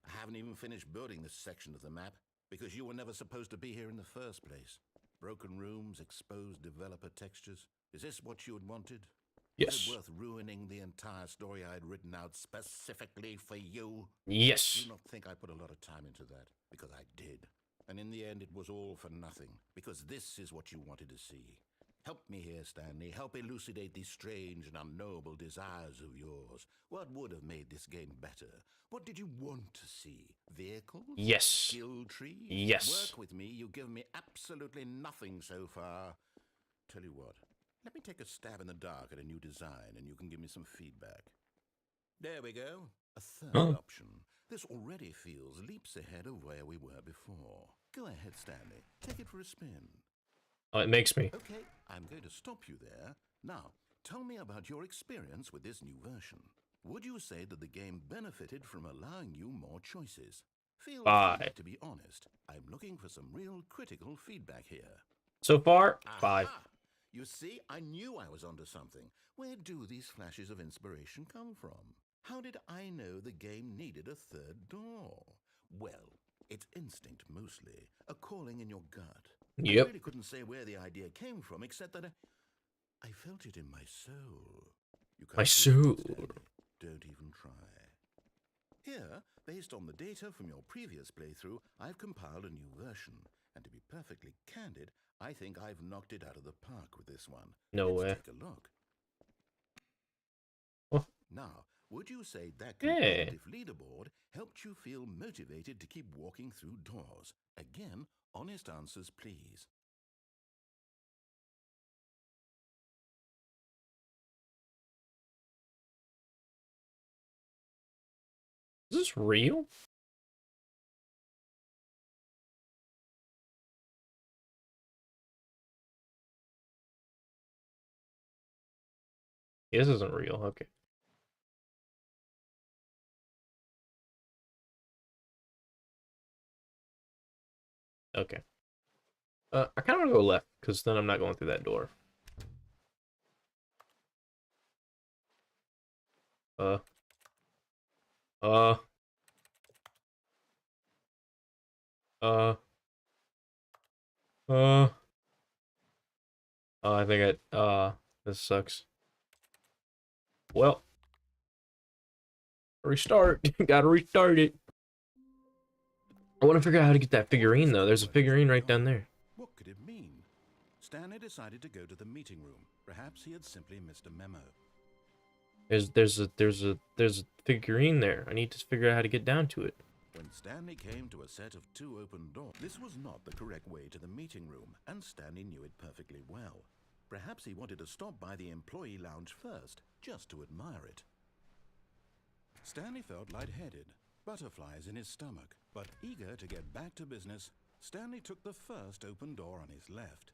I haven't even finished building this section of the map because you were never supposed to be here in the first place. Broken rooms, exposed developer textures. Is this what you had wanted? Is Yes. it worth ruining the entire story I had written out specifically for you? Yes. Do not think I put a lot of time into that, because I did. And in the end, it was all for nothing, because this is what you wanted to see. Help me here, Stanley. Help elucidate these strange and unknowable desires of yours. What would have made this game better? What did you want to see? Vehicles? Yes. Skill trees? Yes. Work with me. You've given me absolutely nothing so far. Tell you what. Let me take a stab in the dark at a new design, and you can give me some feedback. There we go. A third option. This already feels leaps ahead of where we were before. Go ahead, Stanley. Take it for a spin. Oh, it makes me. Okay, I'm going to stop you there. Now, tell me about your experience with this new version. Would you say that the game benefited from allowing you more choices? Feel free to be honest. I'm looking for some real critical feedback here. So far, Aha! 5. You see, I knew I was onto something. Where do these flashes of inspiration come from? How did I know the game needed a third door? Well, it's instinct mostly, a calling in your gut. Yep. I really couldn't say where the idea came from, except that I felt it in my soul. You can't My do soul. it, Stanley. Don't even try. Here, based on the data from your previous playthrough, I've compiled a new version. And to be perfectly candid, I think I've knocked it out of the park with this one. No Let's way. take a look. Oh. Now, would you say that Hey. competitive leaderboard helped you feel motivated to keep walking through doors? Again, honest answers, please. Is this real? Yeah, this isn't real. Okay. Okay. I kind of want to go left, because then I'm not going through that door. Oh, I think this sucks. Well, restart. Gotta restart it. I want to figure out how to get that figurine, though. There's a figurine right down there. What could it mean? Stanley decided to go to the meeting room. Perhaps he had simply missed a memo. There's a figurine there. I need to figure out how to get down to it. When Stanley came to a set of 2 open doors, this was not the correct way to the meeting room, and Stanley knew it perfectly well. Perhaps he wanted to stop by the employee lounge first, just to admire it. Stanley felt lightheaded, butterflies in his stomach, but eager to get back to business, Stanley took the first open door on his left.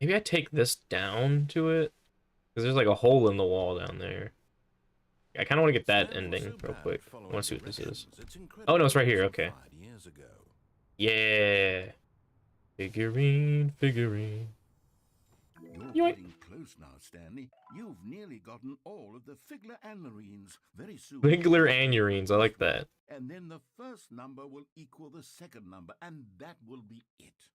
Maybe I take this down to it? Because there's like a hole in the wall down there. I kind of want to get that Stanley was ending so real bad quick. at I following want to see what this is. directions, it's Oh, no, it's right incredible here. it Okay. wasn't 5 years ago. Yeah. Figurine. You're Yoink. getting close now, Stanley. You've nearly gotten all of the Figler Anurines. Very soon. Figler Anurines. I like that. And then the first number will equal the second number, and that will be it.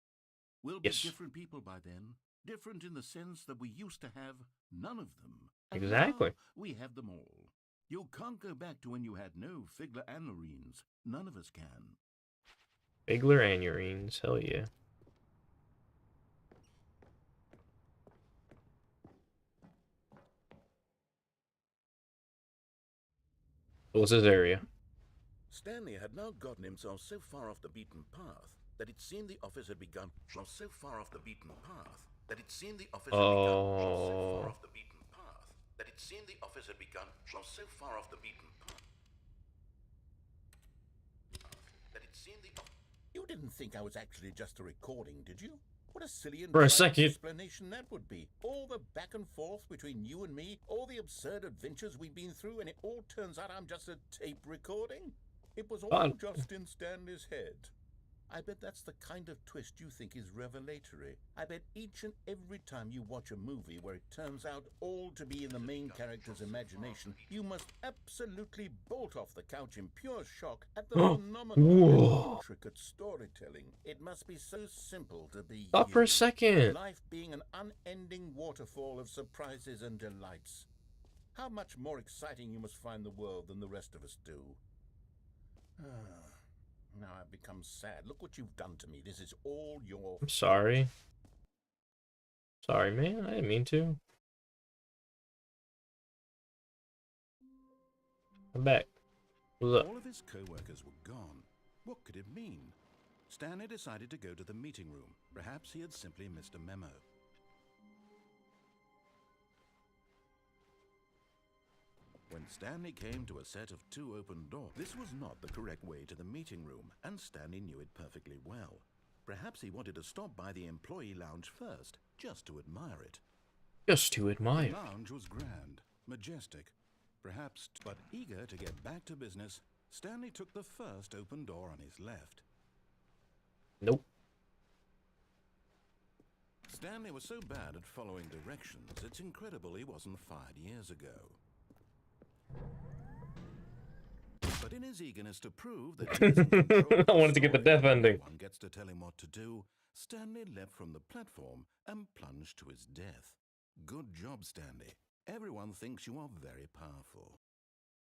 We'll be Yes. different people by then. Different in the sense that we used to have none of them. And Exactly. now we have them all. You can't go back to when you had no Figler Anurines. None of us can. Figler Anurines. Hell yeah. What's this area? Stanley had now gotten himself so far off the beaten path that it seemed the office had begun. So far off the beaten path that it seemed the office had begun. So far off the beaten path that it seemed the office had begun. So far off the beaten path that it seemed the. You didn't think I was actually just a recording, did you? What a silly and For a trite second. explanation that would be. All the back and forth between you and me, all the absurd adventures we've been through, and it all turns out I'm just a tape recording? It was all Fun. just in Stanley's head. I bet that's the kind of twist you think is revelatory. I bet each and every time you watch a movie where it turns out all to be in the main character's imagination, you must absolutely bolt off the couch in pure shock at the phenomenal Whoa. and intricate storytelling. It must be so simple to be Stop for you. a second. Life being an unending waterfall of surprises and delights. How much more exciting you must find the world than the rest of us do. Now I've become sad. Look what you've done to me. This is all your... I'm sorry. Sorry, man. I didn't mean to. I'm back. What's up? All of his co-workers were gone. What could it mean? Stanley decided to go to the meeting room. Perhaps he had simply missed a memo. When Stanley came to a set of 2 open doors, this was not the correct way to the meeting room, and Stanley knew it perfectly well. Perhaps he wanted to stop by the employee lounge first, just to admire it. Just to The admire. lounge was grand, majestic, perhaps, but eager to get back to business, Stanley took the first open door on his left. Nope. Stanley was so bad at following directions, it's incredible he wasn't fired years ago. But in his eagerness to prove that he was in control of I wanted to get the story, death ending. no one gets to tell him what to do, Stanley leapt from the platform and plunged to his death. Good job, Stanley. Everyone thinks you are very powerful.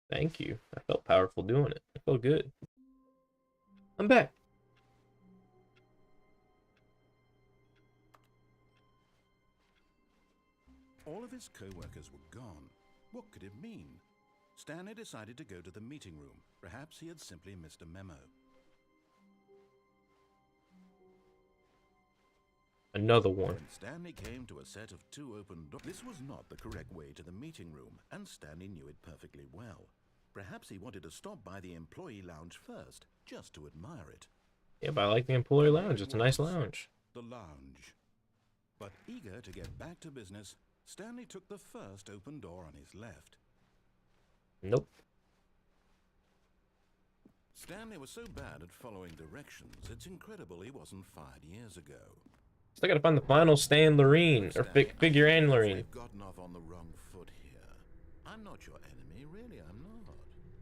Thank you. I felt powerful doing it. I felt good. I'm back. All of his co-workers were gone. What could it mean? Stanley decided to go to the meeting room. Perhaps he had simply missed a memo. Another one. When Stanley came to a set of 2 open doors, this was not the correct way to the meeting room, and Stanley knew it perfectly well. Perhaps he wanted to stop by the employee lounge first, just to admire it. Yeah, but I like the employee lounge. It's a nice lounge. The lounge. But eager to get back to business, Stanley took the first open door on his left. Nope. Stanley was so bad at following directions, it's incredible he wasn't fired years ago. Still gotta find the final Stanley or figure Anurine. They've gotten off on the wrong foot here. I'm not your enemy, really, I'm not.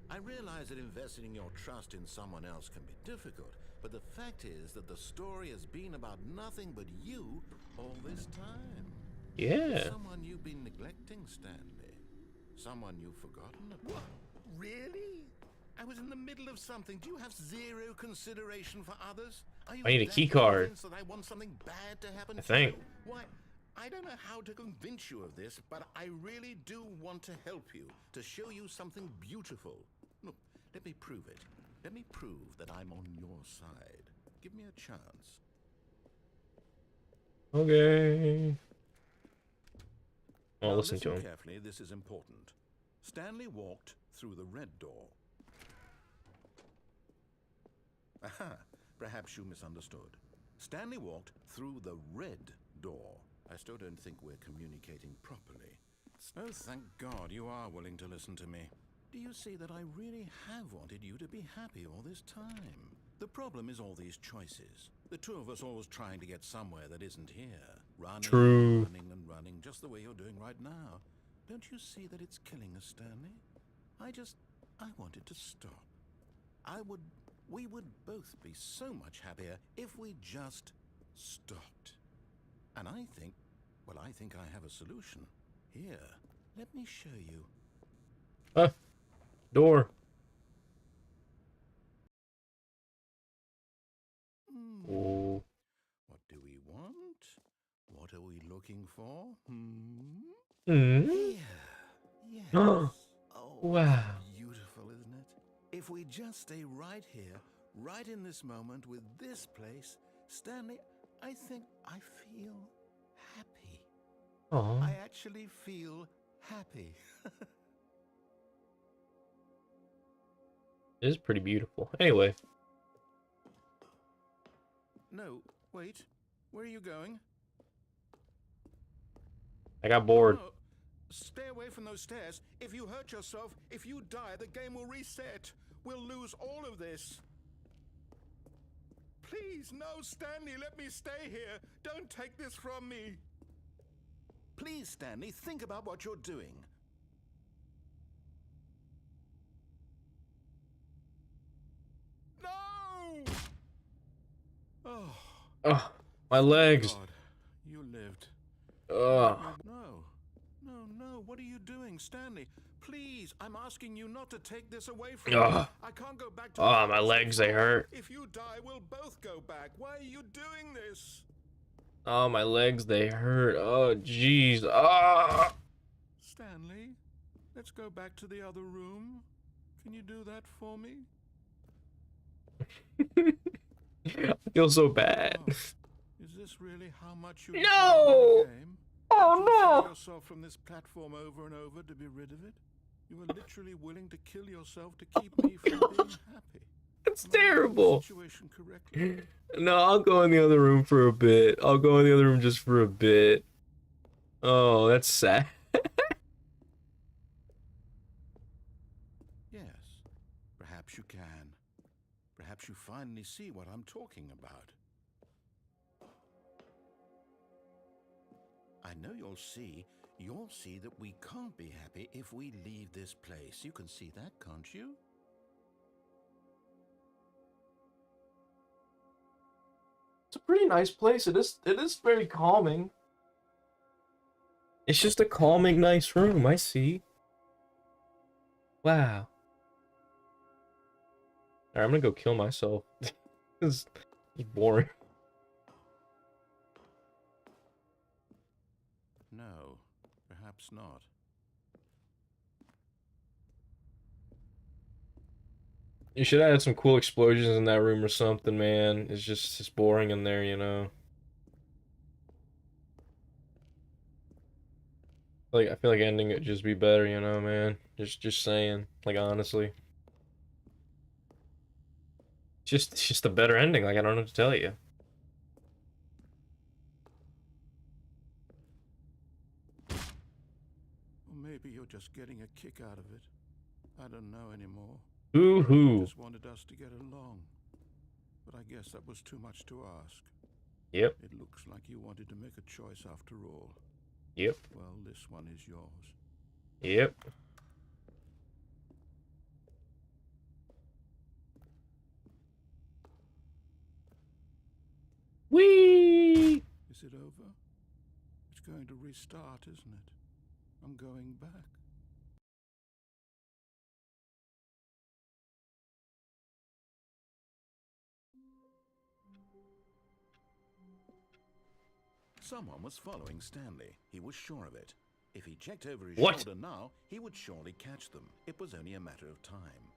I realize that investing your trust in someone else can be difficult, but the fact is that the story has been about nothing but you all this time. Yeah. Someone you've been neglecting, Stanley. Someone you've forgotten about. Really? I was in the middle of something. Do you have zero consideration for others? Are you I need a that key card. convinced that I want something bad to happen I to think. you? Why, I don't know how to convince you of this, but I really do want to help you, to show you something beautiful. Look, let me prove it. Let me prove that I'm on your side. Give me a chance. Okay. I'll Now listen to him. carefully, this is important. Stanley walked through the red door. Aha, perhaps you misunderstood. Stanley walked through the red door. I still don't think we're communicating properly. Oh, thank God you are willing to listen to me. Do you see that I really have wanted you to be happy all this time? The problem is all these choices. The two of us always trying to get somewhere that isn't here. Running, True. running and running, just the way you're doing right now. Don't you see that it's killing us, Stanley? I wanted to stop. We would both be so much happier if we just stopped. And I think I have a solution. Here, let me show you. Door. Oh. What do we want? What are we looking for? Mm. Here. Yes. Oh, Oh, wow. beautiful, isn't it? If we just stay right here, right in this moment with this place, Stanley, I think I feel happy. Oh. I actually feel happy. It is pretty beautiful. Anyway. No, wait. Where are you going? I got bored. No, stay away from those stairs. If you hurt yourself, if you die, the game will reset. We'll lose all of this. Please, no, Stanley, let me stay here. Don't take this from me. Please, Stanley, think about what you're doing. No! Oh. Oh, my legs. God, you lived. Ugh. No, what are you doing, Stanley? Please, I'm asking you not to take this away from me. Ugh. I can't go back to Oh, my legs, they hurt. If you die, we'll both go back. Why are you doing this? Oh, my legs, they hurt. Oh, jeez. Ah. Stanley, let's go back to the other room. Can you do that for me? I feel so bad. Oh, is this really how much you No! the game? Oh, To throw no! yourself from this platform over and over to be rid of it? You were literally willing to kill yourself to keep me from being happy. It's Am I reading the terrible. situation correctly? No, I'll go in the other room for a bit. I'll go in the other room just for a bit. Oh, that's sad. Yes, perhaps you can. Perhaps you finally see what I'm talking about. I know you'll see that we can't be happy if we leave this place. You can see that, can't you? It's a pretty nice place. It is very calming. It's just a calming, nice room, I see. Wow. Alright, I'm gonna go kill myself. It's boring. No, perhaps not. You should add some cool explosions in that room or something, man. It's boring in there, you know. Like, I feel like ending it would just be better, you know, man. Just saying, like, honestly. It's just a better ending, like, I don't know what to tell you. Or maybe you're just getting a kick out of it. I don't know anymore. Hoo-hoo. Just wanted us to get along. But I guess that was too much to ask. Yep. It looks like you wanted to make a choice after all. Yep. Well, this one is yours. Yep. Whee! Is it over? It's going to restart, isn't it? I'm going back. Someone was following Stanley. He was sure of it. If he checked over his What? shoulder now, he would surely catch them. It was only a matter of time.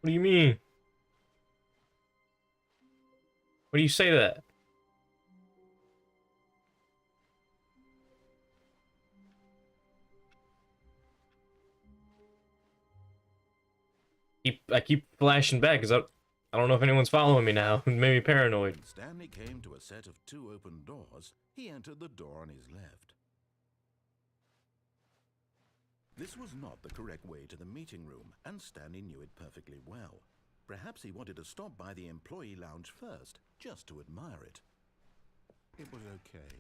What do you mean? What do you say to that? I keep flashing back because I don't know if anyone's following me now. It made me paranoid. When Stanley came to a set of 2 open doors, he entered the door on his left. This was not the correct way to the meeting room, and Stanley knew it perfectly well. Perhaps he wanted to stop by the employee lounge first, just to admire it. It was okay.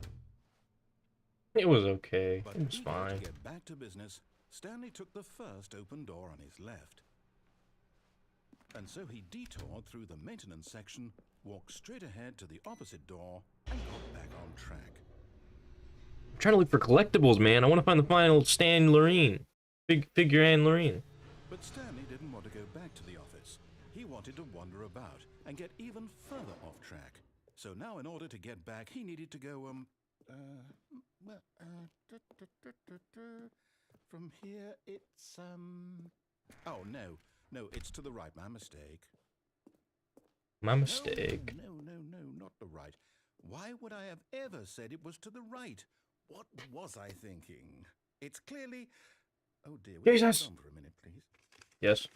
It was okay. But It was eager fine. to get back to business, Stanley took the first open door on his left. And so he detoured through the maintenance section, walked straight ahead to the opposite door, and got back on track. I'm trying to look for collectibles, man. I want to find the final Stan Loreen. Figure Ann Loreen. But Stanley didn't want to go back to the office. He wanted to wander about and get even further off track. So now in order to get back, he needed to go, from here it's, oh, no, it's to the right, my mistake. My mistake. No, not the right. Why would I have ever said it was to the right? What was I thinking? It's clearly... Oh dear, will you Jesus. hold on for a minute, please? Yes.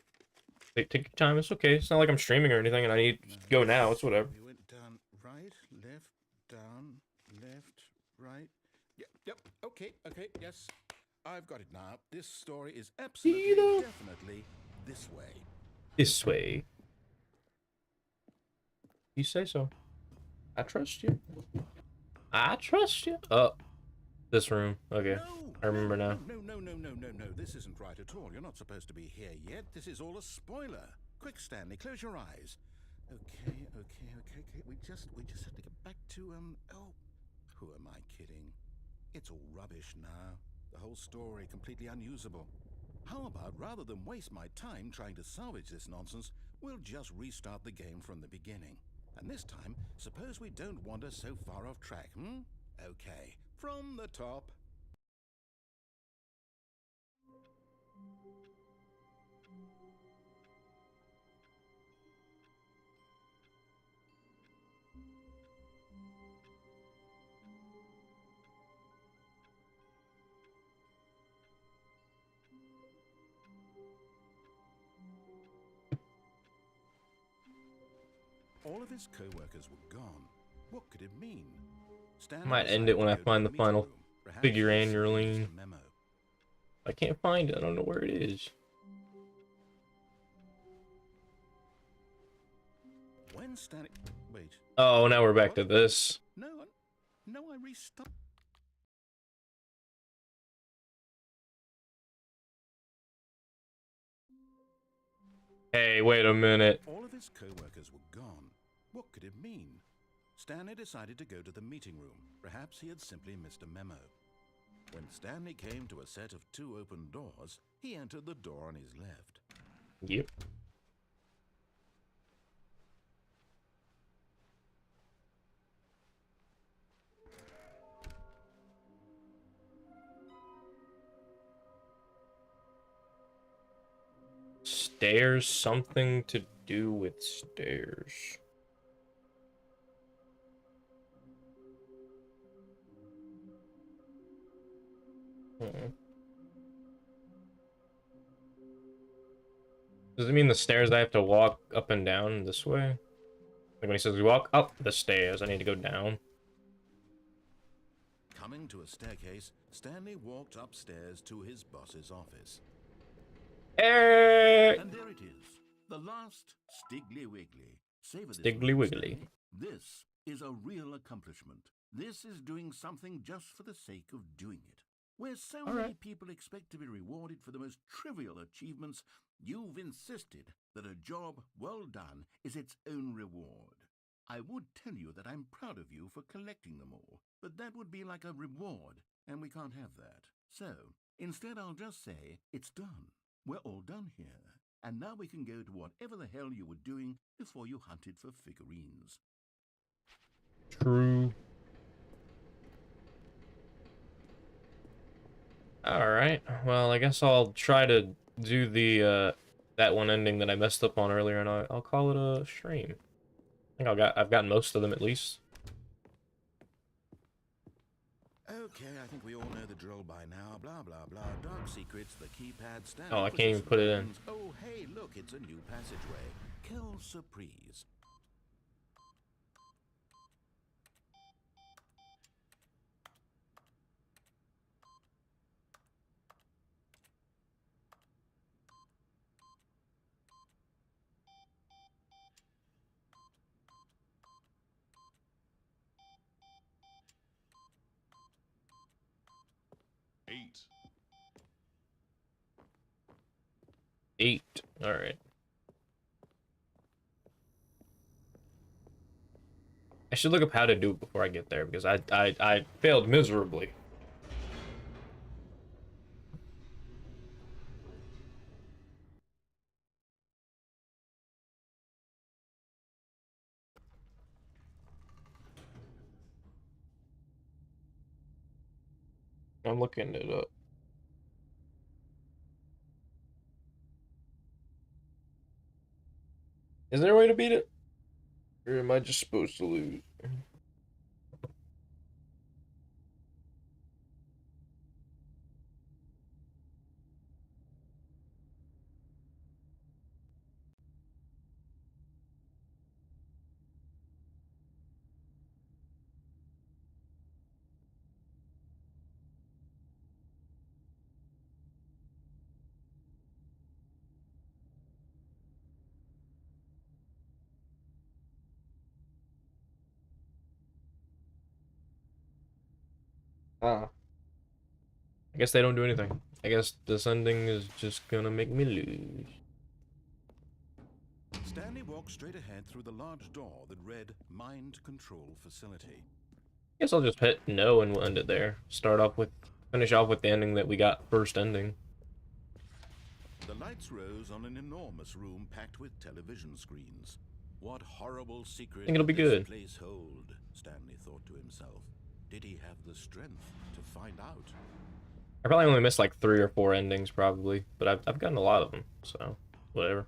Take your time. It's okay. It's not like I'm streaming or anything and I need to go now. It's whatever. We went down right, left, down, left, right. Yep, okay, yes. I've got it now. This story is absolutely, definitely this way. This way. You say so. I trust you. I trust you. Oh, this room. Okay, No, I remember now. No. This isn't right at all. You're not supposed to be here yet. This is all a spoiler. Quick, Stanley, close your eyes. Okay. We just have to get back to, oh, who am I kidding? It's all rubbish now. The whole story completely unusable. How about, rather than waste my time trying to salvage this nonsense, we'll just restart the game from the beginning. And this time, suppose we don't wander so far off track, Okay, from the top. All of his co-workers were gone. What could it mean? Stanley Might end decided it when to I go to find the meeting final room. Perhaps figure he'd annually. sent a memo. I can't find it. I don't know where it is. When Stanley... Wait. Oh, now we're back What? to this. No, I restarted. Hey, wait a minute. All of his co-workers were gone. What could it mean? Stanley decided to go to the meeting room. Perhaps he had simply missed a memo. When Stanley came to a set of 2 open doors, he entered the door on his left. Yep. Stairs, something to do with stairs. Does it mean the stairs I have to walk up and down this way? Like when he says we walk up the stairs, I need to go down. Coming to a staircase, Stanley walked upstairs to his boss's office. Hey! And there it is, the last Stiggly Wiggly. Savor this Stiggly moment, Wiggly. Stanley. This is a real accomplishment. This is doing something just for the sake of doing it. Where so many people expect to be rewarded for the most trivial achievements, you've insisted that a job well done is its own reward. I would tell you that I'm proud of you for collecting them all, but that would be like a reward, and we can't have that. So, instead I'll just say, it's done. We're all done here. And now we can go to whatever the hell you were doing before you hunted for figurines. True. Alright, well, I guess I'll try to do the, that one ending that I messed up on earlier, and I'll call it a stream. I think I've gotten most of them, at least. Okay, I think we all know the drill by now. Blah, blah, blah. Dark secrets, the keypad, stand. Oh, I can't even put it in. Oh, hey, look, it's a new passageway. Quelle surprise. Eight. All right. I should look up how to do it before I get there because I failed miserably. I'm looking it up. Is there a way to beat it? Or am I just supposed to lose? Ah. I guess they don't do anything. I guess this ending is just gonna make me lose. Stanley walked straight ahead through the large door that read Mind Control Facility. Guess I'll just hit no and we'll end it there. Finish off with the ending that we got first ending. The lights rose on an enormous room packed with television screens. What horrible secret think it'll be did this good. place hold? Stanley thought to himself. Did he have the strength to find out? I probably only missed like 3 or 4 endings probably, but I've gotten a lot of them, so whatever.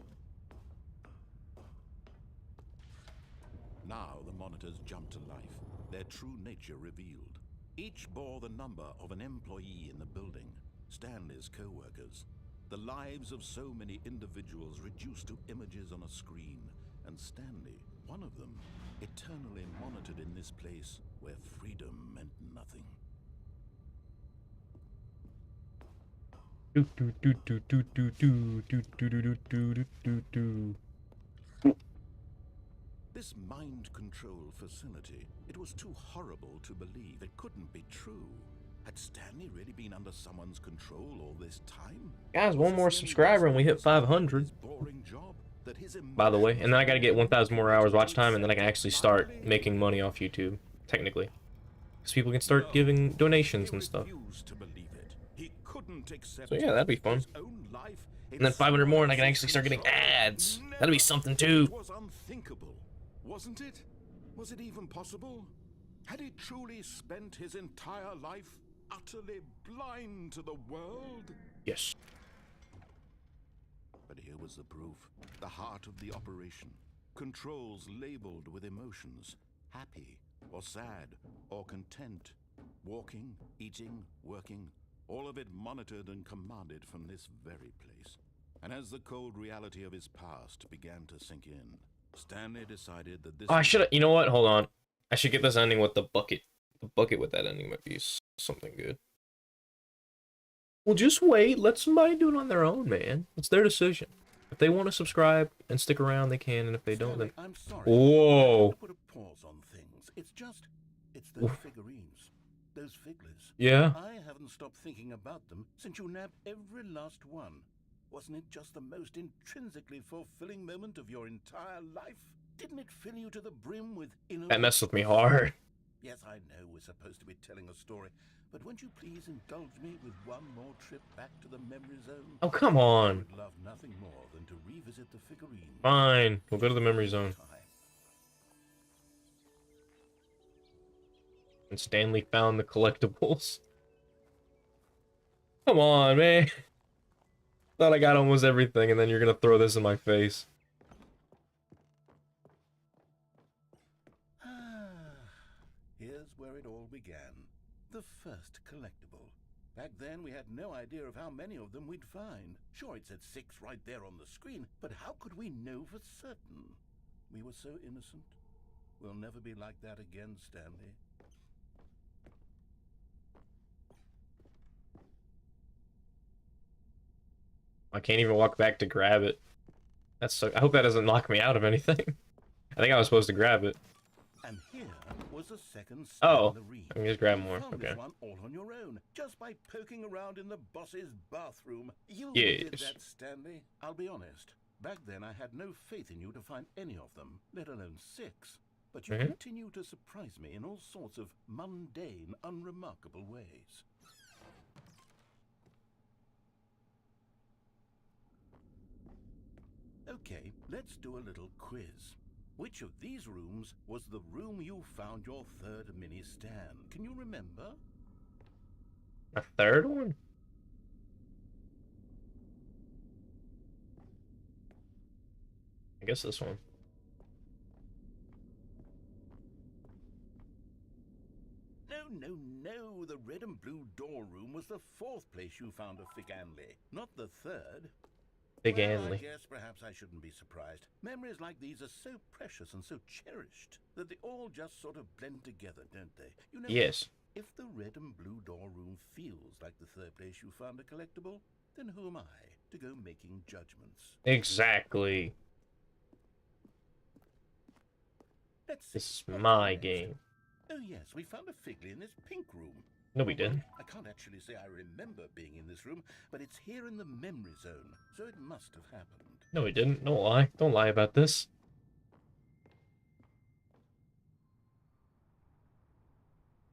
Now the monitors jumped to life, their true nature revealed. Each bore the number of an employee in the building, Stanley's co-workers. The lives of so many individuals reduced to images on a screen, and Stanley, one of them, eternally monitored in this place where freedom meant nothing. Do do do do do do do do do do do do do do. This mind control facility, it was too horrible to believe. It couldn't be true. Had Stanley really been under someone's control all this time? Guys, one more subscriber and we hit 500. By the way, and then I gotta get 1,000 more hours watch time, and then I can actually start making money off YouTube, technically. Because people can start giving donations and stuff. So yeah, that'd be fun. And then 500 more and I can actually start getting ads. That'd be something too. It was unthinkable, wasn't it? Was it even possible? Had he truly spent his entire life utterly blind to the world? Yes. But here was the proof. The heart of the operation. Controls labeled with emotions. Happy, or sad, or content. Walking, eating, working. All of it monitored and commanded from this very place. And as the cold reality of his past began to sink in, Stanley decided that this... Oh, I should have... You know what? Hold on. I should get this ending with the bucket. The bucket with that ending might be something good. Well, just wait. Let somebody do it on their own, man. It's their decision. If they want to subscribe and stick around, they can. And if they don't, then... I'm sorry. Whoa. I have to put a pause on things. It's those figurines. Those figglers. Yeah. I haven't stopped thinking about them since you nabbed every last one. Wasn't it just the most intrinsically fulfilling moment of your entire life? Didn't it fill you to the brim with inner... That messed with me hard. Yes, I know we're supposed to be telling a story, but won't you please indulge me with one more trip back to the memory zone? Oh, come I on. would love nothing more than to revisit the figurines. Fine. We'll go to the memory zone. And Stanley found the collectibles. Come on, man. Thought I got almost everything, and then you're gonna throw this in my face. Here's where it all began. The first collectible. Back then, we had no idea of how many of them we'd find. Sure, it said 6 right there on the screen, but how could we know for certain? We were so innocent. We'll never be like that again, Stanley. I can't even walk back to grab it. That's so. I hope that doesn't knock me out of anything. I think I was supposed to grab it. And here was a second Oh, Stanley. I can just grab You more. found Okay. this one all on your own, just by poking around in the boss's bathroom. You Yes. did that, Stanley. I'll be honest. Back then, I had no faith in you to find any of them, let alone 6. But you continue to surprise me in all sorts of mundane, unremarkable ways. Okay, let's do a little quiz. Which of these rooms was the room you found your third mini Stan? Can you remember? A third one? I guess this one. No. The red and blue door room was the 4th place you found a Figanley, not the 3rd. Big Well, I Anley. guess perhaps I shouldn't be surprised. Memories like these are so precious and so cherished that they all just sort of blend together, don't they? You know, Yes. if the red and blue door room feels like the 3rd place you found a collectible, then who am I to go making judgments? Exactly. Let's see. This is What my next? game. Oh yes, we found a Figley in this pink room. No, we Well, didn't. I can't actually say I remember being in this room, but it's here in the memory zone, so it must have happened. No, we didn't. Don't lie. Don't lie about this.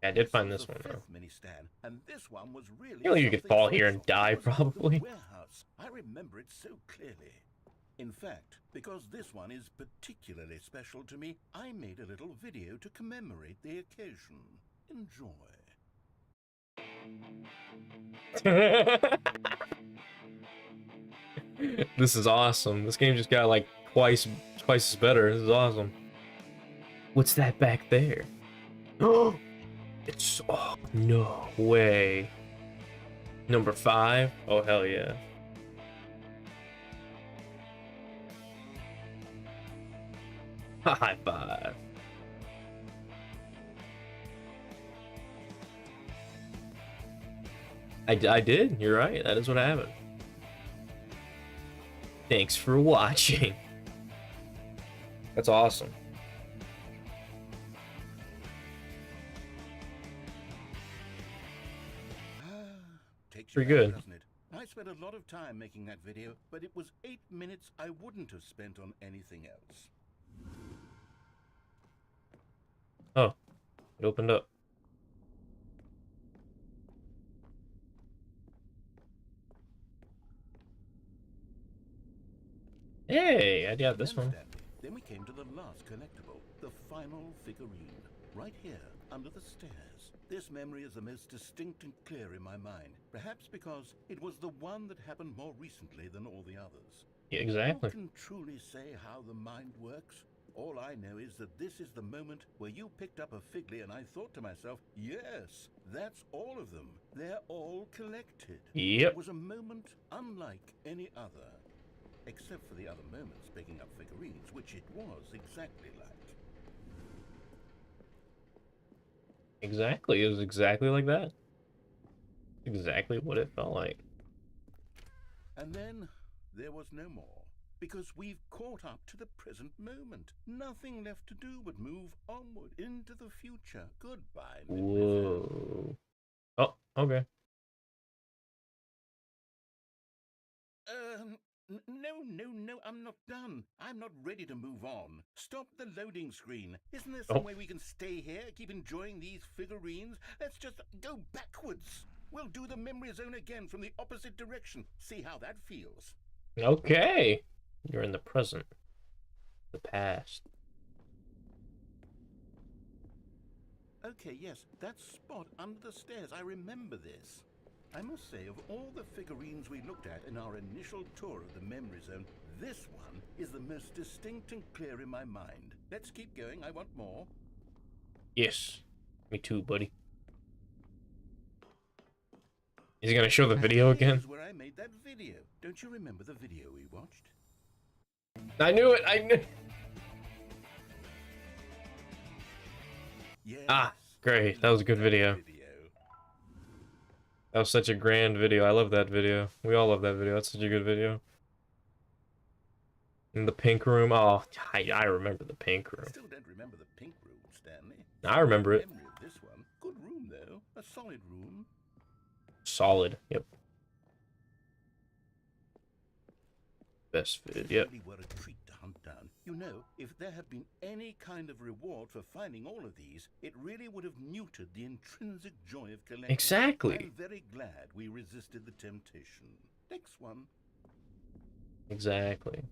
I did find was this the one, though. 5th mini Stan, and this one was really. You know you could something fall here and special. die, It was in the probably. warehouse. I remember it so clearly. In fact, because this one is particularly special to me, I made a little video to commemorate the occasion. Enjoy. This is awesome. This game just got like twice as better. This is awesome. What's that back there? Oh, it's no way. Number 5? Oh hell yeah. High five. I did. You're right. That is what happened. Thanks for watching. That's awesome. Takes you Pretty back, good. doesn't it? I spent a lot of time making that video, but it was 8 minutes I wouldn't have spent on anything else. Oh, it opened up. Hey, I got this one. Then we came to the last collectible, the final figurine, right here under the stairs. This memory is the most distinct and clear in my mind, perhaps because it was the one that happened more recently than all the others. Yeah, exactly. Who can truly say how the mind works? All I know is that this is the moment where you picked up a Figley and I thought to myself, yes, that's all of them. They're all collected. Yep. It was a moment unlike any other. Except for the other moments picking up figurines, which it was exactly like. Exactly. It was exactly like that. Exactly what it felt like. And then there was no more. Because we've caught up to the present moment. Nothing left to do but move onward into the future. Goodbye, memory zone. Whoa. Oh, okay. No, I'm not done. I'm not ready to move on. Stop the loading screen. Isn't there some way we can stay here, keep enjoying these figurines? Let's just go backwards. We'll do the memory zone again from the opposite direction. See how that feels. Okay. You're in the present. The past. Okay, yes, that spot under the stairs. I remember this. I must say, of all the figurines we looked at in our initial tour of the memory zone, this one is the most distinct and clear in my mind. Let's keep going. I want more. Yes. Me too, buddy. He's gonna show the video again. Here's where I made that video. Don't you remember the video we watched? I knew it. I knew. Yes. Ah, great. That was a good video. That was such a grand video. I love that video. We all love that video. That's such a good video. In the pink room. Oh, I remember the pink room. Still don't remember the pink room, Stanley. I remember it. Memory of this one. Good room though. A solid room. Solid. Yep. Best fit. Yep. Really were a treat to hunt down. You know, if there had been any kind of reward for finding all of these, it really would have neutered the intrinsic joy of collecting. Exactly. I'm very glad we resisted the temptation. Next one. Exactly.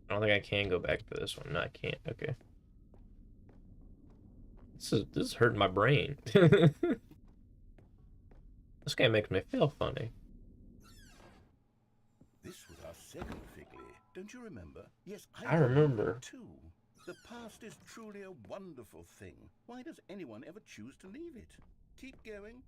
I don't think I can go back to this one. No, I can't. Okay. This is hurting my brain. This guy makes me feel funny. This was our second Figley. Don't you remember? Yes, I remember. Too. The past is truly a wonderful thing. Why does anyone ever choose to leave it? Keep going.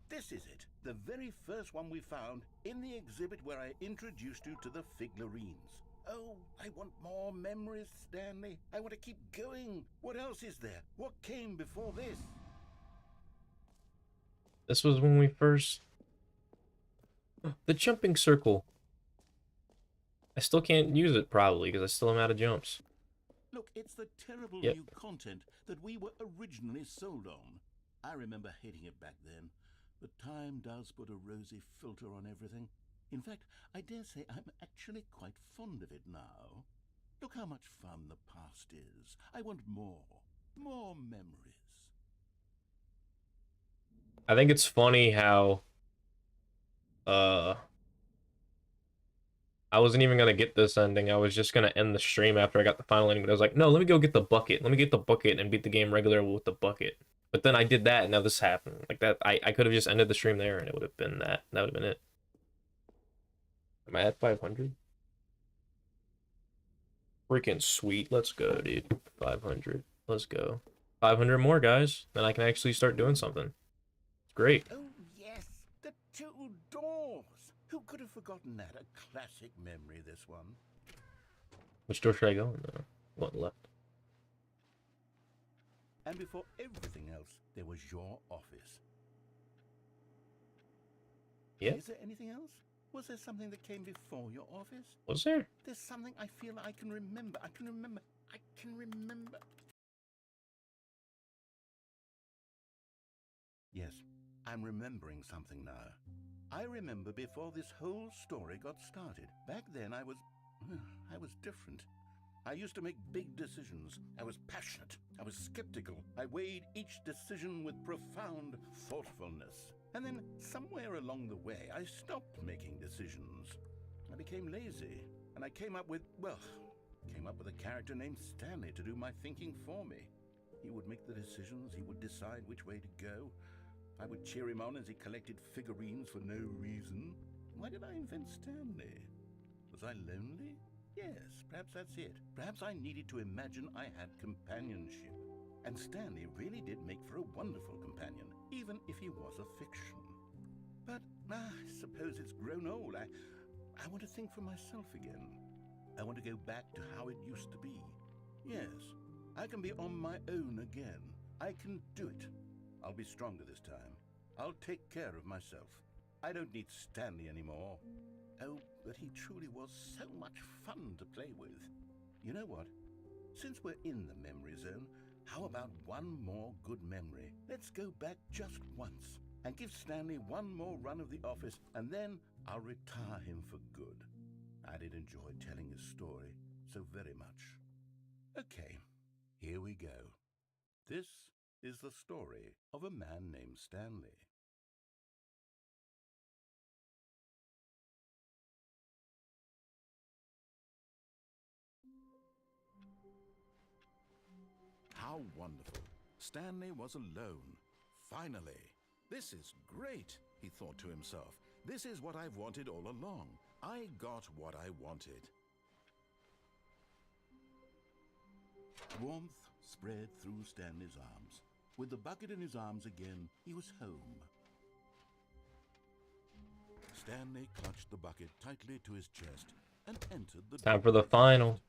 This is it. The very first one we found in the exhibit where I introduced you to the Figlarines. Oh, I want more memories, Stanley. I want to keep going. What else is there? What came before this? This was when we first... The jumping circle. I still can't use it, probably, because I still am out of jumps. Look, it's the terrible Yep. new content that we were originally sold on. I remember hating it back then, but time does put a rosy filter on everything. In fact, I dare say I'm actually quite fond of it now. Look how much fun the past is. I want more. More memories. I think it's funny how... I wasn't even gonna get this ending. I was just gonna end the stream after I got the final ending, but I was like, no, let me go get the bucket. Let me get the bucket and beat the game regular with the bucket. But then I did that, and now this happened. Like that, I could have just ended the stream there, and it would have been that. That would have been it. Am I at 500? Freaking sweet. Let's go, dude. 500. Let's go. 500 more, guys. Then I can actually start doing something. It's great. Oh, yes, the two doors. Who could have forgotten that? A classic memory, this one. Which door should I go in, though? One left. And before everything else, there was your office. Yeah. Is there anything else? Was there something that came before your office? Was there? There's something I feel I can remember. I can remember. Yes, I'm remembering something now. I remember before this whole story got started. Back then I was different. I used to make big decisions. I was passionate. I was skeptical. I weighed each decision with profound thoughtfulness. And then somewhere along the way, I stopped making decisions. I became lazy, and I came up with a character named Stanley to do my thinking for me. He would make the decisions, he would decide which way to go. I would cheer him on as he collected figurines for no reason. Why did I invent Stanley? Was I lonely? Yes, perhaps that's it. Perhaps I needed to imagine I had companionship. And Stanley really did make for a wonderful companion, even if he was a fiction. But I suppose it's grown old. I want to think for myself again. I want to go back to how it used to be. Yes, I can be on my own again. I can do it. I'll be stronger this time. I'll take care of myself. I don't need Stanley anymore. Oh, but he truly was so much fun to play with. You know what? Since we're in the memory zone, how about one more good memory? Let's go back just once and give Stanley one more run of the office, and then I'll retire him for good. I did enjoy telling his story so very much. Okay, here we go. This is the story of a man named Stanley. How wonderful. Stanley was alone. Finally. This is great, he thought to himself. This is what I've wanted all along. I got what I wanted. Warmth spread through Stanley's arms. With the bucket in his arms again, he was home. Stanley clutched the bucket tightly to his chest and entered the Time for the final.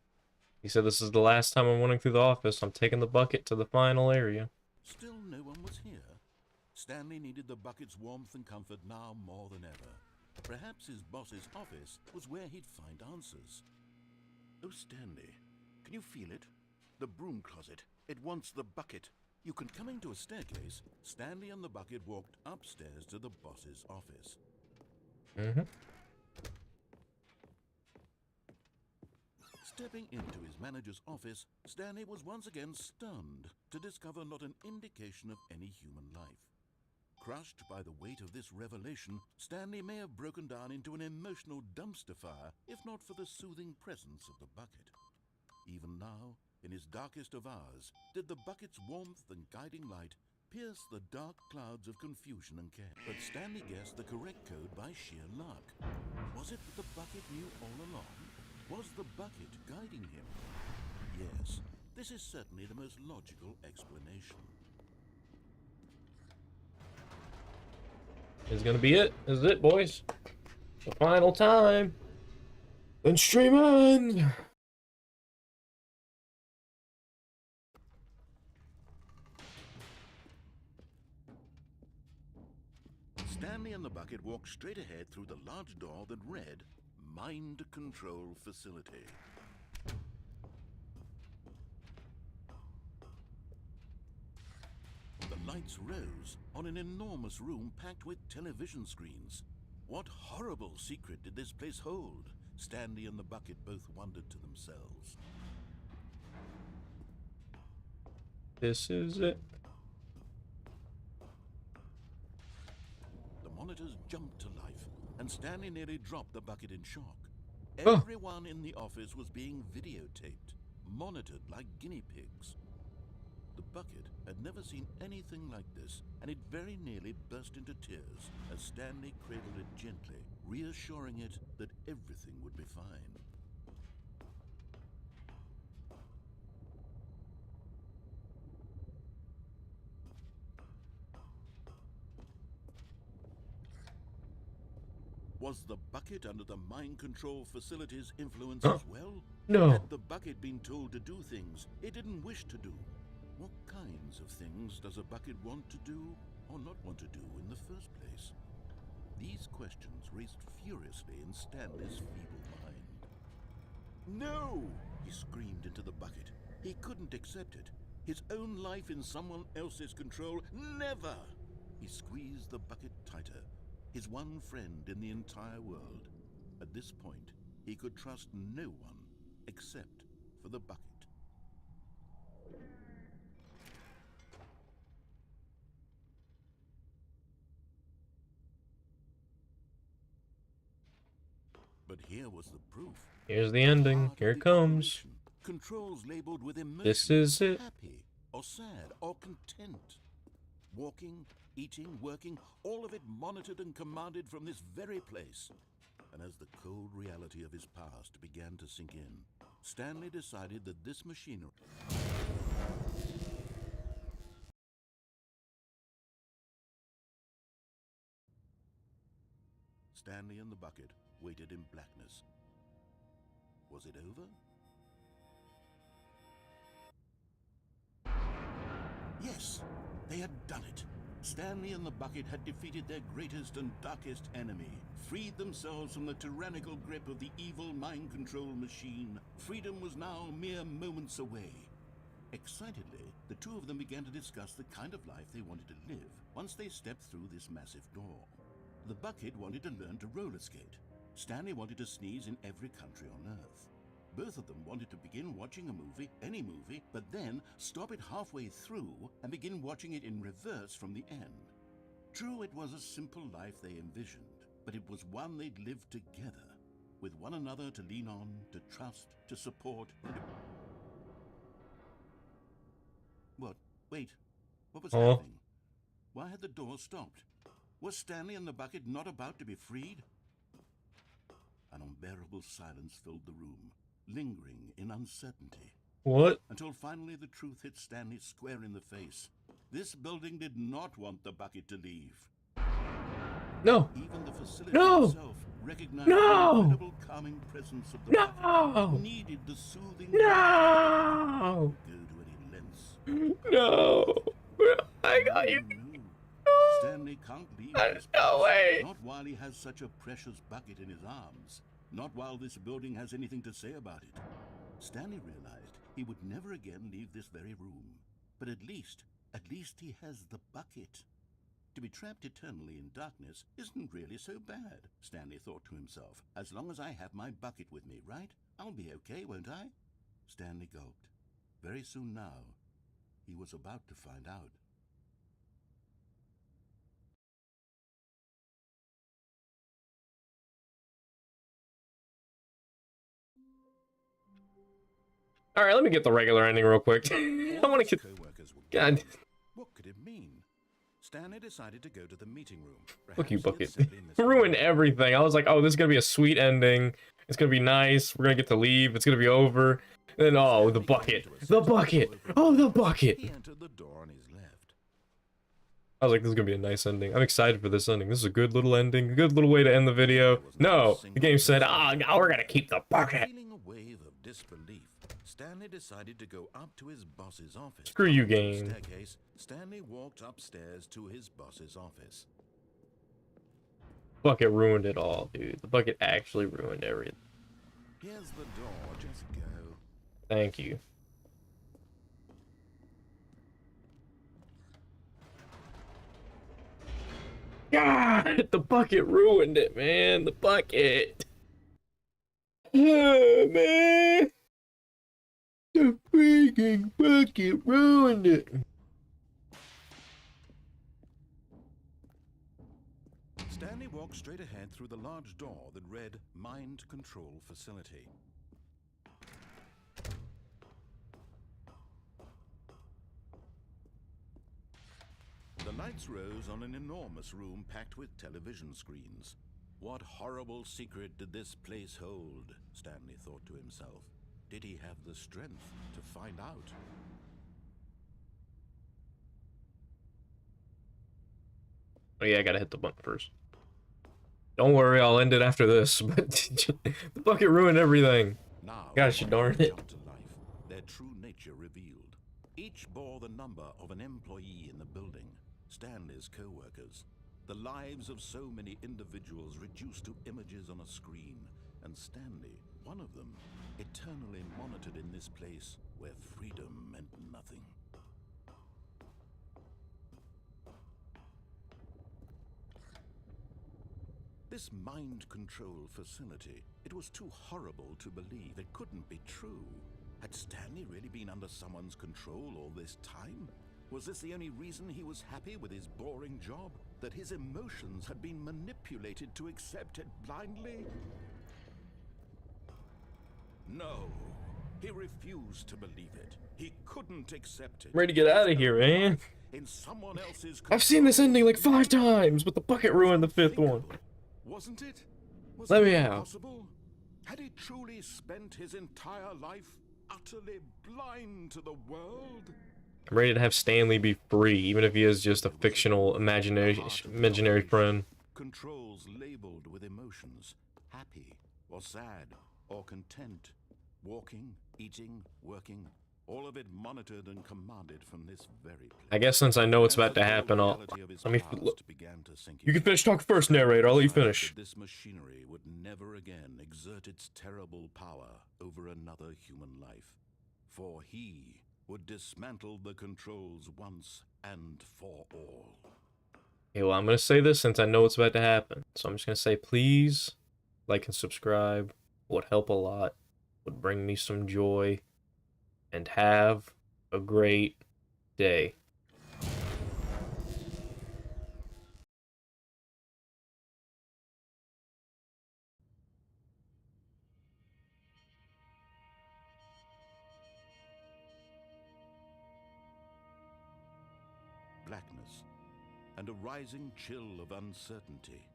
He said, "This is the last time I'm running through the office. I'm taking the bucket to the final area." Still no one was here. Stanley needed the bucket's warmth and comfort now more than ever. Perhaps his boss's office was where he'd find answers. Oh, Stanley, can you feel it? The broom closet. It wants the bucket. You can coming to a staircase. Stanley and the bucket walked upstairs to the boss's office. Stepping into his manager's office, Stanley was once again stunned to discover not an indication of any human life. Crushed by the weight of this revelation, Stanley may have broken down into an emotional dumpster fire if not for the soothing presence of the bucket. Even now, in his darkest of hours, did the bucket's warmth and guiding light pierce the dark clouds of confusion and care. But Stanley guessed the correct code by sheer luck. Was it that the bucket knew all along? Was the bucket guiding him? Yes, this is certainly the most logical explanation. This is gonna be it. This is it, boys. The final time. Then stream on. Stanley and the bucket walked straight ahead through the large door that read, Mind Control Facility. The lights rose on an enormous room packed with television screens. What horrible secret did this place hold? Stanley and the bucket both wondered to themselves. This is it. The monitors jumped to life, and Stanley nearly dropped the bucket in shock. Oh. Everyone in the office was being videotaped, monitored like guinea pigs. The bucket had never seen anything like this, and it very nearly burst into tears as Stanley cradled it gently, reassuring it that everything would be fine. Was the bucket under the mind control facility's influence as well? No. Had the bucket been told to do things it didn't wish to do? What kinds of things does a bucket want to do or not want to do in the first place? These questions raced furiously in Stanley's feeble mind. No! He screamed into the bucket. He couldn't accept it. His own life in someone else's control, never! He squeezed the bucket tighter. His one friend in the entire world. At this point, he could trust no one except for the bucket. But here was the proof. Here's the ending. Part of Here it the comes. operation. Controls labeled with emotion. This is it. Happy or sad or content. Walking, eating, working, all of it monitored and commanded from this very place. And as the cold reality of his past began to sink in, Stanley decided that this machinery... Stanley and the bucket waited in blackness. Was it over? Yes, they had done it. Stanley and the bucket had defeated their greatest and darkest enemy, freed themselves from the tyrannical grip of the evil mind control machine. Freedom was now mere moments away. Excitedly, the two of them began to discuss the kind of life they wanted to live once they stepped through this massive door. The bucket wanted to learn to roller skate. Stanley wanted to sneeze in every country on Earth. Both of them wanted to begin watching a movie, any movie, but then stop it halfway through and begin watching it in reverse from the end. True, it was a simple life they envisioned, but it was one they'd lived together, with one another to lean on, to trust, to support. What? Wait. What was happening? Why had the door stopped? Was Stanley and the bucket not about to be freed? An unbearable silence filled the room, lingering in uncertainty. What? Until finally the truth hit Stanley square in the face. This building did not want the bucket to leave. No. Even the facility No. itself recognized No. the incredible calming presence of the bucket. No. Needed the soothing No. go to any lengths. No. I got you. No. Stanley can't leave this No place. way. Not while he has such a precious bucket in his arms. Not while this building has anything to say about it. Stanley realized he would never again leave this very room. But at least he has the bucket. To be trapped eternally in darkness isn't really so bad, Stanley thought to himself. As long as I have my bucket with me, right? I'll be okay, won't I? Stanley gulped. Very soon now, he was about to find out. All right, let me get the regular ending real quick. I want to get. God. What could it mean? Stanley decided to go to the meeting room. Look, you Perhaps he had bucket. simply missed Ruined the- everything. I was like, oh, this is gonna be a sweet ending. It's gonna be nice. We're gonna get to leave. It's gonna be over. And then, oh, the bucket. The bucket. Oh, the bucket. He entered the door on his left. I was like, this is gonna be a nice ending. I'm excited for this ending. This is a good little ending. A good little way to end the video. No, the game said, we're gonna keep the bucket. Feeling a wave of disbelief, Stanley decided to go up to his boss's office. Screw you, Up the game. staircase, Stanley walked upstairs to his boss's office. Bucket ruined it all, dude. The bucket actually ruined everything. Here's the door, just go. Thank you. God, the bucket ruined it, man. The bucket. Oh, man. The freaking bucket ruined it. Stanley walked straight ahead through the large door that read Mind Control Facility. The lights rose on an enormous room packed with television screens. What horrible secret did this place hold? Stanley thought to himself. Did he have the strength to find out? Oh yeah, I gotta hit the button first. Don't worry, I'll end it after this. But the bucket ruined everything. Now, Gosh darn it. jumped to life, their true nature revealed. Each bore the number of an employee in the building, Stanley's co-workers. The lives of so many individuals reduced to images on a screen, and Stanley, one of them, eternally monitored in this place where freedom meant nothing. This mind control facility, it was too horrible to believe. It couldn't be true. Had Stanley really been under someone's control all this time? Was this the only reason he was happy with his boring job? That his emotions had been manipulated to accept it blindly? No. He refused to believe it. He couldn't accept it. I'm ready to get out of here, man. In someone else's I've seen this ending like 5 times, but the bucket ruined the 5th one. Wasn't it? Was Let it me out. possible? Had he truly spent his entire life utterly blind to the world? I'm ready to have Stanley be free, even if he is just a fictional imaginary friend. Controls labeled with emotions, happy or sad or content, walking, eating, working, all of it monitored and commanded from this very place. I guess since I know what's about to happen, I'll let me. You can finish talking first, narrator. I'll let you finish. This machinery would never again exert its terrible power over another human life, for he would dismantle the controls once and for all. Okay, well, I'm gonna say this since I know what's about to happen. So I'm just gonna say, please like and subscribe. Would help a lot. Would bring me some joy. And have a great day. Blackness and a rising chill of uncertainty.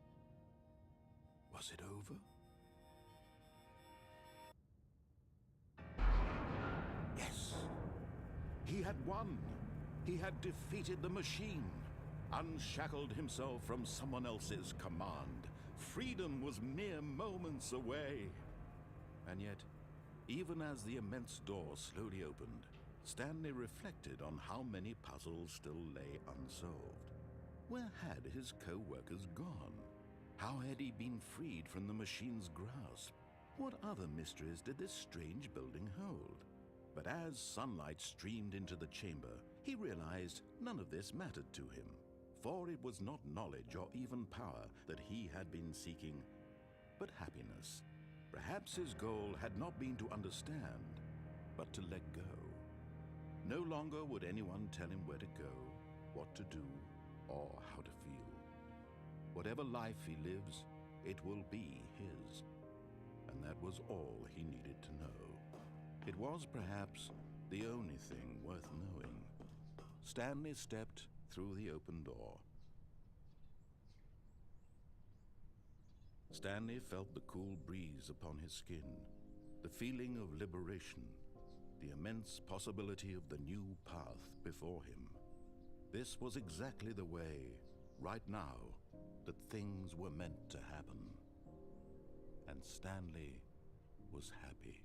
Was it over? Yes. had won. He had defeated the machine, unshackled himself from someone else's command. Freedom was mere moments away. And yet, even as the immense door slowly opened, Stanley reflected on how many puzzles still lay unsolved. Where had his co-workers gone? How had he been freed from the machine's grasp? What other mysteries did this strange building hold? But as sunlight streamed into the chamber, he realized none of this mattered to him, for it was not knowledge or even power that he had been seeking, but happiness. Perhaps his goal had not been to understand, but to let go. No longer would anyone tell him where to go, what to do, or how to feel. Whatever life he lives, it will be his. And that was all he needed to know. It was perhaps the only thing worth knowing. Stanley stepped through the open door. Stanley felt the cool breeze upon his skin, the feeling of liberation, the immense possibility of the new path before him. This was exactly the way, right now, that things were meant to happen. And Stanley was happy.